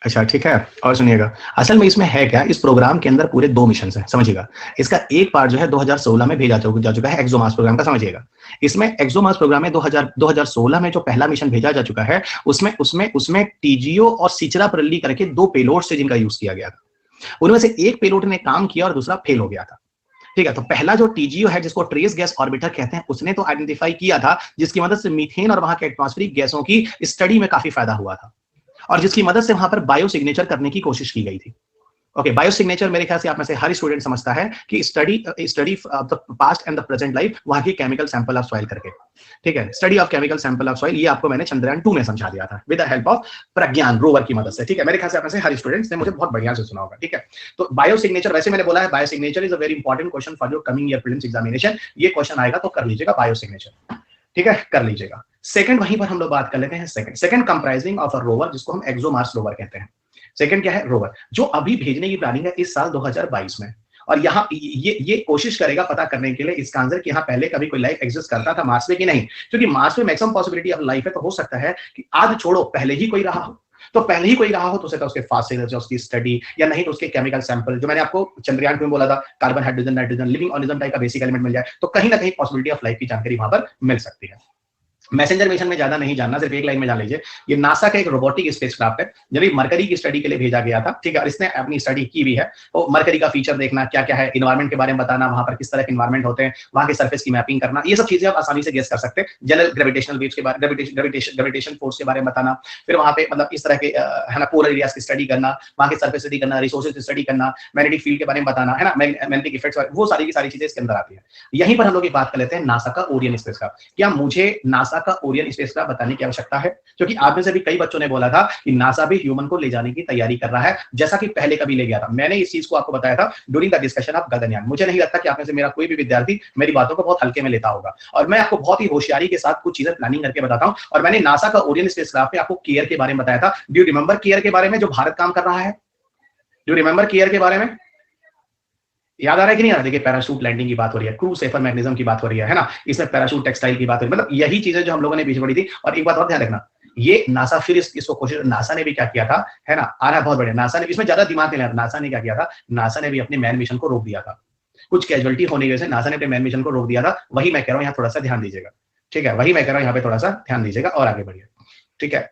अच्छा ठीक है, और सुनिएगा, असल में इसमें है क्या, इस प्रोग्राम के अंदर पूरे 2 मिशन हैं, समझिएगा। इसका एक पार्ट जो है 2016 में भेजा जा चुका है, एक्सोमार्स प्रोग्राम का, समझिएगा। इसमें एक्सोमार्स प्रोग्राम में 2016 में जो पहला मिशन भेजा जा चुका है, उसमें टीजीओ और सिचरा प्रली करके 2 पेलोड से जिनका यूज किया गया था। उनमें से एक पेलोड ने काम किया और दूसरा फेल हो गया था, ठीक है। तो पहला जो टीजीओ है, जिसको ट्रेस गैस ऑर्बिटर कहते हैं, उसने तो आइडेंटिफाई किया था, जिसकी मदद से मीथेन और वहां के एटमॉस्फेरिक गैसों की स्टडी में काफी फायदा हुआ था, और जिसकी मदद से वहां पर बायो सिग्नेचर करने की कोशिश की गई थी। ओके, बायो सिग्नेचर मेरे ख्याल से आप में से हर स्टूडेंट समझता है कि study of the past and the present life, वहां की केमिकल सैंपल ऑफ सॉइल करके, ठीक है। Study of chemical sample of soil, ये आपको मैंने चंद्रयान 2 में समझा दिया था, with the help of Pragyan rover की मदद से, ठीक है। मेरे ख्याल से आप में से हर स्टूडेंट्स ने मुझे बहुत बढ़िया से सुना होगा, ठीक है। तो बायो सिग्नेचर, वैसे मैंने बोला है bio signature is a very important question for your coming year prelims examination. ये क्वेश्चन आएगा तो कर लीजिएगा बायो सिग्नेचर, ठीक है, कर लीजिएगा। सेकंड, वहीं पर हम लोग बात कर लेते हैं second comprising of a rover, जिसको हम एक्सोमार्स रोवर कहते हैं। सेकंड क्या है? रोवर, जो अभी भेजने की प्लानिंग है इस साल 2022 में, और यहाँ ये कोशिश करेगा पता करने के लिए इसका आंसर कि यहाँ पहले कभी कोई लाइफ एग्जिस्ट करता था मार्स में कि नहीं, क्योंकि मार्स में मैक्सिमम पॉसिबिलिटी ऑफ लाइफ है। तो हो सकता है कि आज छोड़ो, पहले ही कोई रहा हो, तो पहले ही कोई रहा हो तो उसके फासिल्स, उसकी स्टडी, या नहीं तो उसके केमिकल सैंपल, जो मैंने आपको चंद्रयान 2 में बोला था, carbon, hydrogen, nitrogen, living organism type का बेसिक एलिमेंट मिल जाए, तो कहीं ना कहीं पॉसिबिलिटी ऑफ लाइफ की जानकारी वहां पर मिल सकती है। मैसेंजर मिशन में ज्यादा नहीं जानना, सिर्फ एक लाइन में जान लीजिए, ये नासा का एक रोबोटिक स्पेसक्राफ्ट है, जब मरकरी की स्टडी के लिए भेजा गया था, ठीक है। और इसने अपनी स्टडी की भी है, तो मरकरी का फीचर देखना, क्या क्या है, इन्वायरमेंट के बारे में बताना, वहां पर किस तरह के इन्वायरमेंट होते हैं, वहां के सरफेस की मैपिंग करना, ये सब चीजें आप आसानी से गेस कर सकते हैं। जनरल ग्रेविटेशनल वेव्स के बारे, ग्रेविटेशन फोर्स के बारे में बताना, फिर वहां पे मतलब इस तरह के है ना पोलर एरियाज की स्टडी करना, वहां के सरफेस स्टडी करना, रिसोर्सेज स्टडी करना, मैग्नेटिक फील्ड के बारे में बताना, है ना, मैग्नेटिक इफेक्ट्स, वो सारी की सारी चीजें इसके अंदर आती है। यहीं पर हम लोग बात कर लेते हैं नासा का ओरियन स्पेसक्राफ्ट। क्या मुझे नासा का ओरियन स्पेसक्राफ्ट बताने की आवश्यकता है, क्योंकि आप में से भी कई बच्चों ने बोला था कि नासा भी ह्यूमन को ले जाने की तैयारी कर रहा है, जैसा कि पहले कभी ले गया था। मैंने इस चीज को आपको बताया था during the discussion of Gaganyaan. मुझे नहीं लगता कि आप में से मेरा कोई भी विद्यार्थी मेरी बातों को बहुत हल्के में लेता होगा, और मैं आपको बहुत ही होशियारी के साथ कुछ चीजें प्लानिंग करके बताता हूं। और मैंने नासा का ओरियन स्पेसक्राफ्ट में आपको केयर के बारे में बताया था। डू यू रिमेंबर केयर के बारे में, जो भारत काम कर रहा है? डू यू रिमेंबर केयर के बारे में? याद आ रहा है कि नहीं आ रहा? देखिए, पैराशूट लैंडिंग की बात हो रही है, क्रू सेफर मैकेनिज्म की बात हो रही है ना, इसमें पैराशूट टेक्सटाइल की बात हो रही है, मतलब यही चीजें जो हम लोगों ने बीच पड़ी थी। और एक बात और ध्यान रखना, ये नासा फिर इसको कोशिश, नासा ने भी क्या किया था, है ना, आ रहा है बहुत बढ़िया। नासा ने इसमें ज्यादा दिमाग नहीं लगा। नासा ने क्या किया था, नासा ने भी अपने मैन मिशन को रोक दिया था। कुछ कैजुअलिटी होने की वजह से नासा ने अपने मैन मिशन को रोक दिया था। वही मैं कह रहा हूं, यहाँ थोड़ा सा ध्यान दीजिएगा, ठीक है? वही मैं कह रहा हूं, यहाँ पे थोड़ा सा ध्यान दीजिएगा और आगे बढ़िए, ठीक है?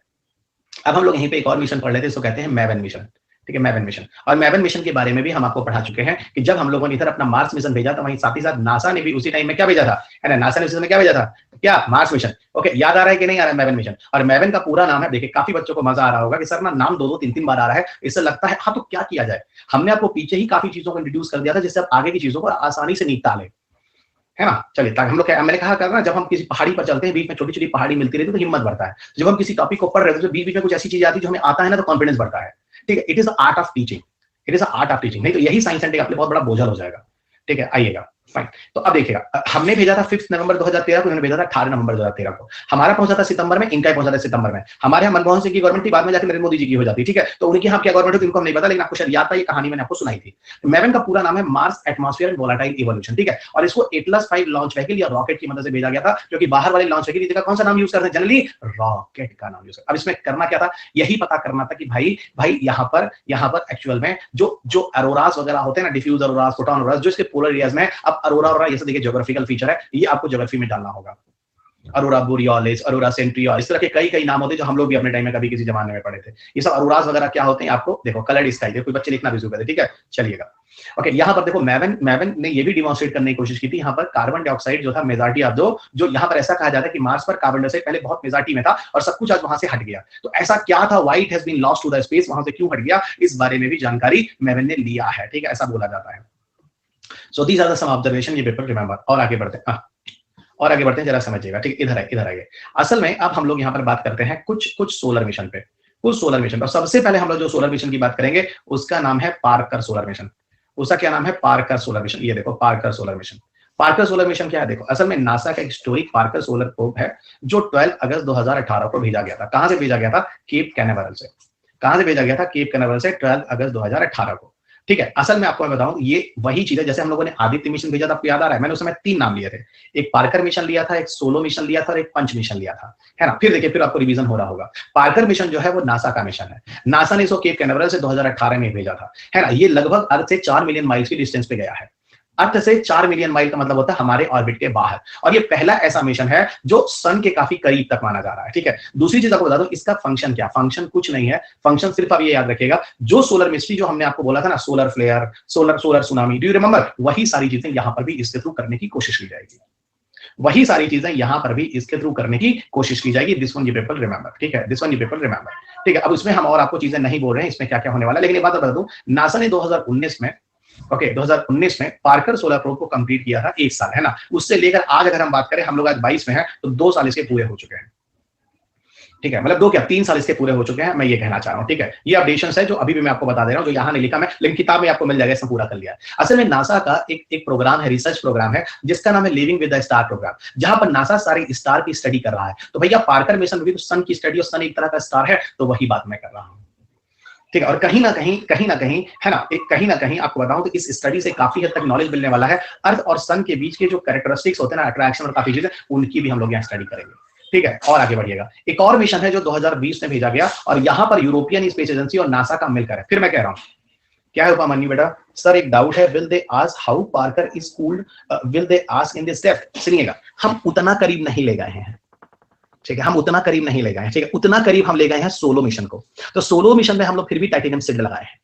अब हम लोग यहीं पे एक और मिशन पढ़ लेते हैं, इसको कहते हैं मैवन मिशन, ठीक है? मैवन मिशन। और मैवन मिशन के बारे में भी हम आपको पढ़ा चुके हैं कि जब हम लोगों ने इधर अपना मार्स मिशन भेजा था, वहीं साथ ही साथ नासा ने भी उसी टाइम में क्या भेजा था, है ना? नासा ने उसी समय क्या भेजा था, क्या? Mars mission. ओके, याद आ रहा है कि नहीं आ रहा है मैवन मिशन? और मैवन का पूरा नाम है, देखिए काफी बच्चों को मजा आ रहा होगा कि सर ना नाम दो तीन तीन बार आ रहा है, इससे लगता है हाँ तो क्या किया जाए। हमने आपको पीछे ही काफी चीजों को इंट्रोड्यूस कर दिया था, जिससे आप आगे की चीजों को आसानी से निपटा ले, है ना? चलिए, ताकि हम लोग, मैंने कहा करना, जब हम किसी पहाड़ी पर चलते हैं, बीच में छोटी छोटी पहाड़ी मिलती रहती है तो हिम्मत बढ़ता है। जब हम किसी टॉपिक को पढ़ रहे होते हैं तो बीच बीच में कुछ ऐसी चीज आती है जो हमें आता है ना, तो कॉन्फिडेंस बढ़ता है, ठीक है? It is art of teaching, it is art of teaching. नहीं तो यही साइंस एंड टेक आपके बहुत बड़ा बोझल हो जाएगा, ठीक है? आइएगा, फाइन। तो अब देखिएगा, हमने भेजा था 5 नवंबर 2013 को, इन्होंने भेजा था 18 नवंबर 2013 को। हमारा पहुंचा था सितंबर में, इनका पहुंचा था सितंबर में। हमारे यहाँ मनमोहन सिंह की गवर्नमेंट थी, बाद में जाकर नरेंद्र मोदी जी की हो जाती, ठीक है? तो उनकी यहाँ क्या गवर्नमेंट थी इनको हम नहीं पता, लेकिन आपको शायद याद था, ये कहानी मैंने आपको सुनाई थी। मैवन का पूरा नाम है Mars atmosphere and volatile evolution, ठीक है? और इसको A+5 लॉन्च व्हीकल या रॉकेट की मदद से भेजा गया था, क्योंकि बाहर वाले लॉन्च व्हीकल की जगह कौन सा नाम यूज करते हैं जनरली? रॉकेट का नाम यूज करते हैं। अब इसमें करना क्या था, यही पता करना था कि भाई यहाँ पर एक्चुअल में जो अरोरास वगैरह होते हैं ना, डिफ्यूज अरोरास, फोटॉन अरोरास, जो इसके पोलर एरियाज में, अब अरोरा ये सब देखिए ज्योग्राफिकल फीचर है, ये आपको ज्योग्राफी में डालना होगा। अरोरा बोरियोलिस, अरोरा सेंट्रियोलिस, इस तरह के कई नाम होते हैं जो हम लोग भी अपने टाइम में कभी किसी जमाने में पढ़े थे। ये सब अरोरास वगैरह क्या होते हैं आपको देखो, कलर्ड स्काई, कोई बच्चे लिखना भी शुरू करते, ठीक है? चलिएगा, ओके। यहाँ पर देखो, मैवन ने ये भी डिमॉन्स्ट्रेट करने की कोशिश की थी, यहाँ पर कार्बन डाइऑक्साइड जो था मेजॉरिटी ऑफ जो यहाँ पर ऐसा कहा जाता है कि मार्स पर कार्बन डाइऑक्साइड पहले बहुत मेजॉरिटी में था और सब कुछ आज वहां से हट गया। तो ऐसा क्या था, why it has been lost to the space, वहां से क्यों हट गया, इस बारे में भी जानकारी मैवन ने लिया है, ठीक है? ऐसा बोला जाता है। So these are the some observation, ये पेपर रिमेंबर। और आगे बढ़ते हैं, जरा समझिएगा, ठीक? इधर आइए। असल में अब हम लोग यहाँ पर बात करते हैं कुछ सोलर मिशन पे, और सबसे पहले हम लोग जो सोलर मिशन की बात करेंगे उसका नाम है पार्कर सोलर मिशन। उसका क्या नाम है? Parker solar mission. ये देखो, Parker solar mission. Parker solar mission क्या है? देखो, असल में नासा का एक हिस्टोरिक पार्कर सोलर प्रोब है जो 12 अगस्त 2018 को भेजा गया था। कहां से भेजा गया था? केप कैनावरल से। कहां से भेजा गया था? केप कैनावरल से, 12 अगस्त 2018 को, ठीक है? असल में आपको मैं बताऊं, ये वही चीज है जैसे हम लोगों ने आदित्य मिशन भेजा था, आपको याद आ रहा है? मैंने उस समय 3 नाम लिए थे, एक पार्कर मिशन लिया था, एक सोलो मिशन लिया था और एक पंच मिशन लिया था, है ना? फिर देखिए, फिर आपको रिवीजन हो रहा होगा। पार्कर मिशन जो है वो नासा का मिशन है। नासा ने इसको केप कैनावरल से 2018 में भेजा था, है ना? ये लगभग अर्थ से 4 मिलियन माइल्स की डिस्टेंस पे गया है। अर्थ से 4 मिलियन माइल का मतलब होता है हमारे ऑर्बिट के बाहर, और ये पहला ऐसा मिशन है जो सन के काफी करीब तक माना जा रहा है, ठीक है? दूसरी चीज आपको बता दूं, इसका फंक्शन क्या? फंक्शन कुछ नहीं है, फंक्शन सिर्फ आप ये याद रखिएगा, जो सोलर मिस्ट्री जो हमने आपको बोला था ना, solar flare, solar tsunami, do you remember? वही सारी चीजें यहां पर भी इसके थ्रू करने की कोशिश की जाएगी। वही सारी चीजें यहां पर भी इसके थ्रू करने की कोशिश की जाएगी। This one you people remember, ठीक है? This one you people remember, ठीक है? अब इसमें हम और आपको चीजें नहीं बोल रहे हैं इसमें क्या क्या होने वाला है, लेकिन ये बात बता दूं, नासा ने 2019 में 2019 में पार्कर सोलर प्रोब को कंप्लीट किया था, 1 साल, है ना? उससे लेकर आज अगर हम बात करें, हम लोग आज 22 में हैं, तो 2 साल इसके पूरे हो चुके हैं, ठीक है? मतलब 3 साल इसके पूरे हो चुके हैं, मैं ये कहना चाह रहा हूं, ठीक है? ये अपडेशंस है जो अभी भी मैं आपको बता दे रहा हूं, जो यहां नहीं लिखा मैं, लेकिन किताब में आपको मिल जाएगा, इसमें पूरा कर लिया है। असल में नासा का एक प्रोग्राम है, रिसर्च प्रोग्राम है, जिसका नाम है living with the star program, जहां पर नासा सारे स्टार की स्टडी कर रहा है। तो भैया पार्कर मिशन भी तो सन की स्टडी, और सन एक तरह का स्टार है, तो वही बात मैं कर रहा हूं, ठीक है? और कहीं ना कहीं है ना, कहीं ना कहीं आपको बताऊं तो इस स्टडी से काफी हद तक नॉलेज मिलने वाला है। अर्थ और सन के बीच के जो कैरेक्टरिस्टिक्स होते हैं ना, अट्रैक्शन और काफी चीजें, उनकी भी हम लोग यहाँ स्टडी करेंगे, ठीक है? और आगे बढ़िएगा, एक और मिशन है जो 2020 में भेजा गया, और यहां पर यूरोपियन स्पेस एजेंसी और नासा का मिलकर है। फिर मैं कह रहा हूं, क्या है उपमान्यु बेटा? सर एक डाउट है, will they ask how Parker is cooled, will they ask in this depth? सुनिएगा, हम उतना करीब नहीं ले गए हैं, ठीक है? हम उतना करीब नहीं ले गए हैं, ठीक है? उतना करीब हम ले गए हैं सोलो मिशन को। तो सोलो मिशन में हम लोग फिर भी टाइटेनियम सील्ड लगाए हैं।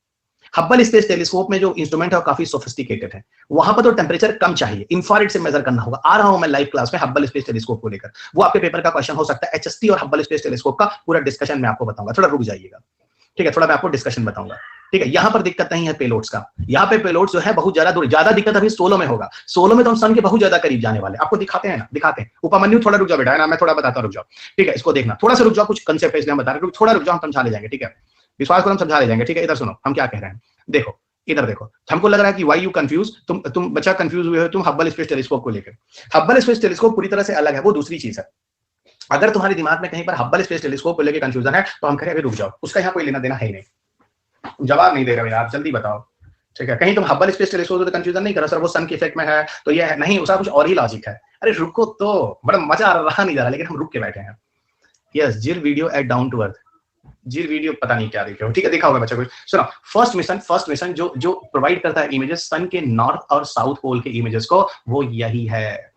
हब्बल स्पेस टेलीस्कोप में जो इंस्ट्रूमेंट है वो काफी सोफिस्टिकेटेड है, वहां पर तो टेंपरेचर कम चाहिए, इंफ्रारेड से मेजर करना होगा। आ रहा हूं मैं लाइव क्लास में हब्बल स्पेस टेलीस्कोप को लेकर, वो आपके पेपर का क्वेश्चन हो सकता है। HST और हब्बल स्पेस टेलीस्कोप का पूरा डिस्कशन मैं आपको बताऊंगा, थोड़ा रुक जाइएगा, ठीक है? थोड़ा मैं आपको डिस्कशन बताऊंगा। ठीक है, यहाँ पर दिक्कत नहीं है पेलोड्स का, यहाँ पे पेलोड्स जो है बहुत ज्यादा दूर, ज्यादा दिक्कत अभी सोलो में होगा। सोलो में तो हम सन के बहुत ज्यादा करीब जाने वाले, आपको दिखाते हैं ना, दिखाते हैं। उपमन्यु थोड़ा रुक जाओ बेटा, है ना, मैं थोड़ा बताता हूँ, रुक जाओ, ठीक है, इसको देखना, थोड़ा सा रुक जाओ, कुछ कंसेप्ट है इसलिए हम बता रहे हैं, थोड़ा रुक जाओ, हम समझा ले जाएंगे, ठीक है, विश्वास करो हम समझा ले जाएंगे, ठीक है। इधर सुनो हम क्या कह रहे हैं, देखो इधर देखो, हमको लग रहा है कि वाई यू कंफ्यूज, तुम बच्चा कंफ्यूज हुए हो तुम हब्बल स्पेस टेलीस्कोप को लेकर। हब्बल स्पेस टेलीस्कोप पूरी तरह से अलग है, वो दूसरी चीज है। अगर तुम्हारे दिमाग में कहीं पर हब्बल स्पेस टेलीस्कोप को लेकर कंफ्यूजन है तो हम कहें अभी रुक जाओ, उसका यहाँ कोई लेना देना है ही नहीं, जवाब नहीं दे रहे हो आप, जल्दी बताओ, ठीक है। कहीं तुम हब्बल स्पेस टेलीस्कोप तो कंफ्यूजन नहीं करो सर वो सन के इफेक्ट में है तो ये है नहीं, उसका कुछ और ही लॉजिक है। अरे रुको तो, बड़ा मजा रहा नहीं जा रहा, लेकिन हम रुक के बैठे हैं। यस, जिर video at down to earth, जिर वीडियो पता नहीं क्या देखे हो, ठीक है, देखा होगा बच्चा कुछ। सुनो, फर्स्ट मिशन जो प्रोवाइड करता है इमेजेस सन के नॉर्थ और साउथ पोल के इमेजेस को, वो यही है।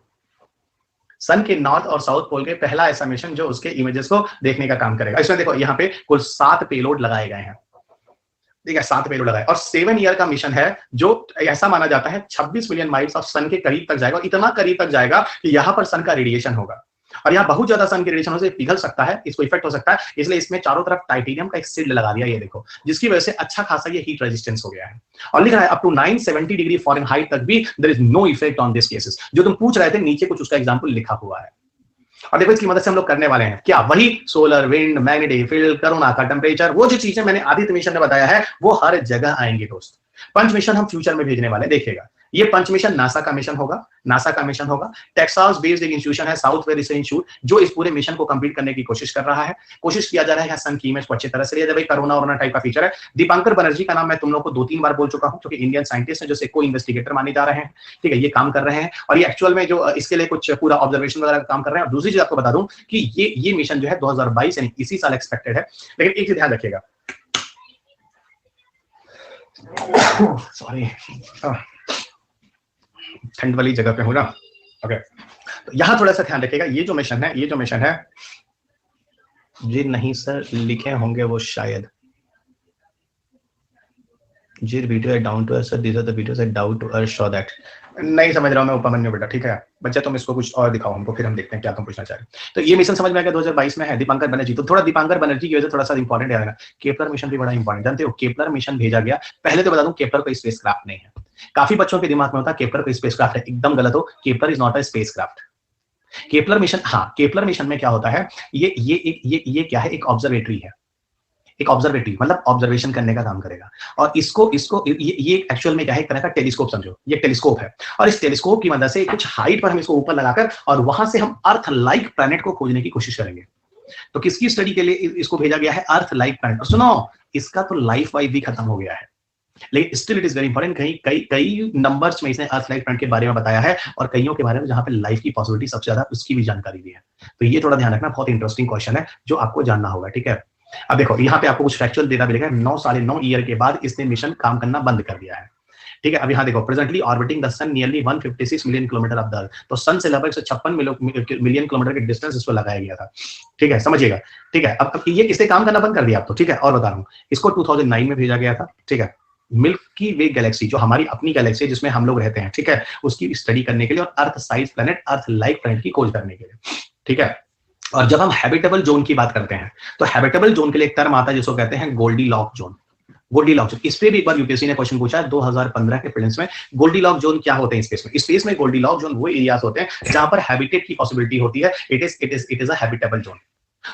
सन के नॉर्थ और साउथ पोल के पहला ऐसा मिशन जो उसके इमेजेस को देखने का काम करेगा। इसमें देखो यहाँ पे कुल 7 पेलोड लगाए गए हैं, ठीक है, 7 पेलोड लगाए, और 7 ईयर का मिशन है जो ऐसा माना जाता है 26 मिलियन माइल्स ऑफ सन के करीब तक जाएगा, और इतना करीब तक जाएगा कि यहाँ पर सन का रेडिएशन होगा, और यहाँ बहुत ज्यादा सन के रेडिएशन से पिघल सकता है, इसको इफेक्ट हो सकता है, इसलिए इसमें चारों तरफ टाइटेनियम का एक शील्ड लगा दिया, ये देखो, जिसकी वजह से अच्छा खासा ये हीट रेजिस्टेंस हो गया है। और लिखा है अप टू 970 डिग्री फ़ारेनहाइट तक भी there is no effect on this cases. जो तुम पूछ रहे थे नीचे कुछ उसका एग्जांपल लिखा हुआ है, और देखो इसकी मदद से हम लोग करने वाले हैं क्या, वही solar, wind, magnetic field, corona का टेम्परेचर, वो जो चीजें मैंने आदित्य मिशन में बताया है वो हर जगह आएंगे दोस्त। पंच मिशन हम फ्यूचर में भेजने वाले, देखिएगा ये पंच मिशन नासा का मिशन होगा, नासा का मिशन होगा। टेक्सास बेस्ड एक इंस्टीट्यूशन है साउथ वेस्ट इंस्टीट्यूट, जो इस पूरे मिशन को कंप्लीट करने की कोशिश कर रहा है, कोशिश किया जा रहा है सन की इमेज को अच्छी तरह से लिया जाए, कोरोना वरोना टाइप का फीचर है। दीपांकर बनर्जी का नाम मैं तुम लोग को 2-3 बार बोल चुका हूं, क्योंकि इंडियन साइंटिस्ट हैं जो को इन्वेस्टिगेटर माने जा रहे हैं, ठीक है, ये काम कर रहे हैं, और ये एक्चुअल में जो इसके लिए कुछ पूरा ऑब्जर्वेशन वगैरह काम कर रहे हैं। और दूसरी चीज आपको बता दूं कि ये मिशन जो है 2022 यानी इसी साल एक्सपेक्टेड है, लेकिन एक चीज ध्यान रखिएगा, सॉरी ठंड वाली जगह पे हूं ना, ओके, तो यहां थोड़ा सा ध्यान रखिएगा, ये जो मिशन है, जी नहीं सर लिखे होंगे वो शायद, जी वीडियो है down to earth sir, these are the videos at down to earth show that, नहीं समझ रहा हूं मैं उपमन्यु बेटा, ठीक है बच्चा, तुम इसको कुछ और दिखाओ हमको, फिर हम देखते हैं क्या तुम पूछना चाह रहे हो। तो ये मिशन समझ में आ गया 2022 में है, दीपांकर बनर्जी, तो थोड़ा दीपांकर बनर्जी की वजह से थोड़ा सा इंपॉर्टेंट है ना। केपलर मिशन भी बड़ा इंपॉर्टेंट, जानते हो केपलर मिशन भेजा गया, पहले तो बता दूं केपलर कोई स्पेसक्राफ्ट नहीं है, काफी बच्चों के दिमाग में होता है केपलर कोई स्पेसक्राफ्ट है, एकदम गलत हो, Kepler is not a spacecraft. Kepler mission, हाँ केपलर मिशन में क्या होता है, ये क्या है, एक ऑब्जर्वेटरी है, एक ऑब्जर्वेटरी मतलब ऑब्जर्वेशन करने का काम करेगा, और इसको ये एक्चुअल में क्या है, एक तरह का टेलीस्कोप समझो, ये टेलीस्कोप है, और इस टेलीस्कोप की मदद से कुछ हाइट पर हम इसको ऊपर लगाकर और वहां से हम अर्थ लाइक प्लैनेट को खोजने की कोशिश करेंगे। तो किसकी स्टडी के लिए इसको भेजा गया है, अर्थ लाइक प्लैनेट। सुनो, इसका तो लाइफ वाइफ भी खत्म हो गया है, लेकिन still it is very important, कई नंबर्स में इसने अर्थ लाइक प्लैनेट के बारे में बताया है, और कईयों के बारे में जहां पे लाइफ की पॉसिबिलिटी सबसे ज्यादा उसकी भी जानकारी दी है। तो ये थोड़ा ध्यान रखना, बहुत इंटरेस्टिंग क्वेश्चन है जो आपको जानना होगा, ठीक है। अब देखो यहाँ पे आपको कुछ फैक्चुअल डेटा मिलेगा, 9.5 ईयर के बाद इसने मिशन काम करना बंद कर दिया है, ठीक है। अब यहाँ देखो, presently orbiting the sun nearly 156 million kilometre of the earth, तो सन से लगभग 156 मिलियन किलोमीटर के डिस्टेंस इसको लगाया गया था, ठीक है, समझिएगा, ठीक है। अब ये किसने काम करना बंद कर दिया, आप तो ठीक है, और बता रहा हूँ, इसको 2009 में भेजा गया था, ठीक है, मिल्की वे गैलेक्सी जो हमारी अपनी गैलेक्सी है जिसमें हम लोग रहते हैं, ठीक है, उसकी स्टडी करने के लिए, और earth size planet, earth like planet की खोज करने के लिए, ठीक है। और जब हम हैबिटेबल जोन की बात करते हैं तो हैबिटेबल जोन के लिए एक टर्म आता है जिसको कहते हैं गोल्डीलॉक जोन। गोल्डीलॉक जोन, इस पे भी एक बार यूपीएससी ने क्वेश्चन पूछा है 2015 के प्रीलिम्स में, गोल्डीलॉक जोन क्या होते हैं स्पेस में। स्पेस में गोल्डीलॉक जोन वो एरियाज होते हैं जहां पर हैबिटेट की पॉसिबिलिटी होती है, it is a habitable zone.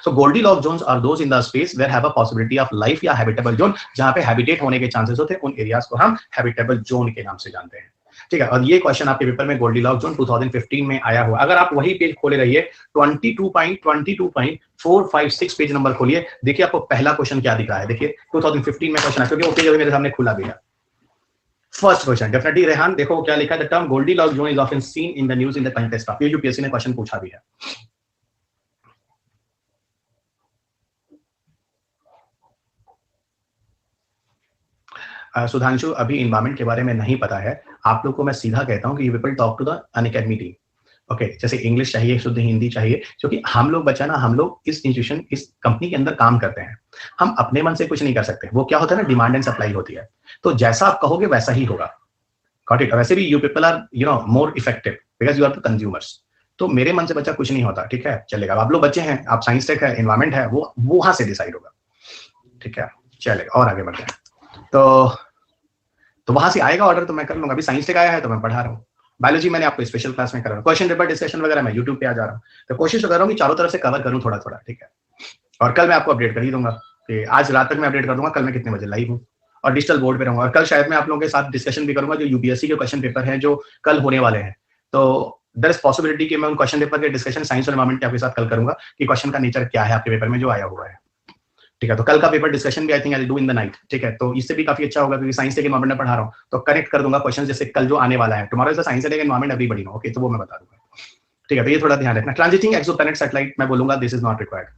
So Goldilocks zones are those in the space where have a possibility of life या habitable zone, जहां पे हैबिटेट होने के चांसेस होते हैं, उन एरियाज को हम हैबिटेबल जोन के नाम से जानते हैं, ठीक है। और ये क्वेश्चन आपके पेपर में गोल्डीलॉक जोन 2015 में आया हुआ, अगर आप वही पेज खोले रहिए 22.456 पेज नंबर खोलिए, देखिए आपको पहला क्वेश्चन क्या दिख रहा है, देखिए 2015 में क्वेश्चन है, क्योंकि वो पेज अभी मेरे सामने खुला भी है। फर्स्ट क्वेश्चन डेफिनेटली रेहान, देखो क्या लिखा है, the term Goldilock zone is often seen in the news in the context of, ये यूपीएससी ने क्वेश्चन पूछा भी है। सुधांशु अभी इन्वायरमेंट के बारे में नहीं पता है, आप लोग को मैं सीधा कहता हूं कि you people talk to the Unacademy team, okay. जैसे इंग्लिश चाहिए, शुद्ध हिंदी चाहिए, क्योंकि हम लोग बच्चा ना, हम लोग इस इंस्टीट्यूशन, इस कंपनी के अंदर काम करते हैं, हम अपने मन से कुछ नहीं कर सकते, वो क्या होता है ना, डिमांड एंड सप्लाई होती है, तो जैसा आप कहोगे वैसा ही होगा, गॉट इट। वैसे भी you people are more effective because you are the consumers, तो मेरे मन से बच्चा कुछ नहीं होता, ठीक है, चलेगा। आप लोग बच्चे हैं, आप साइंस टेक है, एनवायरमेंट है, वो वहां से डिसाइड होगा, ठीक है, चलेगा, और आगे बढ़ते हैं। तो वहां से आएगा ऑर्डर तो मैं कर लूंगा। अभी साइंस टेक आया है तो मैं पढ़ा रहा हूँ, बायोलॉजी मैंने आपको स्पेशल क्लास में करा रहा हूँ, क्वेश्चन पेपर डिस्कशन वगैरह मैं यूट्यूब पे आ जा रहा हूँ। तो कोशिश तो कर रहा हूँ कि चारों तरफ से कवर करूँ थोड़ा थोड़ा, ठीक है। और कल मैं आपको अपडेट कर ही दूंगा कि आज रात तक मैं अपडेट कर दूंगा कल मैं कितने बजे लाइव हूँ, और डिजिटल बोर्ड पे रहूंगा। और कल शायद मैं आप लोगों के साथ डिस्कशन भी करूंगा जो यूपीएससी के क्वेश्चन पेपर हैं जो कल होने वाले हैं। तो देयर इज पॉसिबिलिटी कि मैं उन क्वेश्चन पेपर के डिस्कशन साइंस और एनवायरमेंट के आपके साथ कल करूंगा कि क्वेश्चन का नेचर क्या है आपके पेपर में जो आया हुआ है, ठीक है। तो कल का पेपर डिस्कशन भी I think I will do in the night, ठीक है। तो इससे भी काफी अच्छा होगा क्योंकि साइंस टेक एनवायरमेंट में पढ़ा रहा हूँ तो कनेक्ट कर दूंगा क्वेश्चन जैसे कल जो आने वाला है, tomorrow is the science tech environment everybody know, okay, तो वो मैं बता दूंगा, ठीक है। तो ये थोड़ा ध्यान रखना। ट्रांजिटिंग एक्सोप्लैनेट सैटेलाइट मैं बोलूंगा this is not required.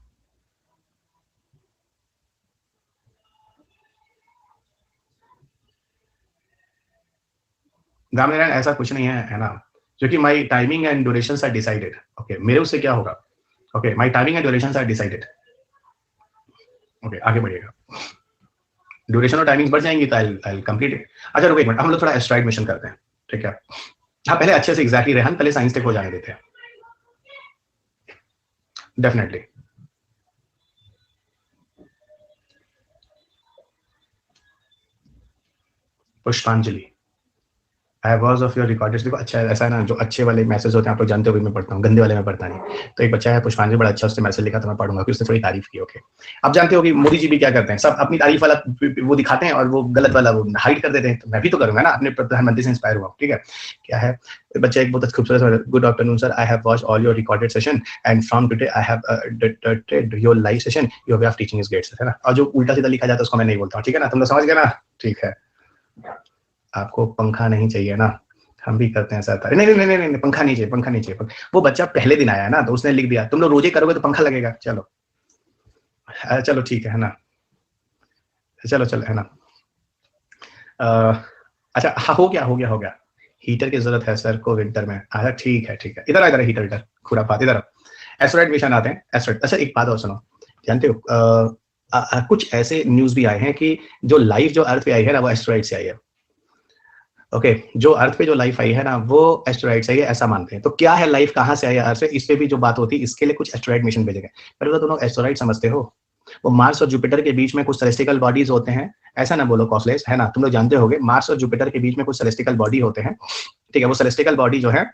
Ramnarayan ऐसा कुछ नहीं है ना, क्योंकि my timing and durations are decided, okay. मेरे उससे क्या होगा, okay, my timing and durations are decided, okay. आगे बढ़िएगा, ड्यूरेशन और टाइमिंग्स बढ़ जाएंगी तो आई कंप्लीट इट। अच्छा रुको एक मिनट, हम लोग थोड़ा एस्ट्राइड मिशन करते हैं, ठीक है। हाँ पहले अच्छे से एग्जैक्टली रेहान पहले साइंस टेक हो जाने देते हैं, डेफिनेटली। पुष्पांजलि, I was of your recorded. देखो अच्छा ऐसा है ना, जो अच्छे वाले मैसेज होते हैं आप लोग जानते हो, मैं पढ़ता हूँ, गंदे वाले में पढ़ता नहीं। तो एक बच्चा है पुष्पांजलि, बड़ा अच्छा उसने मैसेज लिखा तो मैं पढ़ूंगा कि उसने थोड़ी तारीफ की, ओके। आप जानते हो कि मोदी जी भी क्या करते हैं, सब अपनी तारीफ वाला वो दिखाते हैं और वो गलत वाला वो हाइड कर देते हैं। तो मैं भी तो करूंगा ना, अपने प्रधानमंत्री से इंस्पायर हुआ, ठीक है। क्या है बच्चा एक बहुत खूबसूरत, good afternoon sir, I have watched all your recorded session and from today I have detected your live session, your way of teaching is great, है ना। और जो उल्टा सीधा लिखा जाता है उसको मैं नहीं बोलता हूँ, ठीक है ना, तुम लोग समझ गए ना, ठीक है। आपको पंखा नहीं चाहिए ना, हम भी करते हैं सर, नहीं नहीं नहीं नहीं पंखा नहीं चाहिए, पंखा नहीं चाहिए। वो बच्चा पहले दिन आया ना तो उसने लिख दिया तुम लोग रोजे करोगे तो पंखा लगेगा, चलो चलो ठीक है ना, चलो चलो है ना। अच्छा हाँ हो गया हो गया हो गया, हीटर की जरूरत है सर को विंटर में। अच्छा ठीक है ठीक है, इधर इधर हीटर हीटर खुरापात इधर। एस्ट्रॉइड मिशन आते हैं, एस्ट्रॉइड। अच्छा एक बात और सुनो, जानते हो कुछ ऐसे न्यूज भी आए हैं कि जो लाइफ जो अर्थ पे आई है ना वो एस्ट्रॉइड से आई है, ओके जो अर्थ पे जो लाइफ आई है ना वो एस्टेरॉइड से आई है ऐसा मानते हैं। तो क्या है लाइफ, कहाँ से आई है अर्थ से, इस पे भी जो बात होती है इसके लिए कुछ एस्टेरॉइड मिशन भेजे गए। पर वो दोनों एस्टेरॉइड समझते हो, वो मार्स और जुपिटर के बीच में कुछ सेलेस्टिकल बॉडीज होते हैं, ऐसा ना बोलो कॉस्लेस, है ना, तुम लोग जानते होगे मार्स और जुपिटर के बीच में कुछ सेलेस्टिकल बॉडी होते हैं, ठीक है। वो सेलेस्टिकल बॉडी जो है,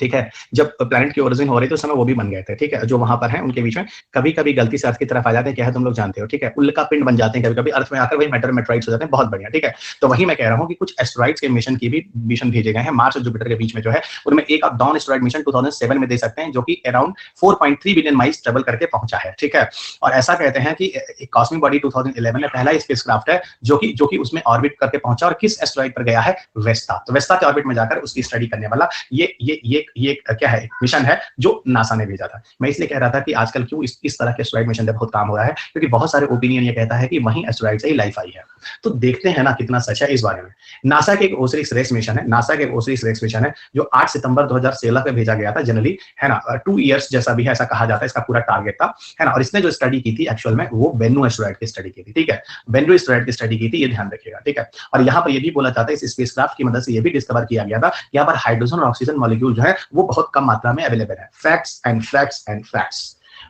ठीक है, जब प्लैनेट की ओरिजिन हो रही थी उस समय वो भी बन गए थे, ठीक है। जो वहां पर हैं उनके बीच में कभी कभी गलती से अर्थ की तरफ आ जाते हैं, क्या है तुम लोग जानते हो, ठीक है। उल्का पिंड बन जाते हैं कभी कभी अर्थ में आकर, वही मेटर मेट्राइड्स हो जाते हैं, बहुत बढ़िया, ठीक है। तो वही मैं कह रहा हूँ कि कुछ एस्ट्रॉइड्स के मिशन की भी मिशन भेजे गए हैं मार्स और जुपिटर के बीच में जो है, उनमें एक आप डॉन एस्ट्रॉइड मिशन 2007 में दे सकते हैं जो कि अराउंड 4.3 बिलियन माइल्स ट्रेवल करके पहुंचा है, ठीक है। और ऐसा कहते हैं कि कॉस्मिक बॉडी 2011 में पहला स्पेसक्राफ्ट है जो कि उसमें ऑर्बिट करके पहुंचा, और किस एस्ट्रॉइड पर गया है, वेस्टा। तो वेस्टा के ऑर्बिट में जाकर उसकी स्टडी करने वाला ये क्या है मिशन है जो नासा ने भेजा था। मैं इसलिए कह रहा था कि आजकल क्यों इस तरह के एस्ट्रॉइड मिशन पे बहुत काम हो रहा है, क्योंकि बहुत सारे ओपिनियन ये कहता है कि वहीं एस्ट्रॉइड से ही लाइफ आई है। तो देखते हैं ना कितना सच है इस बारे में। नासा के एक ओसिरिस रेक्स मिशन है, नासा के ओसिरिस रेक्स मिशन है जो 8 सितंबर 2016 पे भेजा गया था जनरली, है ना। 2 इयर्स जैसा भी है ऐसा कहा जाता है, इसका पूरा टारगेट था, है ना। और इसने जो स्टडी की थी एक्चुअल में वो बेन्नु एस्ट्रॉइड की स्टडी की थी, ठीक है। बेन्नु एस्ट्रॉइड की स्टडी की थी, ये ध्यान रखिएगा, ठीक है। और यहाँ पर ये भी बोला जाता है इस स्पेसक्राफ्ट की मदद से ये भी डिस्कवर किया गया था यहाँ पर हाइड्रोजन और ऑक्सीजन मॉलिक्यूल जो है वो बहुत कम मात्रा में अवेलेबल है। Facts and facts and facts,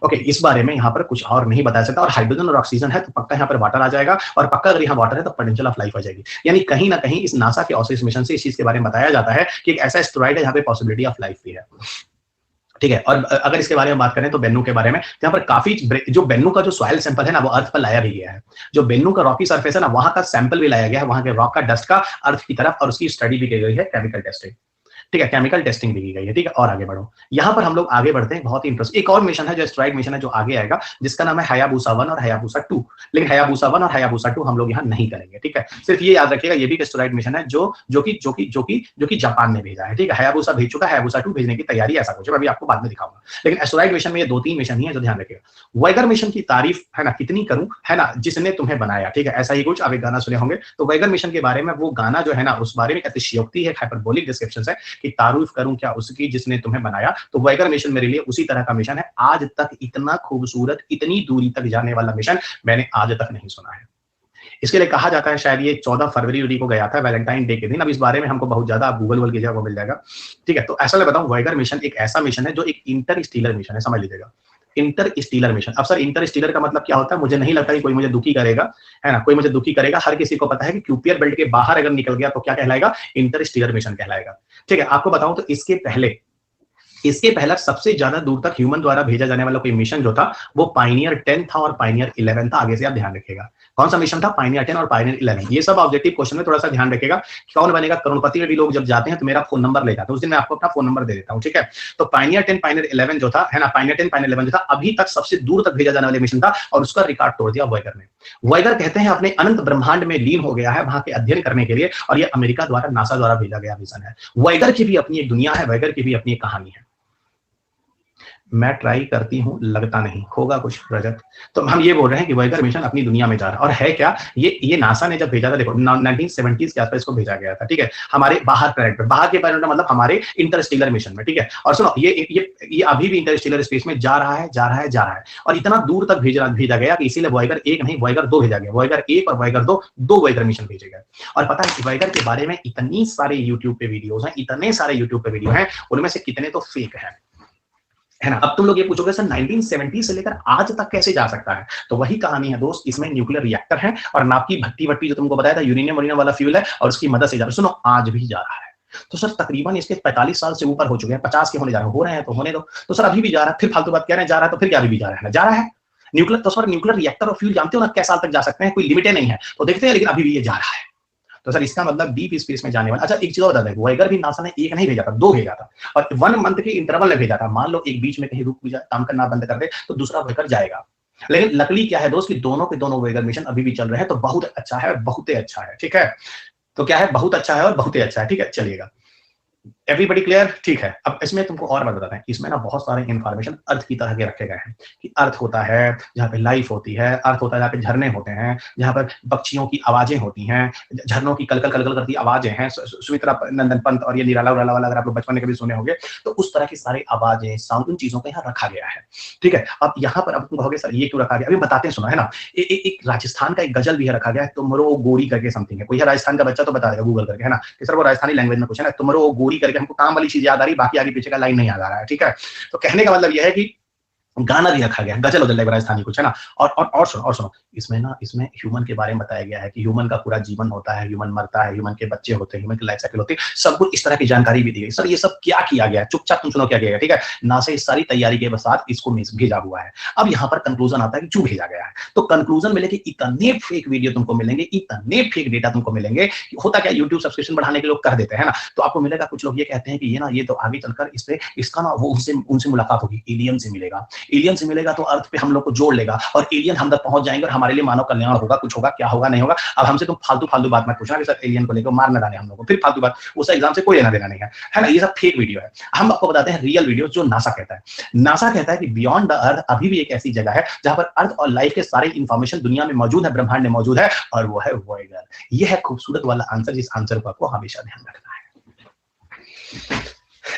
okay. इस बारे में यहाँ पर कुछ और नहीं बताया सकता। और हाइड्रोजन और ऑक्सीजन है तो पक्का यहाँ पर वाटर आ जाएगा, और पक्का अगर यहाँ वाटर है तो पोटेंशियल ऑफ लाइफ आ जाएगी। यानी कहीं ना कहीं इस नासा के ओसिरिस मिशन से इस चीज के बारे में बताया जाता है कि एक ऐसा एस्टेरॉइड है जहाँ पे पॉसिबिलिटी ऑफ लाइफ भी है, ठीक है। और अगर इसके बारे में बात करें तो बेन्नु के बारे में, यहाँ पर काफी जो बेन्नु का जो सॉइल सैंपल है ना वो अर्थ पर लाया भी गया है। जो बेन्नु का रॉकी सरफेस है ना वहां का सैंपल भी लाया गया है, वहां के रॉक का डस्ट का अर्थ की तरफ, और उसकी स्टडी भी की गई है, केमिकल टेस्टिंग, ठीक है, केमिकल टेस्टिंग भी की गई है, ठीक है। और आगे बढ़ो, यहाँ पर हम लोग आगे बढ़ते हैं, बहुत ही इंटरेस्टिंग एक और मिशन है जो एस्ट्रॉइड मिशन है जो आगे आएगा, जिसका नाम है हायाबुसा 1 और हायाबुसा 2। लेकिन हायाबुसा 1 और हायाबुसा 2 हम लोग यहाँ नहीं करेंगे, ठीक है। सिर्फ ये याद रखिएगा ये भी एस्ट्रॉइड मिशन है जो कि जापान ने भेजा है, ठीक है। हायाबुसा भेज चुका है, हायाबुसा 2 भेजने की तैयारी, ऐसा कुछ है, अभी आपको बाद में दिखाऊंगा। लेकिन एस्ट्रॉइड मिशन में ये 2-3 मिशन ही है जो ध्यान रखिएगा। वैगर मिशन की तारीफ है ना कितनी करूं, है ना, जिसने तुम्हें बनाया, ठीक है, ऐसा ही कुछ आप एक गाना सुने होंगे। तो वैगर मिशन के बारे में वो गाना जो है ना उस बारे में अतिशयोक्ति है, हाइपरबोलिक डिस्क्रिप्शन है कि तारीफ करूं क्या उसकी जिसने तुम्हें बनाया। तो वैगर मिशन मेरे लिए उसी तरह का मिशन है। आज तक इतना खूबसूरत, इतनी दूरी तक जाने वाला मिशन मैंने आज तक नहीं सुना है। इसके लिए कहा जाता है शायद ये 14 फरवरी को गया था, वैलेंटाइन डे के दिन। अब इस बारे में हमको बहुत ज्यादा आप गूगल कीजिएगा वो मिल जाएगा, ठीक है। तो ऐसा मैं बताऊं वैगर मिशन एक ऐसा मिशन है जो एक इंटरस्टेलर मिशन है, समझ लीजिएगा। Inter stealer mission. अब सर इंटर स्टीलर का मतलब क्या होता है? मुझे नहीं लगता कि कोई मुझे दुखी करेगा, है ना, कोई मुझे दुखी करेगा। हर किसी को पता है कि क्यूपियर बेल्ट के बाहर अगर निकल गया तो क्या कहलाएगा? इंटर स्टीलर मिशन कहलाएगा। ठीक है, आपको बताऊं तो इसके पहला सबसे ज्यादा दूर तक ह्यूमन द्वारा भेजा जाने वाला कोई मिशन जो था वो पाइनियर 10 था और पाइनियर 11 था। आगे से आप ध्यान रखिएगा कौन सा मिशन था, पाइनियर 10 और पाइनियर 11। ये सब ऑब्जेक्टिव क्वेश्चन में थोड़ा सा ध्यान रखिएगा। कौन बनेगा करोड़पति में भी लोग जब जाते हैं तो मेरा फोन नंबर ले जाते हैं, उस दिन मैं आपको अपना फोन नंबर दे देता हूं। ठीक है, तो पाइनियर 10 पाइनियर 11 जो था, है ना, पाइनियर 10 पाइनियर 11 जो था अभी तक सबसे दूर तक भेजा जाने वाला मिशन था और उसका रिकॉर्ड तोड़ दिया वॉयगर ने। वॉयगर कहते हैं अपने अनंत ब्रह्मांड में लीन हो गया है वहां के अध्ययन करने के लिए, और ये अमेरिका द्वारा नासा द्वारा भेजा गया मिशन है। वॉयगर की भी अपनी एक दुनिया है, वॉयगर की भी अपनी एक कहानी है। मैं ट्राई करती हूं, लगता नहीं, होगा कुछ रजत। तो हम ये बोल रहे हैं कि वॉयगर मिशन अपनी दुनिया में जा रहा है, और है क्या ये नासा ने जब भेजा था, देखो 1970s के आसपास इसको भेजा गया था। ठीक है, हमारे बाहर प्लैनेट पे, बाहर के प्लैनेट का मतलब हमारे इंटरस्टेलर मिशन में। ठीक है, और सुनो ये अभी भी इंटरस्टेलर स्पेस में जा रहा है, और इतना दूर तक भेजा गया कि इसीलिए वॉयगर 1 नहीं वॉयगर 2 भेजा गया। वॉयगर 1 और वॉयगर 2 वॉयगर मिशन भेजे गए। और पता है वॉयगर के बारे में इतनी सारे यूट्यूब पे वीडियोस हैं, इतने सारे यूट्यूब पे वीडियो हैं, उनमें से कितने तो फेक है ना। अब तुम लोग ये पूछोगे सर 1970 से लेकर आज तक कैसे जा सकता है? तो वही कहानी है दोस्त, इसमें न्यूक्लियर रिएक्टर है और नाप की भट्टी वट्टी जो तुमको बताया था यूरेनियम वाला फ्यूल है, और उसकी मदद से जा रहा है। सुनो, आज भी जा रहा है। तो सर तकरीबन इसके 45 साल से ऊपर हो चुके हैं, 50 के होने जा रहे हो रहे हैं तो होने दो। तो सर अभी भी जा रहा है, फिर फालतू बात कह रहे हैं जा रहा है, तो फिर क्या अभी भी जा रहा है? न्यूक्लियर, तो सर न्यूक्लियर रिएक्टर और फ्यूल जानते हो ना कैसे साल तक जा सकते हैं, कोई लिमिट नहीं है। तो देखते हैं, लेकिन अभी भी ये जा रहा है। तो सर इसका मतलब डीप स्पेस में जाने वाला। अच्छा एक चीज और बता दें, वॉयगर भी नासा ने 1 नहीं भेजा था, 2 भेजा था, और 1 मंथ के इंटरवल में भेजा था। मान लो एक बीच में कहीं रुक जाए, काम करना बंद कर दे, तो दूसरा वॉयगर जाएगा। लेकिन लकली क्या है दोस्त कि दोनों के दोनों वॉयगर मिशन अभी भी चल रहे हैं, तो बहुत अच्छा है, बहुत ही अच्छा है। ठीक है, तो क्या है, बहुत अच्छा है और बहुत ही अच्छा है। ठीक है, चलिएगा, एवरीबडी क्लियर? ठीक है, अब इसमें तुमको और बात बताते हैं। इसमें ना बहुत सारे इंफॉर्मेशन अर्थ की तरह के रखे गए हैं कि अर्थ होता है जहाँ पे लाइफ होती है, अर्थ होता है जहाँ पे झरने होते हैं, जहाँ पर पक्षियों की आवाजें होती हैं, झरनों की कलकल कलकल करती आवाजें हैं। सुमित्रा नंदन पंत और ये निराला उराला वाला अगर आप लोग बचपन में कभी सुने होंगे, तो उस तरह की सारी आवाजें, साउंड, उन चीजों को यहाँ रखा गया है। ठीक है, अब यहाँ पर अब तुम कहोगे सर ये क्यों रखा गया, अभी बताते हैं, सुनो, है ना। एक राजस्थान का एक गजल भी है रखा गया है, तुमरो गोरी करके समथिंग है, कोई है राजस्थान का बच्चा तो बता देगा गूगल करके, है ना, कि सर वो राजस्थानी लैंग्वेज में कुछ है ना, तुमरो गोरी करके। हमको काम वाली चीज याद आ रही, बाकी आगे पीछे का लाइन नहीं याद आ रहा है। ठीक है, तो कहने का मतलब यह है कि गाना भी रखा गया, गजल उजल राजस्थानी कुछ, है ना। और सुनो, इसमें ह्यूमन के बारे में बताया गया है कि ह्यूमन का पूरा जीवन होता है, ह्यूमन मरता है, ह्यूमन के बच्चे होते हैं, ह्यूमन की लाइफ साइकिल होती है, सब कुछ इस तरह की जानकारी भी दी गई। सर ये सब क्या किया गया है? चुपचाप तुम सुनो क्या किया गया। ठीक है, नासा इस सारी तैयारी के साथ इसको भेजा हुआ है। अब यहाँ पर कंक्लूजन आता है कि क्यों भेजा गया है। तो कंक्लूजन मिले कि इतने फेक वीडियो तुमको मिलेंगे, इतने फेक डेटा तुमको मिलेंगे। होता क्या, यूट्यूब सब्सक्रिप्शन बढ़ाने के लोग कर देते हैं ना, तो आपको मिलेगा, कुछ लोग ये कहते हैं कि ये तो आगे चलकर इसका ना वो उनसे मुलाकात होगी, एलियन से मिलेगा, तो अर्थ पे हम लोग को जोड़ लेगा और एलियन हम तक पहुंच जाएंगे और हमारे लिए मानव कल्याण होगा, कुछ होगा, क्या होगा नहीं होगा। अब हमसे तुम फालतू बात मत पूछना कि सर एलियन को लेकर मार न डाले हम लोग को, फिर फालतू बात, उस एग्जाम से कोई लेना देना नहीं है ना। ये सब फेक वीडियो है। हम आपको बताते हैं रियल वीडियो जो नासा कहता है। नासा कहता है कि बियॉन्ड द अर्थ अभी भी एक ऐसी जगह है जहां पर अर्थ और लाइफ के सारे इंफॉर्मेशन दुनिया में मौजूद है, ब्रह्मांड में मौजूद है, और वो है वॉयगर। यह है खूबसूरत वाला आंसर, जिस आंसर को आपको हमेशा ध्यान रखना है।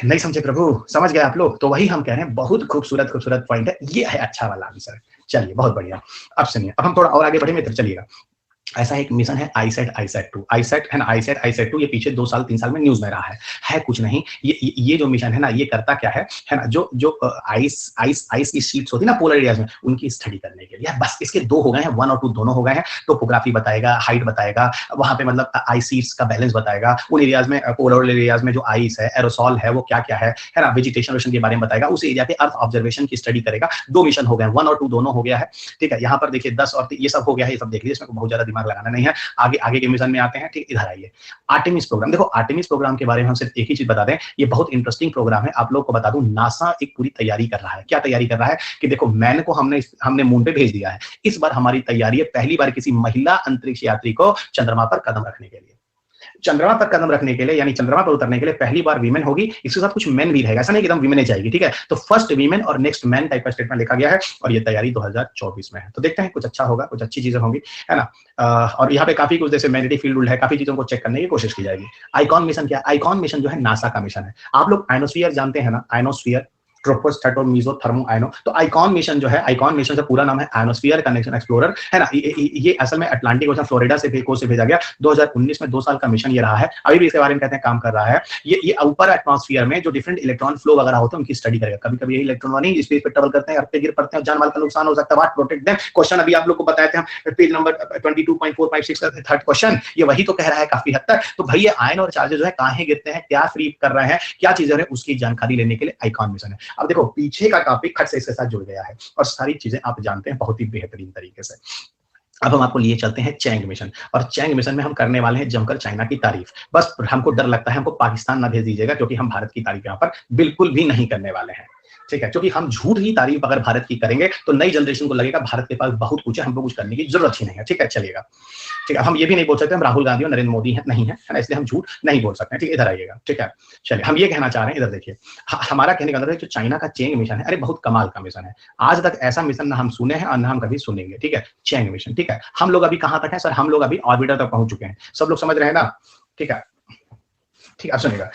नहीं समझे प्रभु? समझ गए आप लोग? तो वही हम कह रहे हैं, बहुत खूबसूरत पॉइंट है, ये है अच्छा वाला आंसर। चलिए बहुत बढ़िया। अब सुनिए, अब हम थोड़ा और आगे बढ़े मित्र, चलिएगा। ऐसा एक मिशन है आईसैट 2, आईसैट है ना, आईसैट 2, ये पीछे 2 साल 3 साल में न्यूज में रहा है कुछ नहीं। ये जो मिशन है ना, ये करता क्या है ना, जो आइस की शीट्स होती है ना पोलर एरियाज में, उनकी स्टडी करने के लिए। बस इसके 2 हो गए हैं, 1 और 2 दोनों हो गए हैं। टोपोग्राफी बताएगा, हाइट बताएगा, वहां पे मतलब आइस शीट्स का बैलेंस बताएगा, उन एरियाज में, पोलर एरियाज में जो आइस है, एरोसॉल है, वो क्या है ना, वेजिटेशन के बारे में बताएगा, उस एरिया पे अर्थ ऑब्जर्वेशन की स्टडी करेगा। 2 मिशन हो गए, 1 और 2 दोनों हो गया है। ठीक है, यहाँ पर देखिए 10 और ये सब हो गया है, ये सब देख लीजिए, इसमें बहुत ज्यादा दिमाग लगाना नहीं है। आगे के मिशन में आते हैं। ठीक, इधर आइए, आर्टेमिस प्रोग्राम। देखो आर्टेमिस प्रोग्राम के बारे में हम सिर्फ एक ही चीज बता दें, ये बहुत इंटरेस्टिंग प्रोग्राम है। आप लोग को बता दूं, नासा एक पूरी तैयारी कर रहा है। क्या तैयारी कर रहा है कि देखो, मैन को हमने मून पे भेज दिया है। इस बार हमारी तैयारी है पहली बार किसी महिला अंतरिक्ष यात्री को चंद्रमा पर कदम रखने के लिए। चंद्रमा पर कदम रखने के लिए, यानी चंद्रमा पर उतरने के लिए पहली बार वीमेन होगी, इसके साथ कुछ मेन भी रहेगा। ऐसा नहीं कि एकदम वीमेन ही जाएगी। ठीक है, तो फर्स्ट वीमेन और नेक्स्ट मैन टाइप का स्टेटमेंट लिखा गया है, और ये तैयारी 2024 में है। तो देखते हैं, कुछ अच्छा होगा, कुछ अच्छी चीजें होंगी, है ना। और यहाँ पे काफी कुछ जैसे मैग्नेटिक फील्ड है, काफी चीजों को चेक करने की कोशिश की जाएगी। आइकॉन मिशन क्या है? आइकॉन मिशन जो है नासा का मिशन है। आप लोग आइनोस्फीयर जानते हैं ना, आइनोस्फीयर ट्रोपोस, थर्टो, मीजो, थर्मो, आयनो। तो आइकॉन मिशन जो है, आइकॉन मिशन का पूरा नाम है आयनोस्फीयर कनेक्शन एक्सप्लोरर, है ना। ये असल में अटलांटिक ओशन फ्लोरिडा से भेजा गया 2019 में, 2 साल का मिशन ये रहा है। अभी भी इसके बारे में कहते हैं काम कर रहा है। ये ऊपर एटमॉस्फेयर में जो डिफरेंट इलेक्ट्रॉन फ्लो वगैरह होते हैं उनकी स्टडी करेगा। कभी कभी ये इलेक्ट्रॉन नहीं स्पेस पे ट्रैवल करते हैं, अर्थ पे गिर पड़ते हैं, जान माल का नुकसान हो सकता है। What protect them? क्वेश्चन अभी आप लोग को बताए थे हम, पेज नंबर 22.456 का थर्ड क्वेश्चन, ये वही तो कह रहा है काफी हद तक। तो भाई ये आयन और चार्जेस जो है कहां गिरते हैं, क्या फ्री कर रहे हैं, क्या चीजें हैं, उसकी जानकारी लेने के लिए आइकॉन मिशन है। अब देखो पीछे का टॉपिक खट से इसके साथ जुड़ गया है और सारी चीजें आप जानते हैं बहुत ही बेहतरीन तरीके से। अब हम आपको लिए चलते हैं चैंग मिशन, और चैंग मिशन में हम करने वाले हैं जमकर चाइना की तारीफ। बस हमको डर लगता है हमको पाकिस्तान ना भेज दीजिएगा, क्योंकि हम भारत की तारीफ यहाँ पर बिल्कुल भी नहीं करने वाले हैं, ठीक है। क्योंकि हम झूठ ही तारीफ अगर भारत की करेंगे तो नई जनरेशन को लगेगा भारत के पास बहुत कुछ है, हमको कुछ करने की जरूरत ही नहीं है, ठीक है। चलिएगा, ठीक है। हम ये भी नहीं बोल सकते हम राहुल गांधी और नरेंद्र मोदी नहीं है ना, इसलिए हम झूठ नहीं बोल सकते हैं, ठीक है। इधर आइएगा, ठीक है। चलिए, हम ये कहना चाह रहे हैं, इधर देखिए, हमारा कहने का मतलब है जो चाइना का चैंग मिशन है, अरे बहुत कमाल का मिशन है। आज तक ऐसा मिशन ना हम सुने हैं और ना हम कभी सुनेंगे, ठीक है। चैंग मिशन, ठीक है। हम लोग अभी कहां तक है सर? हम लोग अभी ऑर्बिटर तक पहुंच चुके हैं, सब लोग समझ रहे हैं ना, ठीक है। ठीक है, सुनिएगा,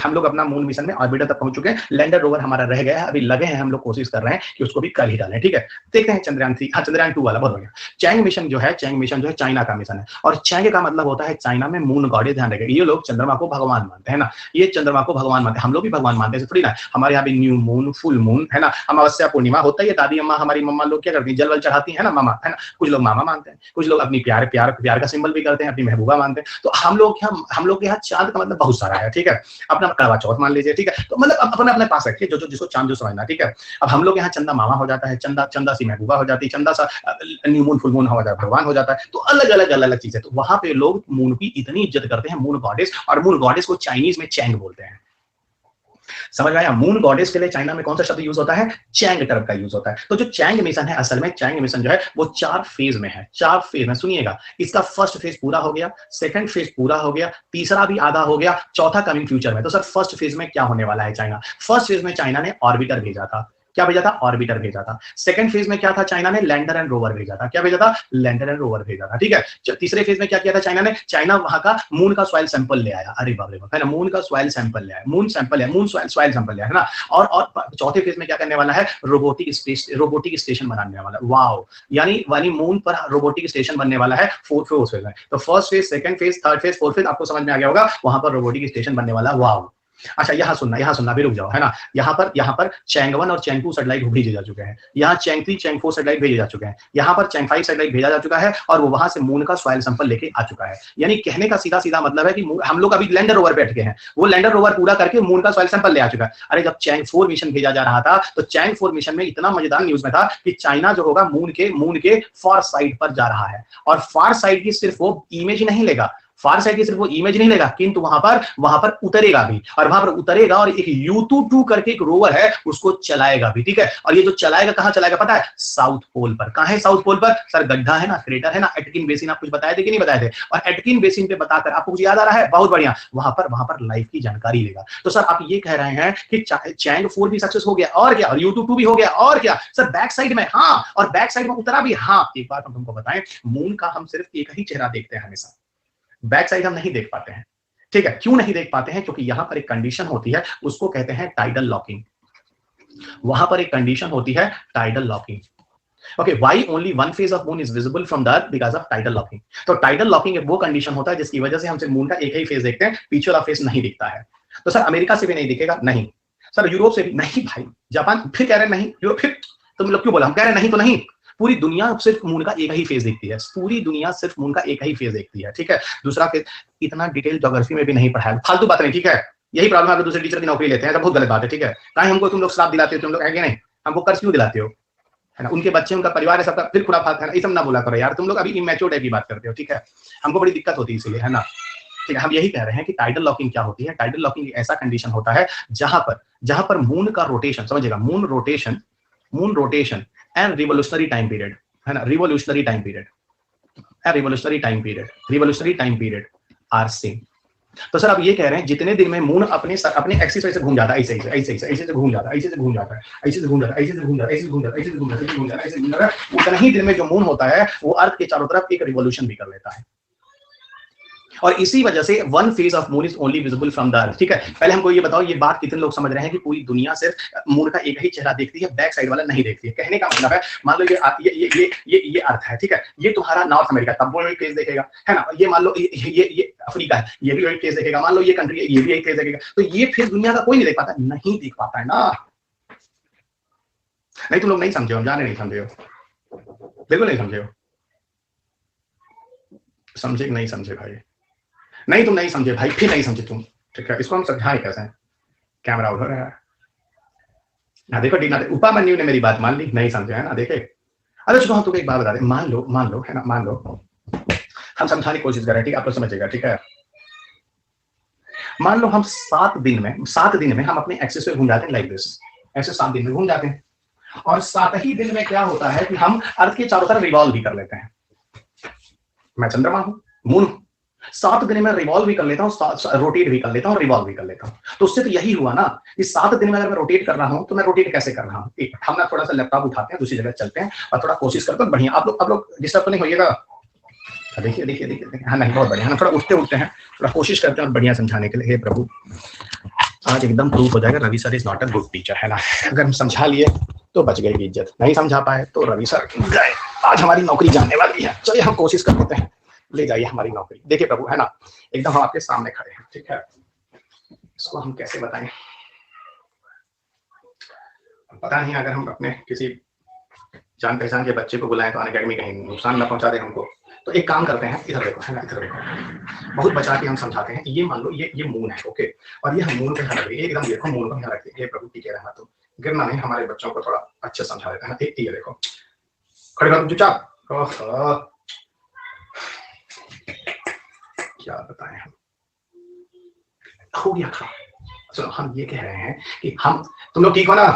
हम लोग अपना मून मिशन में ऑर्बिटर तक पहुंच चुके हैं। लैंडर रोवर हमारा रह गया है, अभी लगे हैं हम लोग, कोशिश कर रहे हैं कि उसको भी कल ही डालें, ठीक है। देखते हैं चंद्रयान 3, हाँ चंद्रयान 2 वाला, बहुत बढ़िया। चैंग मिशन जो है चाइना का मिशन है, और चैंग का मतलब होता है चाइना में मून गॉडेस। ध्यान रखिएगा, ये लोग चंद्रमा को भगवान मानते हैं ना, ये चंद्रमा को भगवान मानते हैं, हम लोग भी भगवान मानते हैं थोड़ी ना। हमारे यहाँ भी न्यू मून, फुल मून, है ना, अमावस्या पूर्णिमा होता है। ये दादी अम्मा, हमारी मम्मा लोग क्या करती है, जल वल चढ़ाती है ना, मामा, है ना। कुछ लोग मामा मानते हैं, कुछ लोग अपनी प्यार का सिंबल भी करते हैं, अपनी महबूबा मानते हैं। तो हम लोग के यहाँ चांद का मतलब बहुत सारा है, ठीक है। अपना करवा चौथ मान लीजिए, ठीक है। तो मतलब अपने अपने पास रखिए, जो जिसको चांद जो समझना, ठीक है। अब हम लोग यहाँ चंदा मामा हो जाता है, चंदा सी महबूबा हो जाती है, चंदा सा न्यू मून, फुल मून हो जाता है, भगवान हो जाता है। तो अलग अलग चीजें। तो वहां पे लोग मून की इतनी इज्जत करते हैं, मून गॉडेस, और मून गॉडेस को चाइनीज में चैंग बोलते हैं। समझ में आया? मून गॉडेस के लिए चाइना में कौन सा शब्द यूज होता है? चैंग टर्म का यूज होता है। तो जो चैंग मिशन है, असल में चैंग मिशन जो है वो 4 फेज में है, 4 फेज में। सुनिएगा, इसका फर्स्ट फेज पूरा हो गया, सेकंड फेज पूरा हो गया, तीसरा भी आधा हो गया, चौथा कमिंग फ्यूचर में। तो सर फर्स्ट फेज में क्या होने वाला है? चाइना फर्स्ट फेज में चाइना ने ऑर्बिटर भेजा था। क्या भेजा था? ऑर्बिटर भेजा था। सेकंड फेज में क्या था? चाइना ने लैंडर एंड रोवर भेजा था। क्या भेजा था? लैंडर एंड रोवर भेजा था, ठीक है। तीसरे फेज में क्या किया था चाइना ने? चाइना वहां का मून का सॉइल सैंपल ले आया। अरे बाप रे बाप, है ना, मून का सॉइल सैंपल ले आया, मून सॉइल सैंपल ले आया, है ना। और चौथे फेज में क्या करने वाला है? रोबोटिक स्टेशन बनाने वाला। वाओ, यानी मून पर रोबोटिक स्टेशन बनने वाला है फोर्थ फेज में। तो first phase, second phase, third phase, fourth phase आपको समझ में आ गया होगा, वहां पर रोबोटिक स्टेशन बनने वाला। वाओ। अच्छा, यहाँ सुनना भी रुक जाओ, है ना। यहाँ पर चैंग 1 और चैंग 2 सैटेलाइट भेजे जा चुके हैं, यहाँ चैंग 3, चैंग 4 सैटेलाइट भेजे जा चुके हैं, यहाँ पर चैंग 5 सैटेलाइट भेजा जा चुका है, और वो वहां से मून का सॉइल सैंपल लेके आ चुका है। यानी कहने का सीधा मतलब है कि हम लोग अभी लैंडर रोवर पे अटके हैं, वो लैंडर रोवर पूरा करके मून का सॉइल सैंपल ले आ चुका है। अरे जब चैंग 4 मिशन भेजा जा रहा था, तो चैंग 4 मिशन में इतना मजेदार न्यूज में था कि चाइना जो होगा मून के फार साइड पर जा रहा है, और फार साइड की सिर्फ वो इमेज ही नहीं लेगा, फार साइड की सिर्फ वो इमेज नहीं लेगा, किंतु वहां पर उतरेगा भी, और वहां पर उतरेगा और एक U-2 करके एक रोवर है उसको चलाएगा भी, ठीक है। और ये जो चलाएगा कहां चलाएगा पता है? साउथ पोल पर। कहां है साउथ पोल पर? सर गड्ढा है ना, क्रेटर है ना, एटकिन बेसिन, आप कुछ बताए थे कि नहीं बताए थे? और एटकिन बेसिन पे बताकर आपको कुछ याद आ रहा है? बहुत बढ़िया, वहां पर लाइफ की जानकारी लेगा। तो सर आप ये कह रहे हैं कि चैंग 4 भी सक्सेस हो गया, और क्या, और U-2 भी हो गया, और क्या सर बैक साइड में? हाँ, और बैक साइड में उतरा भी। हाँ, एक बात हम तुमको बताएं, मून का हम सिर्फ एक ही चेहरा देखते हैं हमेशा, बैक साइड हम नहीं देख पाते हैं, ठीक है। क्यों नहीं देख पाते हैं? क्योंकि यहां पर एक कंडीशन होती है, उसको कहते हैं टाइडल लॉकिंग। वहां पर एक कंडीशन होती है tidal locking. Okay, why only one phase of moon is visible from the earth? Because of tidal locking. तो टाइडल लॉकिंग एक वो कंडीशन होता है जिसकी वजह से हम सिर्फ मून का एक ही फेज देखते हैं, पीछे वाला फेज नहीं दिखता है। तो सर अमेरिका से भी नहीं दिखेगा? नहीं। सर यूरोप से भी नहीं? भाई जापान, फिर कह रहे हैं नहीं, यूरोप, फिर तुम लोग क्यों बोला? हम कह रहे हैं नहीं तो नहीं। पूरी दुनिया सिर्फ मून का एक ही फेज देखती है, पूरी दुनिया सिर्फ मून का एक ही फेज देखती है, ठीक है। दूसरा फेज इतना डिटेल ज्योग्राफी में भी नहीं पढ़ाया, फालतू बात नहीं, ठीक है। यही प्रॉब्लम है, दूसरे टीचर की नौकरी लेते हैं, तो बहुत गलत बात है, ठीक है। कहीं हमको तुम लोग श्राप दिलाते हो, तुम लोग है नहीं, हमको कर्ज क्यों दिलाते हो, है ना। उनके बच्चे, उनका परिवार है, सबका फिर खुराफात है ना, ये सब ना बोला करो यार, तुम लोग अभी इमैच्योर टाइप की बात करते हो, ठीक है। हमको बड़ी दिक्कत होती है इसीलिए, है ना, ठीक है। हम यही कह रहे हैं कि टाइडल लॉकिंग क्या होती है? टाइडल लॉकिंग एक ऐसा कंडीशन होता है जहां पर मून का रोटेशन, समझिएगा, moon rotation and revolutionary time period, है ना, revolutionary time period are same. तो सर आप ये कह रहे हैं जितने दिन में मून अपने एक्सिस से घूम जाता है, ऐसे से घूम जाता है, उतना ही दिन में जो मून होता है वो अर्थ के चारों तरफ एक रिवॉल्यूशन भी कर लेता है। और इसी वजह से one phase of moon is only visible from the earth. ठीक है, पहले हमको ये बताओ, ये बात कितने लोग समझ रहे हैं कि पूरी दुनिया सिर्फ मून का एक ही चेहरा देखती है, बैक साइड वाला नहीं देखती है। कहने का मतलब है, मान लो ये अर्थ है, ठीक है, ये तुम्हारा नॉर्थ अमेरिका, तब वो एक फेज देखेगा, है ना। ये मान लो ये अफ्रीका है, ये भी एक फेज देखेगा। मान लो ये कंट्री है, ये भी एक फेज देखेगा। तो ये फेज दुनिया का कोई नहीं देख पाता, नहीं देख पाता है ना। नहीं, तुम लोग नहीं समझे हो, जाने नहीं समझे हो, बिल्कुल नहीं समझे हो। समझे नहीं समझे भाई? नहीं, तुम नहीं समझे भाई, फिर नहीं समझे तुम। ठीक है, इसको हम समझाएं कैसे? कैमरा उधर रहा है ना, देखो डीना उपमन्यु ने मेरी बात मान ली, नहीं समझे है ना, देखे। अरे चलो हम तुम्हें एक बात बता दें, मान लो है ना, मान लो हम समझाने की कोशिश कर रहे हैं, ठीक है, आप लोग समझिएगा, ठीक है। मान लो हम 7 दिन में हम अपने एक्सिस पे घूम जाते हैं, लाइक दिस, ऐसे 7 दिन में घूम जाते हैं। और 7 ही दिन में क्या होता है कि हम अर्थ के चारों तरफ रिवॉल्व भी कर लेते हैं। मैं चंद्रमा हूं, मून हूं, 7 दिन में रिवॉल्व भी कर लेता हूँ, रोटेट भी कर लेता हूँ, रिवॉल्व भी कर लेता हूँ। तो उससे तो यही हुआ ना कि 7 दिन में अगर मैं रोटेट कर रहा हूँ तो मैं रोटेट कैसे कर रहा हूँ। हम ना थोड़ा सा लैपटॉप उठाते हैं, दूसरी जगह चलते हैं और थोड़ा कोशिश करते हैं। बढ़िया, आप लोग डिस्टर्ब तो नहीं होइएगा। देखिए, हाँ नहीं, बहुत बढ़िया। हम थोड़ा उठते हैं, थोड़ा कोशिश करते हैं और बढ़िया समझाने के लिए। हे प्रभु, आज एकदम प्रूफ हो जाएगा Ravi sir is not a good teacher, है ना। अगर हम समझा लिए तो बच गई इज्जत, नहीं समझा पाए तो रवि सर गए, आज हमारी नौकरी जाने वाली है। चलिए हम कोशिश कर लेते हैं, ले जाइए हमारी नौकरी। देखिए प्रभु, है ना, एकदम हम आपके सामने खड़े हैं, ठीक है। इसको हम कैसे बताएं, पता नहीं। अगर हम अपने किसी जान पहचान के बच्चे को बुलाएं तो अनअकैडमी कहीं नुकसान ना पहुंचा दे हमको। तो एक काम करते हैं, इधर देखो, है ना, इधर देखो, बहुत बचा के हम समझाते हैं। ये मान लो ये मून है, ओके, और ये हम मून को ध्यान रखिए, एकदम देखो मून को ध्यान रखिए। ये प्रभु टीके रहना, तो गिरना नहीं, हमारे बच्चों को थोड़ा अच्छे समझा देते हैं। ये देखो, खड़े रहो चुपचाप। क्या बताएं हम, हो गया खा। चलो हम ये कह रहे हैं कि हम, तुम लोग ठीक हो ना,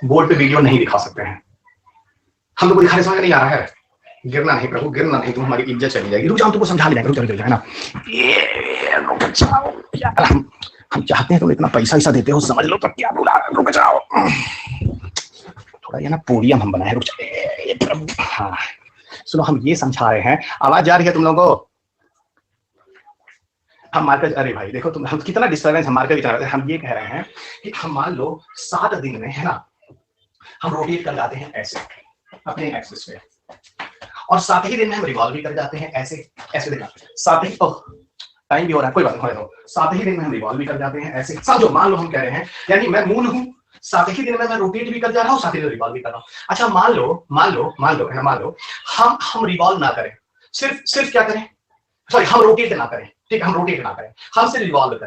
बोर्ड पे वीडियो नहीं दिखा सकते हैं, हम लोग को दिखाने समझ नहीं आ रहा है। गिरना नहीं प्रभु, गिरना नहीं, तुम हमारी इज्जत चली जाएगी। रुक जाओ, तुमको समझा देंगे, रुक जाओ, है ना। ये रुक जाओ यार, हम चाहते हैं तुम इतना पैसा ऐसा देते हो, समझ लो तो क्या बुला, रुक जाओ थोड़ा, ये ना पोडियम हम बनाए, रुक जाओ प्रभु। हाँ सुनो, हम ये समझा रहे हैं, आवाज जा रही है तुम लोगों को? हम मार्कर, अरे भाई देखो तुम, हम कितना डिस्टर्बेंस, हम मार्कर विचार, हम ये कह रहे हैं कि हम मान लो 7 दिन में, है ना, हम रोटेट कर जाते हैं ऐसे अपने एक्सिस पे, और 7 ही दिन में हम रिवॉल्व भी कर जाते हैं ऐसे देखा, 7 ही, टाइम भी हो रहा है, कोई बात नहीं, 7 ही दिन में हम रिवॉल्व भी कर जाते हैं ऐसे। समझो, मान लो हम कह रहे हैं, यानी मैं मून हूं, 7 ही दिन में मैं रोटेट भी कर जा रहा हूँ, 7 ही दिन रिवॉल्व भी कर रहा हूँ। अच्छा मान लो हम रिवॉल्व ना करें, सिर्फ क्या करें, सॉरी, हम रोटेट ना करें, ठीक, हम रोटेट ना करें, हम सिर्फ रिवॉल्व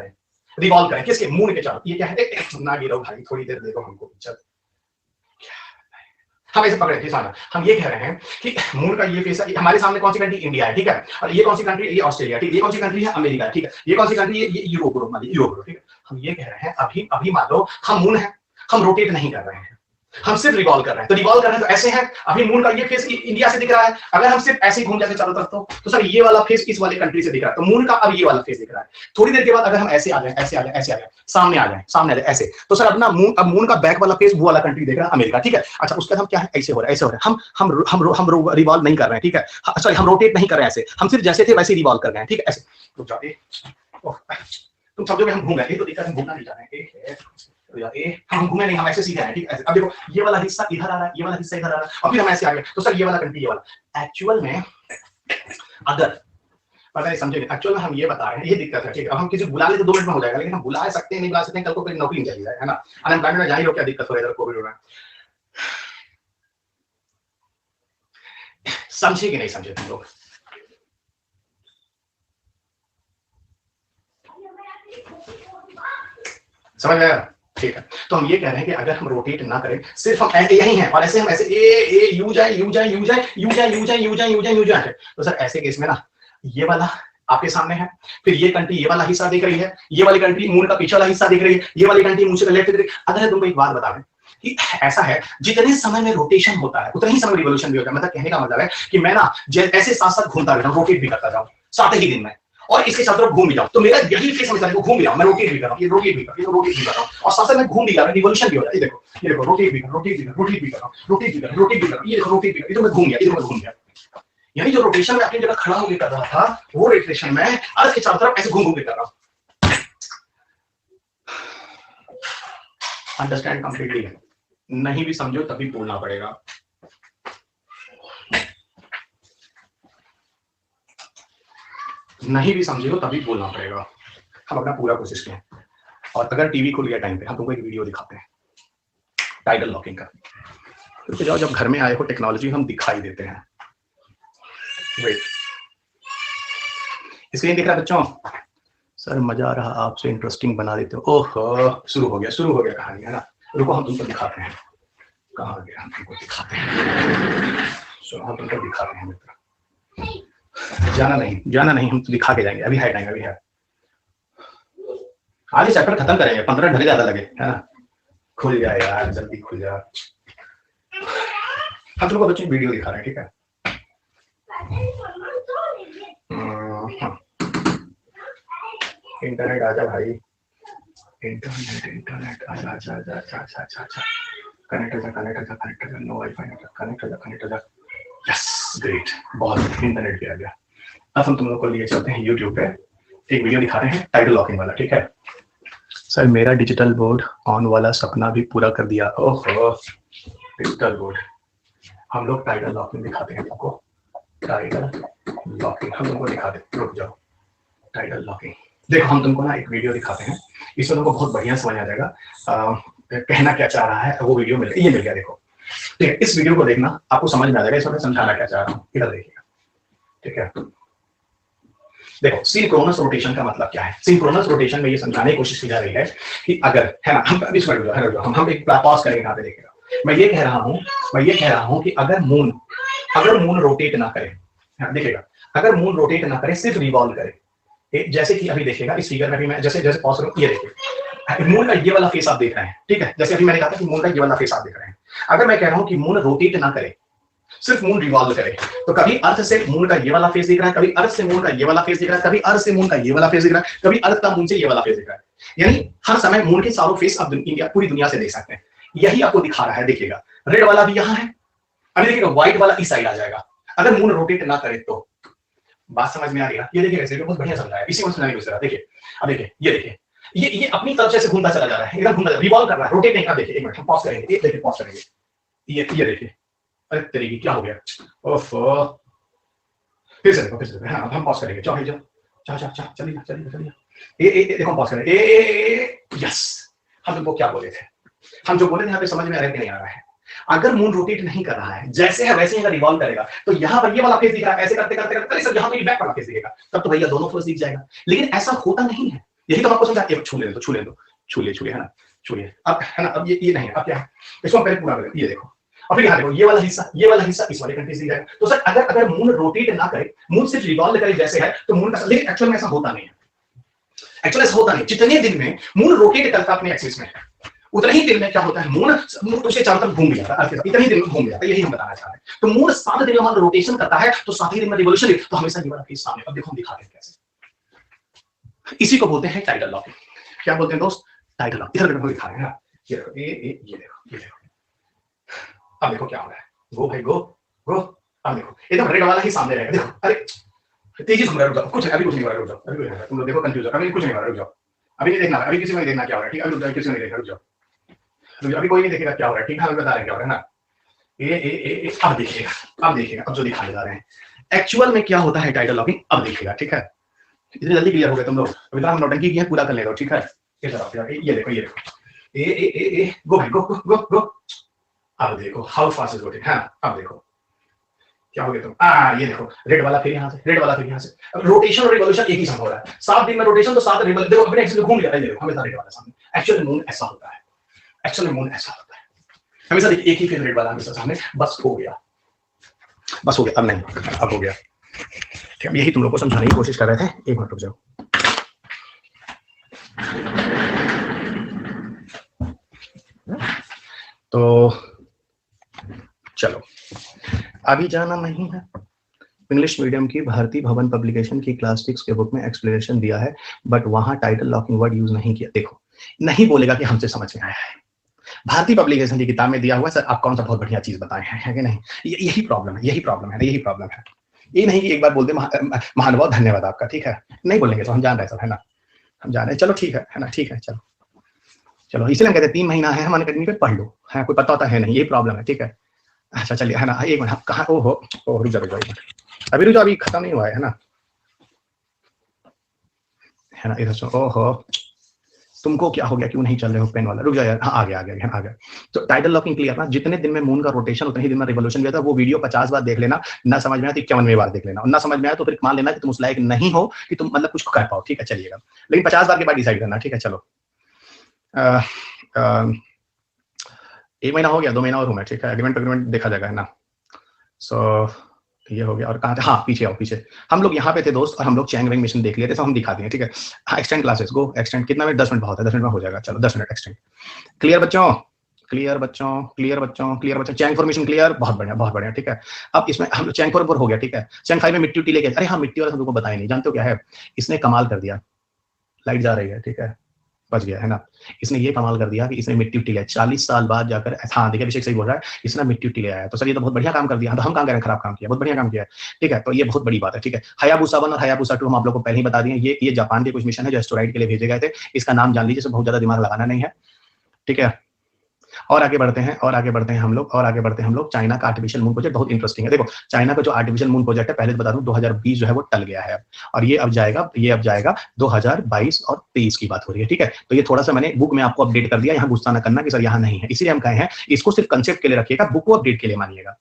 करें किसके, मून के चारों। ये क्या है, ना गिरो भाई, थोड़ी देर देखो हमको इज्जत। हम ऐसे पकड़े थे सारा, हम ये कह रहे हैं कि मून का ये फेस, हमारे सामने कौन सी कंट्री, इंडिया है, ठीक है, और ये कौन सी कंट्री, ये ऑस्ट्रेलिया, ठीक है, ये कौन सी कंट्री है, अमेरिका, ठीक है, ये कौन सी कंट्री है, ये यूरोप, ठीक है। हम ये कह रहे हैं, अभी मान लो हम मून है, हम रोटेट नहीं कर रहे हैं, हम सिर्फ रिवॉल्व कर रहे हैं। तो रिवॉल्व कर रहे हैं तो ऐसे है, अभी मून का ये फेस इंडिया से दिख रहा है, अगर हम सिर्फ ऐसे ही घूम जाते चारों तरफ तो सर ये वाला फेस इस वाले कंट्री से दिख रहा है, तो मून का अब ये वाला फेस दिख रहा है। थोड़ी देर के बाद अगर हम ऐसे आ जाए, सामने आ जाए ऐसे, तो सर अपना मून का बैक वाला फेस वो वाला कंट्री देख रहा है, अमेरिका, ठीक है। अच्छा उसका हम क्या है, ऐसे हो रहा है, हम रिवॉल्व नहीं कर रहे हैं, ठीक है, सॉरी हम रोटेट नहीं कर रहे हैं ऐसे, हम सिर्फ जैसे थे वैसे रिवॉल्व कर रहे हैं, ठीक है, ऐसे। रुक जाओ, तुम समझोगे हम घूम गए, तो दिक्कत, हम घूमना नहीं चाह रहे हैं, हम घूमे नहीं, हम ऐसे सीधे हैं, ठीक है। अब देखो ये वाला हिस्सा इधर आ रहा है, ये वाला हिस्सा इधर आ रहा है, और फिर हम ऐसे आ गए, तो सर ये वाला कंट्री, ये वाला। एक्चुअल में अगर पता है, समझे, एक्चुअल में हम ये बता रहे हैं, ये दिक्कत है, ठीक है। अब हम किसी बुला ले तो 2 मिनट में हो जाएगा, लेकिन हम बुला सकते हैं, नहीं बुला सकते हैं, कल को कोई नौकरी नहीं चाहिए, है ना, अनएम्प्लॉयमेंट में जाहिर हो क्या दिक्कत हो रहा है, कोविड हो रहा है। समझे कि नहीं समझे तुम लोग? समझ में आया? ठीक है, तो हम ये कह रहे हैं कि अगर हम रोटेट ना करें, सिर्फ हम यही हैं, और ऐसे हम ऐसे यू जाए, तो सर ऐसे केस में ना ये वाला आपके सामने है, फिर ये कंट्री ये वाला हिस्सा दिख रही है, ये वाली कंट्री मून का पीछे वाला हिस्सा दिख रही है, ये वाली कंट्री मून से लेफ्ट दिख रही है। अगर तुमको एक बात बता दें कि ऐसा है, जितने समय में रोटेशन होता है उतने ही समय में रिवोल्यूशन भी होता है। मतलब कहने का मतलब है कि मैं ना ऐसे साथ साथ घूमता रहता हूं, रोटेट भी करता जाऊं 7 ही दिन में, और इसके साथ घूम भी जाऊं, तो मेरा यही फेस समझ रहा है, घूम भी रहा हूं, मैं रोटेट भी कर रहा हूं, ये रोटेट भी कर रहा हूं, और साथ साथ मैं घूम भी रहा हूं, रिवोल्यूशन भी हो रहा है। ये देखो रोटेट भी कर रहा हूं, रोटेट भी कर रहा हूं, ये देखो रोटेट भी कर रहा हूं, ये तो मैं घूम गया, यानी जो रोटेशन में अपनी जगह खड़ा होकर कर रहा था, वो रोटेशन में अर्थ के चारों तरफ ऐसे घूम घूम के कर रहा हूं। Understand completely? नहीं भी समझो तभी बोलना पड़ेगा। नहीं भी समझे हो तभी बोलना पड़ेगा। हम अपना पूरा कोशिश करें। और अगर टीवी खुल गया टाइम पे, हम तुमको एक वीडियो दिखाते हैं टाइटल लॉकिंग का। तो जाओ, जब घर में आए हो टेक्नोलॉजी हम दिखाई देते हैं। वेट, स्क्रीन दिख रहा है बच्चों? सर मजा आ रहा, आपसे इंटरेस्टिंग बना देते हो। ओहो, शुरू हो गया कहानी, है ना? रुको हम तुमको दिखाते हैं। कहाँ गया? हम तुमको दिखाते हैं। हम तुमको दिखाते हैं मित्र। जाना नहीं, हम तो दिखा के जाएंगे। अभी है टाइम, अभी है। आज ये चैप्टर खत्म करेंगे, 15 घंटे ज्यादा लगे, है ना? खुल जाए यार, जल्दी खुल जा। हम तुमको बच्चों वीडियो दिखा रहे हैं, ठीक है? इंटरनेट आजा भाई, इंटरनेट आजा। कनेक्ट हो जा, नो वाईफाई कनेक्ट हो जा। यस, ग्रेट, बहुत इंटरनेट पे आ गया। अब हम तुम लोग को लिए चलते हैं यूट्यूब पे, एक वीडियो दिखा रहे हैं टाइटल लॉकिंग वाला, ठीक है? सर मेरा डिजिटल बोर्ड ऑन वाला सपना भी पूरा कर दिया। ओहो, डिजिटल बोर्ड। हम लोग टाइटल लॉकिंग दिखाते हैं तुमको। टाइटल लॉकिंग हम तुमको दिखाते हैं, रुक जाओ। टाइटल लॉकिंग देखो, हम तुमको ना एक वीडियो दिखाते हैं, इसमें तुमको बहुत बढ़िया समझ आ जाएगा कहना क्या चाह रहा है। वो वीडियो मिल गया, देखो ठीक है? इस वीडियो को देखना, आपको समझ में आ जाएगा इसमें समझाना क्या चाह रहा हूँ। इधर देखिएगा, ठीक है? देखो, सिंक्रोनस रोटेशन का मतलब क्या है? सिंक्रोनस रोटेशन में ये समझाने की कोशिश की जा रही है कि अगर, है ना, हम एक पॉज करेंगे यहाँ पे, देखिएगा। मैं ये कह रहा हूँ कि अगर मून रोटेट ना करे, देखिएगा, अगर मून रोटेट ना करे, सिर्फ रिवॉल्व करे, जैसे कि अभी देखिएगा इस फिगर में भी मैं जैसे पॉज करूँ, ये देखिए मून का ये वाला फेस आप देख रहे हैं, ठीक है? जैसे अभी मैंने कहा था कि मून का ये वाला फेस आप देख रहे हैं। अगर मैं कह रहा हूँ कि मून रोटेट ना करे, सिर्फ मून रिवॉल्व करे, तो कभी अर्थ से मून का ये वाला फेस दिख रहा है, कभी अर्थ से मून का ये वाला फेस दिख रहा है, कभी अर्थ से मून का ये वाला फेस दिख रहा है, कभी अर्थ का मून से ये वाला फेस दिख रहा है। यानी हर समय मून के चारों फेस आप पूरी दुनिया से देख सकते हैं। यही आपको दिखा रहा है, देखिएगा। रेड वाला भी यहाँ है, अभी देखिएगा व्हाइट वाला इस साइड आ जाएगा अगर मून रोटेट ना करे तो। बात समझ में आ रही है? ये देखिए कैसे, बहुत बढ़िया समझाया, इसी को समझाने की कोशिश कर रहा है। देखिए, अब देखिए, ये देखिए, ये अपनी तरफ से घूमता चला जा रहा है, एकदम घूमता, रिवॉल्व कर रहा है, रोटेट नहीं। अब देखिए, एक मिनट हम पॉज करेंगे, देखिए पॉज करेंगे, ये देखिए, अरे तेरी क्या हो गया? ओफो, फिर से देखो, हाँ हम पॉज करेंगे, चलिए देखो पॉज करेंगे, यस। हम तुमको क्या बोले थे? हम जो बोले थे यहाँ पे समझ में आ रहा है कि नहीं आ रहा है? अगर मून रोटेट नहीं कर रहा है, जैसे है वैसे ही अगर रिवॉल्व करेगा, तो यहाँ पर ये वाला फेस दिख रहा है, ऐसे करते सब यहाँ पे बैक वाला फेस दिखेगा, तब तो भैया दोनों फेस दिख जाएगा। लेकिन ऐसा होता नहीं है, यही तो आपको समझा। छू ले, है ना? छूलिए अब, है ना? अब ये नहीं है, अब क्या है? इसको हम पहले पूरा करें, ये देखो। और फिर यहाँ देखो, ये वाला हिस्सा इस वाले कंट्री से है। तो सर अगर मून रोटेट ना करे, मून सिर्फ रिवॉल्व करे जैसे है, तो मून का, लेकिन एक्चुअल में ऐसा होता नहीं है। जितने दिन में मून रोटेट करता है अपने एक्सिस में, उतना ही दिन में क्या होता है, मून उसके चारों तरफ घूम जाता है, इतना ही दिन में घूम जाता है। यही हम बताना चाह रहे हैं। तो मून 7 दिन में रोटेशन करता है, तो 7 ही दिन में रिवोल्यूशन, तो हमेशा ये वाला फेस सामने। अब देखो हम दिखाते हैं कैसे। इसी को बोलते हैं टाइटल लॉकिंग। क्या बोलते हैं दोस्त? Title lock. इधर देखो दिखा रहे हैं, ये देखो, ये देखो। अब देखो क्या हो रहा है, गो भाई गो। अब देखो एकदम रेड वाला ही सामने रहेगा। देखो, अरे तेजी से घूम रहा है, रुक जाओ, अभी कुछ नहीं हो रहा है, रुक जाओ, अभी तुम लोग देखो कंफ्यूज, अभी कुछ नहीं हो रहा है, रुक जाओ, अभी नहीं देखना, अभी किसी को नहीं देखना क्या हो रहा है, ठीक है? अभी किसी को नहीं देखना, रुक जाओ, अभी कोई नहीं देखेगा क्या हो रहा है, ठीक है? हम बता रहे हैं क्या हो रहा है ना। अब देखिएगा, अब जो दिखाने जा रहे हैं एक्चुअल में क्या होता है टाइटल लॉकिंग, अब देखिएगा, ठीक है? इतनी जल्दी क्लियर हो गया तुम लोग? अभी तो हम नौटंकी की है, पूरा कर ले दो, ठीक है? ये देखो, गो भाई गो। अब देखो हाउ फास्ट इज गोइंग, है ना? अब देखो क्या हो गया तुम, ये देखो रेड वाला फिर यहाँ से, रोटेशन और रिवॉल्यूशन एक ही समय हो रहा है। 7 दिन में रोटेशन, तो 7 रिवॉल्यूशन। देखो अपने एक्सिस में घूम गया, देखो हमेशा रेड वाला सामने। एक्चुअली मून ऐसा होता है, हमेशा देखिए एक ही फिर रेड वाला हमेशा सामने। बस हो गया, अब नहीं, अब हो गया। ठीक है, यही तुम लोग को समझाने की कोशिश कर रहे थे। एक मिनट रुक जाओ। तो चलो, अभी जाना नहीं है। इंग्लिश मीडियम की भारती भवन पब्लिकेशन की क्लास 6 के बुक में एक्सप्लेनेशन दिया है, बट वहां टाइटल लॉकिंग वर्ड यूज नहीं किया। देखो, नहीं बोलेगा कि हमसे समझ में आया है। भारतीय पब्लिकेशन की किताब में दिया हुआ, सर आप कौन सा बहुत बढ़िया चीज बताए हैं, है कि नहीं? यही प्रॉब्लम है। ये नहीं कि एक बार बोल दे महानुभाव धन्यवाद आपका, ठीक है, नहीं बोलेंगे तो हम जान रहे सब, है ना, हम जान रहे, चलो ठीक है ना, ठीक है, चलो चलो, इसलिए हम कहते हैं 3 महीना है हमारे अकेडमी पे, पढ़ लो, है कोई पता होता है नहीं, ये प्रॉब्लम है, ठीक है। अच्छा चलिए, है ना, एक मिनट, कहाँ, ओहो रुक जाओ एक मिनट, अभी रुक जाओ, अभी खत्म नहीं हुआ है ना, है ना, इधर सुनो, ओहो तुमको क्या हो गया, क्यों नहीं चल रहे हो पेन वाला, रुक जाओ यार, हाँ आ गया आ गया आ गया। तो टाइटल लॉकिंग क्लियर ना, जितने दिन में मून का रोटेशन उतने ही दिन में रिवोल्यूशन गया था, वो वीडियो 50 बार देख लेना, ना समझ में आया तो 51वें बार देख लेना, और ना समझ में आया तो फिर मान लेना कि तुम उस लायक नहीं हो कि तुम मतलब कुछ कर पाओ, ठीक है, चलिएगा, लेकिन 50 बार के बाद डिसाइड करना, ठीक है, चलो 1 महीना हो गया, 2 महीना और हूँ मैं, ठीक है, एग्रीमेंट देखा जाएगा, है ना। सो ये हो गया, और कहाँ थे, हाँ पीछे आओ पीछे, हम लोग यहाँ पे थे दोस्त, और हम लोग चैंग वेंग मिशन देख लिए थे, तो हम दिखा देंगे, ठीक है। हाँ एक्सटेंड क्लासेस, गो एक्सटेंड, कितना मिनट, 10 मिनट बहुत है, 10 मिनट में हो जाएगा, चलो 10 मिनट एक्सटेंड। क्लियर बच्चों, क्लियर बच्चों, क्लियर बच्चों, क्लियर बच्चों, चैंग फॉर्मेशन क्लियर, बहुत बढ़िया बहुत बढ़िया, ठीक है। अब इसमें हम चैंग फॉर हो गया, ठीक है। चैंग 5 में मिट्टी उट्टी लेके, अरे हाँ मिट्टी वाला हम लोगों को बताया नहीं, जानते हो क्या है, इसने कमाल कर दिया, लाइट जा रही है, ठीक है, बच गया, है ना। इसने ये कमाल कर दिया कि इसने मिट्टी उट्टी लिया 40 साल बाद जाकर, हाँ देखिए अभिषेक सही बोल रहा है, इसने मिट्टी उट्टी ले आया, तो सर ये तो बहुत बढ़िया काम कर दिया, तो हम काम करें, खराब काम किया, बहुत बढ़िया काम किया, ठीक है, तो ये बहुत बड़ी बात है, ठीक है। हायाबुसा 1 और हायाबुसा 2 हम आप लोग को पहले ही बता दिए, ये जापान के कुछ मिशन है जो एस्टेरॉइड के लिए भेजे गए थे, इसका नाम जान लीजिए, बहुत ज्यादा दिमाग लगाना नहीं है, ठीक है। और आगे बढ़ते हैं, और आगे बढ़ते हैं हम लोग, और आगे बढ़ते हैं हम लोग, चाइना का आर्टिफिशियल मून प्रोजेक्ट बहुत इंटरेस्टिंग है। देखो चाइना का जो आर्टिफिशियल मून प्रोजेक्ट है, पहले बता दूं 2020 जो है वो टल गया है, और ये अब जाएगा 2022 और 23 की बात हो रही है, ठीक है। तो ये थोड़ा सा मैंने बुक में आपको अपडेट कर दिया, यहाँ गुस्सा ना करना कि सर यहाँ नहीं है, इसलिए हम कहे हैं इसको सिर्फ कंसेप्ट के लिए रखिएगा, बुक को अपडेट के लिए मानिएगा,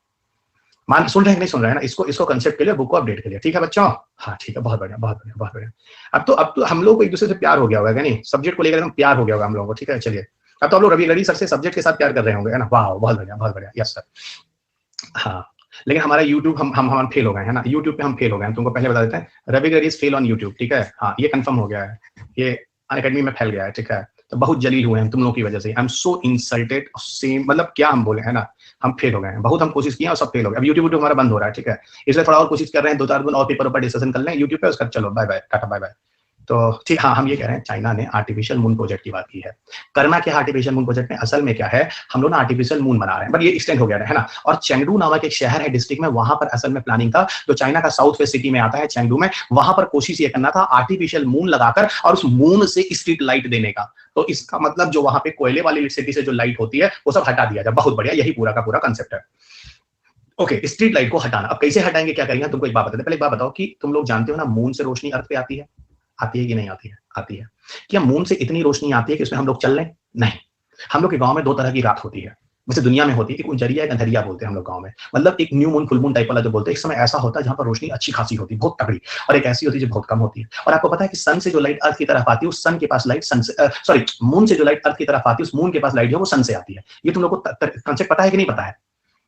मान सुन रहे हैं नहीं सुन रहे हैं ना, इसको कंसेप्ट के लिए, बुक को अपडेट के लिए, ठीक है बच्चों, हाँ ठीक है, बहुत बढ़िया बहुत बढ़िया बहुत बढ़िया। अब तो हम लोग को एक दूसरे से प्यार हो गया होगा, नहीं सब्जेक्ट को लेकर एकदम प्यार हो गया होगा हम लोगों को, ठीक है। चलिए अब तो आप लोग रवि सर से सब्जेक्ट के साथ प्यार कर रहे होंगे, है ना, वाह बहुत बढ़िया, यस सर। हाँ लेकिन हमारा यूट्यूब हम फेल हो गए, है ना, यूट्यूब पे हम फेल हो गए हैं, तुमको पहले बता देते हैं, रवि फेल ऑन यूट्यूब, ठीक है, हाँ ये कंफर्म हो गया है, ये अनअकैडमी में फैल गया है, ठीक है। तो बहुत जलील हुए हैं तुम लोगों की वजह से, I am so insulted, same मतलब क्या हम बोले, है ना, हम फेल हो गए हैं, बहुत हम कोशिश किए और सब फेल हो गए। अब यूट्यूब हमारा बंद हो रहा है, ठीक है, इसलिए थोड़ा और कोशिश कर रहे हैं, 2-4 दिन और पेपर पर डिस्कशन कर लें यूट्यूब पे, उसका चलो bye bye, tata bye bye. तो ठीक, हाँ हम ये कह रहे हैं चाइना ने आर्टिफिशियल मून प्रोजेक्ट की बात की है, करना क्या आर्टिफिशियल मून प्रोजेक्ट में, असल में क्या है, हम लोग ना आर्टिफिशियल मून बना रहे हैं, बट ये एक्सटेंड हो गया है ना, और चेंगडू नामक एक शहर है डिस्ट्रिक्ट में, वहां पर असल में प्लानिंग था, जो चाइना का साउथ वेस्ट सिटी में आता है चेंगडू में, वहां पर कोशिश ये करना था आर्टिफिशियल मून लगाकर और उस मून से स्ट्रीट लाइट देने का। तो इसका मतलब जो वहां पे कोयले वाली इलेक्ट्रिसिटी से जो लाइट होती है वो सब हटा दिया जाए, बहुत बढ़िया, यही पूरा का पूरा कंसेप्ट है। ओके, स्ट्रीट लाइट को हटाना, अब कैसे हटाएंगे, क्या करेंगे, तुमको एक बात बताते, पहले एक बात बताओ कि तुम लोग जानते हो ना मून से रोशनी अर्थ पे आती है, आती है कि नहीं आती है, आती है। क्या मून से इतनी रोशनी आती है कि उसमें हम लोग चल लें, नहीं। हम लोग के गांव में 2 तरह की रात होती है, वैसे दुनिया में होती है, एक उंजरिया एक अंधरिया बोलते हैं हम लोग गांव में, मतलब एक new moon full moon type वाला जो बोलते हैं, एक समय ऐसा होता है जहां पर रोशनी अच्छी खासी होती है, बहुत तगड़ी, और एक ऐसी होती है जो बहुत कम होती है। और आपको पता है कि सन से जो लाइट अर्थ की तरफ आती है, उस सन के पास लाइट सॉरी मून से जो लाइट अर्थ की तरफ आती है, उस मून के पास लाइट जो वो सन से आती है। ये तुम लोग को कंसेप्ट पता है कि नहीं पता है,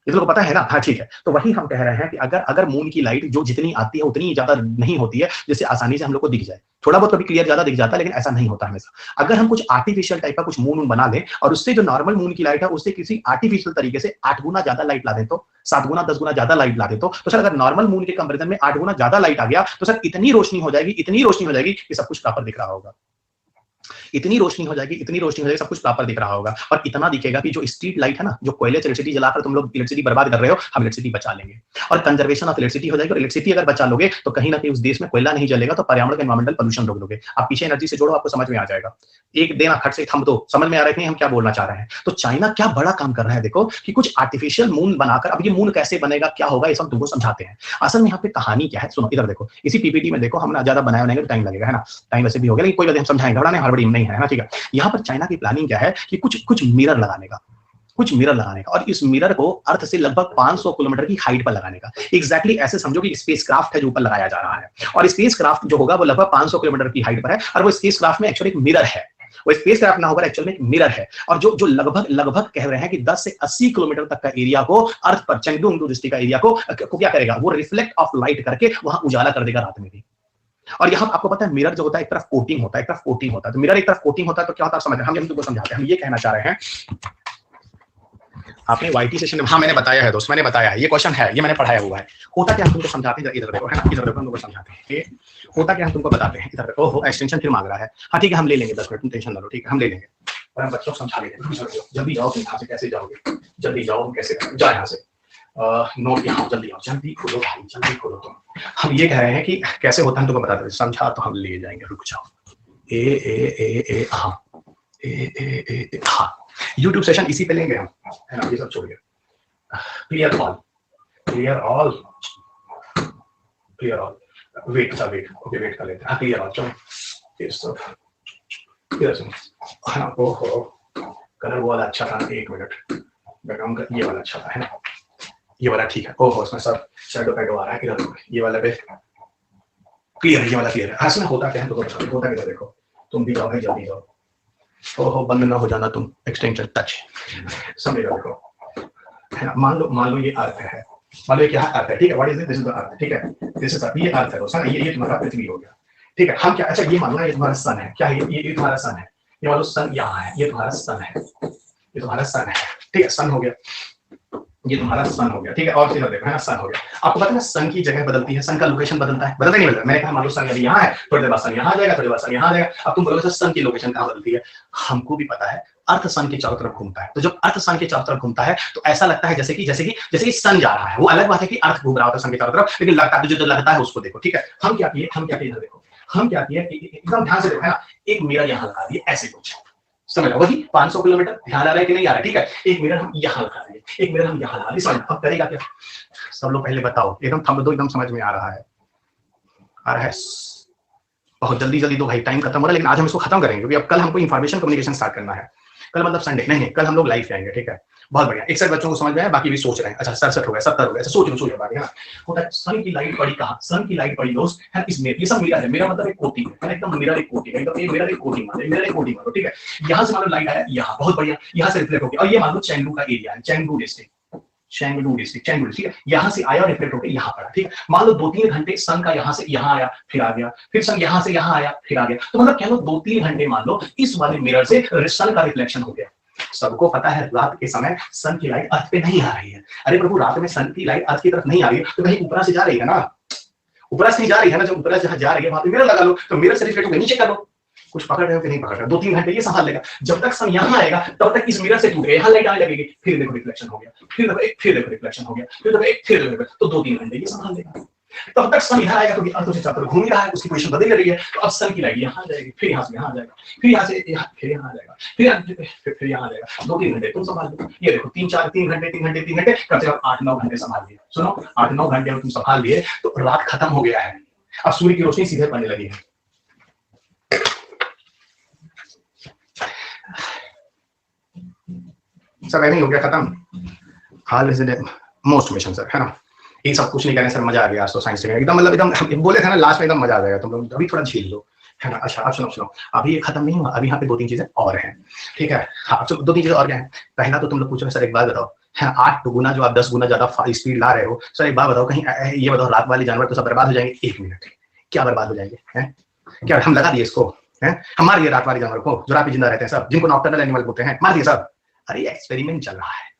ये तो पता है ना, हाँ ठीक है। तो वही हम कह रहे हैं कि अगर मून की लाइट जो जितनी आती है उतनी ज्यादा नहीं होती है, जिससे आसानी से हम लोग को दिख जाए, थोड़ा बहुत कभी क्लियर ज्यादा दिख जाता है, लेकिन ऐसा नहीं होता हमेशा। अगर हम कुछ आर्टिफिशियल टाइप का कुछ मून बना लें और उससे जो नॉर्मल मून की लाइट है उससे किसी आर्टिफिशियल तरीके से 8 गुना ज्यादा लाइट ला दे, तो 7 गुना 10 गुना ज्यादा लाइट ला दे, तो सर अगर नॉर्मल मून के कंपेरिजन में 8 गुना ज्यादा लाइट आ गया तो सर इतनी रोशनी हो जाएगी कि सब कुछ प्रॉपर दिख रहा होगा, इतनी रोशनी हो जाएगी सब कुछ प्रॉपर दिख रहा होगा। और इतना दिखेगा कि जो स्ट्रीट लाइट है ना, जो कोयले से इलेक्ट्रिसिटी जलाकर तुम लोग इलेक्ट्रिसिटी बर्बाद कर रहे हो, हम इलेक्ट्रिसिटी बचा लेंगे, और कंजर्वेशन ऑफ इलेक्ट्रिसिटी हो जाएगी। और इलेक्ट्रिसिटी अगर बचा लोगे तो कहीं ना कहीं उस देश में कोयला नहीं जलेगा, तो पर्यावरण का एनवायरमेंटल पोल्यूशन रोक लोगे। आप पीछे एनर्जी से जोड़ो, आपको समझ में आ जाएगा, एक देना खट से थम दो, समझ में आ रहा है हम क्या बोलना चाह रहे हैं। तो चाइना क्या बड़ा काम कर रहा है, देखो कि कुछ आर्टिफिशियल मून बनाकर, अब ये मून कैसे बनेगा, क्या होगा, ये सब तुमको समझाते हैं। असल में यहाँ पे कहानी क्या है, सुनो इधर देखो, इसी पीपीटी में देखो, हमने ज्यादा बनाया नहीं, टाइम लगेगा, है ना, टाइम वैसे भी हो गया, लेकिन कोई बात हम समझाएंगे, घबराने हड़बड़ी नहीं है ना, ठीक है। यहाँ पर चाइना की प्लानिंग क्या है कि कुछ मिरर लगाने का, और इस मिरर को अर्थ से लगभग 500 किलोमीटर की हाइट पर लगाने का। एग्जैक्टली ऐसे समझो कि स्पेसक्राफ्ट है जो ऊपर लगाया जा रहा है, और स्पेसक्राफ्ट जो होगा वो लगभग 500 किलोमीटर की हाइट पर है, और वो स्पेसक्राफ्ट में एक्चुअली एक मिरर है, वो स्पेसक्राफ्ट ना होकर एक्चुअल में एक मिरर है, और जो लगभग कह रहे हैं कि 10 से 80 किलोमीटर तक का एरिया को, अर्थ पर चेंगडू डिस्ट्रिक्ट का एरिया को क्या करेगा, वो रिफ्लेक्ट ऑफ लाइट करके वहां उजाला कर देगा रात में भी। और यहाँ आपको पता है मिरर जो होता है एक तरफ कोटिंग होता है, एक तरफ कोटिंग होता है, तो मिरर एक तरफ कोटिंग होता है तो क्या होता है समझ रहे हैं, हम तुमको समझाते हैं। हम ये कहना चाह रहे हैं, आपने वाईटी सेशन में, हाँ मैंने बताया है दोस्त, मैंने बताया है, ये क्वेश्चन है, ये मैंने पढ़ाया हुआ है। होता क्या हम तुमको समझाते हैं, इधर देखो, है ना, इधर देखो, हम तुमको समझाते हैं होता क्या हम तुमको बताते हैं, इधर देखो। ओहो एक्सटेंशन फिर मांग रहा है, हाँ ठीक है हम ले लेंगे 10 मिनट, तुम टेंशन ना लो, ठीक है हम ले लेंगे, और हम बच्चों को समझा लेंगे। जल्दी जाओ, तुम यहाँ से कैसे जाओगे, जल्दी जाओ, कैसे जाओ यहाँ से, नोट यहाँ जल्दी आओ, जल्दी खोलो भाई, जल्दी खोलो तुम। हम ये कह रहे हैं कि कैसे होता है तुमको बता दो, समझा तो हम ले जाएंगे, रुक जाओ। ए ए ए ए हाँ, ए ए ए ए हाँ, यूट्यूब सेशन इसी पे लेंगे हम, है ना, ये सब छोड़िए। Clear all, clear all, clear all, wait, अच्छा वेट, ओके वेट कर लेते हैं, क्लियर ऑल, चलो ये सब इधर सुनो, हाँ ओहो कलर वो वाला अच्छा था, एक मिनट बैकग्राउंड का ये वाला अच्छा था, है ना, ये वाला ठीक है, ओहो उसमें सब शैडो पैडो आ रहा है, किधर ये वाला पे क्लियर है, ये वाला क्लियर है। हाँ इसमें होता क्या है तो होता क्या, देखो तुम भी जाओ भाई, जल्दी जाओ, ओहो बंद ना हो जाना तुम, एक्सटेंशन टच, समझ लो, देखो है ना, मान लो ये अर्थ है, मान लो ये क्या अर्थ है, ठीक है, what is this is the earth, ठीक है, दिस इज अर्थ, ये अर्थ है दोस्तों, ये तुम्हारा पृथ्वी हो गया, ठीक है। हम क्या, अच्छा ये मान लो ये तुम्हारा सन है, क्या ये तुम्हारा सन है, ये मान लो सन यहाँ है, ये तुम्हारा सन है, ये तुम्हारा सन है, ठीक है, सन हो गया, ये तुम्हारा सन हो गया, ठीक है, और फिर देखो है ना, सन हो गया। आपको पता है ना सन की जगह बदलती है, सन का लोकेशन बदलता है, बदलता नहीं बदलता, मैंने कहा मान लो सन अभी यहाँ है, थोड़ी देर बाद सन यहाँ आ जाएगा, थोड़ी देर बाद सन यहाँ आ जाएगा, अब तुम बोलोगे सन की लोकेशन कहाँ बदलती है, हमको भी पता है, अर्थ सन के चारों तरफ घूमता है, तो जब अर्थ सन के चारों तरफ घूमता है तो ऐसा लगता है जैसे कि सन जा रहा है, वो अलग बात है कि अर्थ घूम रहा होता है सन के चारों तरफ, लेकिन लगता है जो लगता है उसको देखो, ठीक है। हम क्या किए इधर देखो, हम क्या किए एकदम ध्यान से देखो, है ना, एक मिरर यहाँ लगा दिए ऐसे कुछ, समझ लो वही 500 किलोमीटर, ध्यान आ रहा है कि नहीं आ रहा है, ठीक है, एक मिरर हम यहाँ लगा दिए, एक मिरर हम यहाँ लगा दिए, समझ अब करेगा क्या, सब लोग पहले बताओ, एकदम थम दो, एकदम समझ में आ रहा है बहुत जल्दी दो भाई, टाइम खत्म हो रहा है, लेकिन आज हम इसको खत्म करेंगे क्योंकि अब कल हमको इंफॉर्मेशन कम्युनिकेशन स्टार्ट करना है, कल मतलब संडे नहीं, कल हम लोग लाइव आएंगे, ठीक है, बहुत बढ़िया। 61 बच्चों को समझ में आया, बाकी भी सोच रहे हैं, अच्छा 67 हो गया, 70 हो गया, सोच लो बाकी, है ना, होता है सन की लाइट पड़ी कहाँ, सन की लाइट पड़ी दोस्त है इसमें, ये सब मिरर है, मेरा मतलब एक कोटिंग है, एकदम मिरर एक कोटिंग है, एकदम ये मिरर एक कोटिंग मारो, ठीक है, यहाँ से मान लो लाइट आया यहाँ, बहुत बढ़िया, यहाँ से रिफ्लेक्ट हो गया, और ये मान लो चेंगडू का एरिया है, चेंगडू डिस्ट्रिक्ट, ठीक है, यहाँ से आया और रिफ्लेक्ट होकर यहाँ पड़ा, ठीक है, मान लो 2-3 घंटे सन का यहाँ से यहाँ आया फिर आ गया, फिर सन यहाँ से यहाँ आया फिर आ गया, तो मतलब कह लो 2-3 घंटे मान लो इस वाले मिरर से सन का रिफ्लेक्शन हो गया। सबको पता है रात के समय सन की लाइट अर्थ पे नहीं आ रही है, अरे प्रभु रात में सन की लाइट अर्थ की तरफ नहीं आ रही है तो कहीं ऊपर से जा रही है ना, ऊपर से नहीं जा रही है ना, जब ऊपर से जा रही है वहां पे मिरर लगा लो, तो मिरर से रिफ्लेक्ट होकर नीचे कर लो, कुछ पकड़ रहे हो कि नहीं पकड़ रहे, 2-3 घंटे ये संभाल लेगा, जब तक सन यहाँ आएगा तब तक इस मिरर से टूटेगा, यहाँ लाइट आने लगेगी, फिर देखो रिफ्लेक्शन हो गया, फिर देखो एक, फिर देखो रिफ्लेक्शन हो गया, फिर देखो एक, फिर देखो, तो 2-3 घंटे ये संभाल लेगा, तब तक सन इधर आएगा क्योंकि अर्थ से चारों तरफ घूम रहा है, उसकी पोजीशन बदल रही है, तो अब सन की लाइट यहाँ जाएगी, फिर यहाँ से यहाँ आ जाएगा, फिर यहाँ से फिर यहाँ आ जाएगा, फिर यहाँ आ जाएगा, 2-3 घंटे तुम संभाल लो, ये देखो 3 घंटे कम से कम 8-9 घंटे संभाल लिए, सुनो 8-9 घंटे तुम संभाल लिए तो रात खत्म हो गया है, अब सूर्य की रोशनी सीधे पड़ने लगी है, सब ऐसे ही हो गया खत्म, हाल मोस्ट मिशन सर, है ना, ये सब कुछ नहीं करने सर, मजा आ गया आज तो साइंस में एकदम, मतलब एकदम बोले थे ना लास्ट में एकदम मजा आ जाएगा, तुम लोग अभी थोड़ा झील लो, है ना। अच्छा अब सुनो अभी ये खत्म नहीं हुआ, अभी यहाँ पे 2-3 चीजें और हैं, ठीक है, हाँ 2-3 चीजें और क्या है। पहला तो तुम लोग पूछो सर एक बात बताओ, है 8 गुना जो आप 10 गुना ज्यादा स्पीड ला रहे हो, सर एक बात बताओ, कहीं ये बताओ रात वाले जानवर तो सब बर्बाद हो जाएंगे, 1 मिनट क्या बर्बाद हो जाएंगे, है क्या हम लगा दिए इसको, है हम मार दिए रात वाले जानवर को, जो रात में जिंदा रहते हैं सब, जिनको नॉक्टर्नल एनिमल बोलते हैं, मार दिए सब, अरे एक्सपेरिमेंट चल रहा है,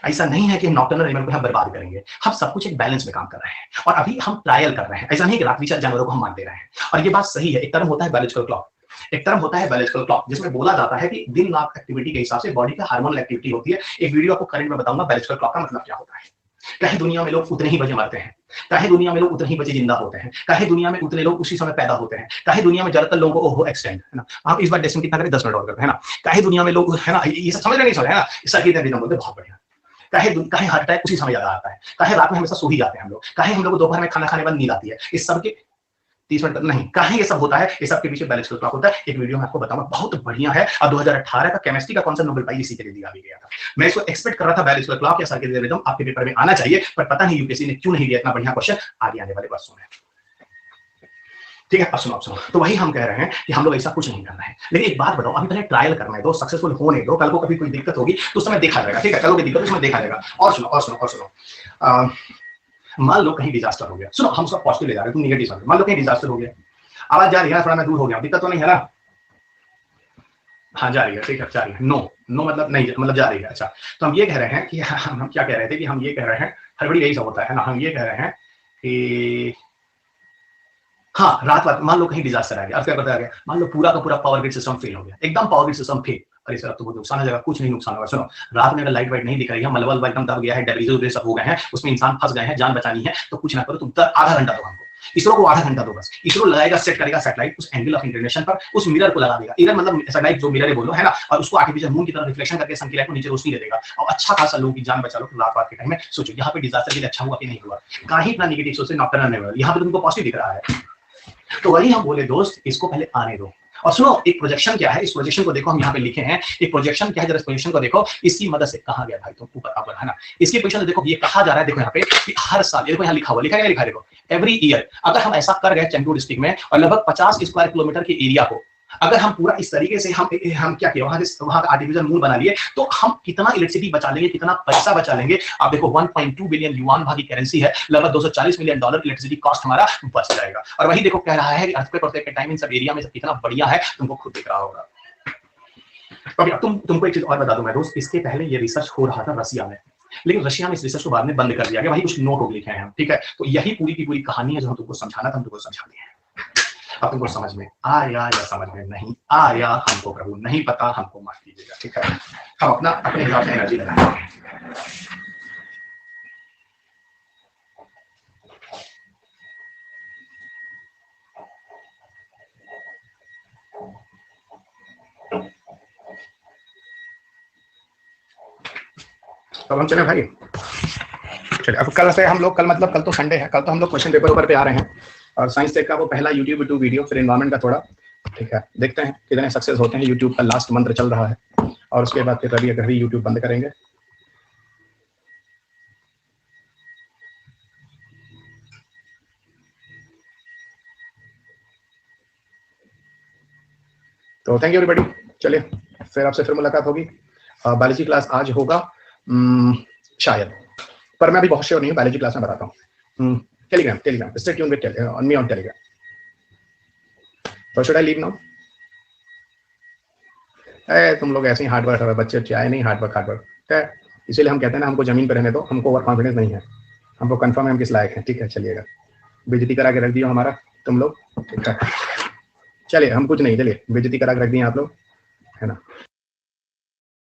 ऐसा नहीं है कि हम नॉक्टर्नल एनिमल को हम बर्बाद करेंगे, हम सब कुछ एक बैलेंस में काम कर रहे हैं और अभी हम ट्रायल कर रहे हैं, ऐसा नहीं कि रात विचार जानवरों को हम मार दे रहे हैं। और ये बात सही है, एक तरफ होता है बायोलॉजिकल क्लॉक, एक तरफ होता है बायोलॉजिकल क्लॉक जिसमें बोला जाता है कि दिन रात एक्टिविटी के हिसाब से बॉडी का हार्मोनल एक्टिविटी होती है। एक वीडियो आपको करंट में बताऊंगा बायोलॉजिकल क्लॉक का मतलब क्या होता है, कहे दुनिया में लोग उतने ही बजे मरते हैं, कहे दुनिया में लोग उतने ही बजे जिंदा होते हैं, कहे दुनिया में उतने लोग उसी समय पैदा होते हैं, कहे दुनिया में ज्यादातर लोगों को ओहो एक्सटेंड, है ना, आप इस बार डेसिमल कितना करें 10 मिनट और करते हैं ना, कहे दुनिया में लोग, है ना, ये सब समझ रहे नहीं समझ, है ना, सर्किट एवरीथिंग बोलते बहुत बढ़िया, कहे हार्ट अटैक उसी समय ज्यादा आता है, कहे रात में हमेशा सो ही जाते हैं हम लोग, कहे हम लोग को दोपहर में खाना खाने बाद नींद आती है, इस सब के 30 मिनट नहीं, कहे ये सब होता है, ये सब के पीछे बायोलॉजिकल क्लॉक होता है। एक वीडियो में आपको बताऊंगा बहुत बढ़िया है, और 2018 का केमिस्ट्री का कौन सा नोबेल प्राइज इसी के लिए दिया भी गया था। मैं इसको एक्सपेक्ट कर रहा था बायोलॉजिकल क्लॉक या सर्किट रिदम आपके पेपर में आना चाहिए, पर पता नहीं यूपीएससी ने क्यों नहीं दिया इतना बढ़िया क्वेश्चन आगे आने वाले वर्षों में, ठीक है। अब सुनो तो वही हम कह रहे हैं कि हम लोग ऐसा कुछ नहीं करना है, लेकिन एक बात बताओ, अभी पहले ट्रायल करना है, दो सक्सेसफुल होने दो, कल को कभी कोई दिक्कत होगी तो उस समय देखा जाएगा, ठीक है, कल को दिक्कत उस समय देखा जाएगा। और सुनो मान लो कहीं डिजास्टर हो गया, सुनो हम उसका पॉजिटिव ले जा रहे हैं, तुम नेगेटिव समझो, मान लो कहीं डिजास्टर हो गया, आवाज जा रही है, थोड़ा मैं दूर हो गया, दिक्कत तो नहीं है ना, हाँ जा रही है, ठीक है जा रही है, नो मतलब नहीं, मतलब जा रही है। अच्छा तो हम ये कह रहे हैं कि हम क्या कह रहे थे कि हम ये कह रहे हैं, हड़बड़ी यही सब होता है ना, हम ये कह रहे हैं कि हाँ रात मान लो कहीं डिजास्टर आ गया, अब क्या पता आ गया, मान लो पूरा का पूरा पावर ग्रिड सिस्टम फेल हो गया, एकदम पावर ग्रिड सिस्टम फेल, अरे सर अब तो बहुत नुकसान हो जाएगा। कुछ नहीं नुकसान होगा। सुनो, रात में अगर लाइट वाइट नहीं दिख रही है, मलबा एकदम दब गया है, डेब्रिस सब हो गए हैं, उसमें इंसान फंस गए हैं, जान बचानी है, तो कुछ ना करो, तुम आधा घंटा दो हमको, इसरो को आधा घंटा दो बस। इसरो लगाएगा, सेट करेगा सैटेलाइट उस एंगल ऑफ इंक्लिनेशन पर, उस मिरर को लगा देगा, इधर मतलब सैटेलाइट जो मिरर है बोलो है ना, और उसको आर्टिफिशियल मून की तरह रिफ्लेक्शन करके सन की लाइट को नीचे रोशनी दे देगा, और अच्छा खासा लोगों की जान बचा लो रात के टाइम में। सोचो यहाँ पे डिजास्टर के लिए अच्छा हुआ कि नहीं हुआ, कहीं इतना नेगेटिव सोच से नॉक्टर्नल नहीं हुआ, यहाँ पे तुमको पॉजिटिव दिख रहा है। तो वही हम बोले दोस्त, इसको पहले आने दो। और सुनो, एक प्रोजेक्शन क्या है, इस प्रोजेक्शन को देखो, हम यहाँ पे लिखे हैं एक प्रोजेक्शन क्या है, जरा इस प्रोजेक्शन को देखो, इसकी मदद से कहा गया भाई, तुम ऊपर आप है ना, इसकी पोजीशन देखो, ये कहा जा रहा है, देखो यहाँ पे कि हर साल, ये देखो यहाँ लिखा हुआ, लिखा है देखो, एवरी ईयर अगर हम ऐसा कर गए चेंबूर डिस्ट्रिक्ट में, और लगभग 50 स्क्वायर किलोमीटर के एरिया को अगर हम पूरा इस तरीके से हम क्या किया, वहां का आर्टिफिशियल मून बना लिए, तो हम कितना इलेक्ट्रिसिटी बचा लेंगे, कितना पैसा बचा लेंगे। आप देखो 1.2 बिलियन युआन भागी करेंसी है, लगभग 240 मिलियन डॉलर इलेक्ट्रिसिटी कॉस्ट हमारा बच जाएगा। और वही देखो कह रहा है कि अर्थक्वेक के टाइम इन सब एरिया में सब कितना बढ़िया है, तुमको खुद दिख रहा होगा। अब तुमको एक चीज और बता दूं मैं दोस्त, इसके पहले ये रिसर्च हो रहा था रशिया में, लेकिन रशिया में इस रिसर्च को बाद में बंद कर दिया गया, वही कुछ नोट लिखे हैं, ठीक है। तो यही पूरी की पूरी कहानी है जो हम तुमको समझाना था, हम तुमको समझा दिए हैं। अब तुमको समझ में आया या समझ में नहीं आया, हमको प्रभु नहीं पता, हमको माफ कीजिएगा, ठीक है। हम अपने हिसाब से एनर्जी लगाएंगे। तो हम चले भाई, चलिए। अब कल से हम लोग, कल तो संडे है, कल तो हम लोग क्वेश्चन पेपर पे आ रहे हैं, और साइंस टेक का वो पहला यूट्यूब 2 वीडियो, फिर एनवायरमेंट का थोड़ा, ठीक है। देखते हैं कितने सक्सेस होते हैं। यूट्यूब का लास्ट मंत्र चल रहा है, और उसके बाद फिर रवि अगर यूट्यूब बंद करेंगे। तो थैंक यू एवरीबॉडी। चलिए फिर आपसे फिर मुलाकात होगी। बायोलॉजी क्लास आज होगा शायद, पर मैं अभी बहुत श्योर नहीं हूँ। बायोलॉजी क्लास में बताता हूँ। Telegram stay tuned with me on Telegram. तो शुड आई लीव नाउ? तुम लोग ऐसे ही हार्ड वर्क बच्चे चाहे नहीं, हार्ड वर्क है, इसीलिए हम कहते हैं ना, हमको जमीन पर रहने दो, हमको ओवर कॉन्फिडेंस नहीं है, हमको कंफर्म है हम किस लायक हैं, ठीक है। चलिएगा, बेइज्जती करा के रख दियो हमारा तुम लोग, ठीक है। चलिए हम कुछ नहीं, चलिए बेइज्जती करा के रख दिए आप लोग, है ना।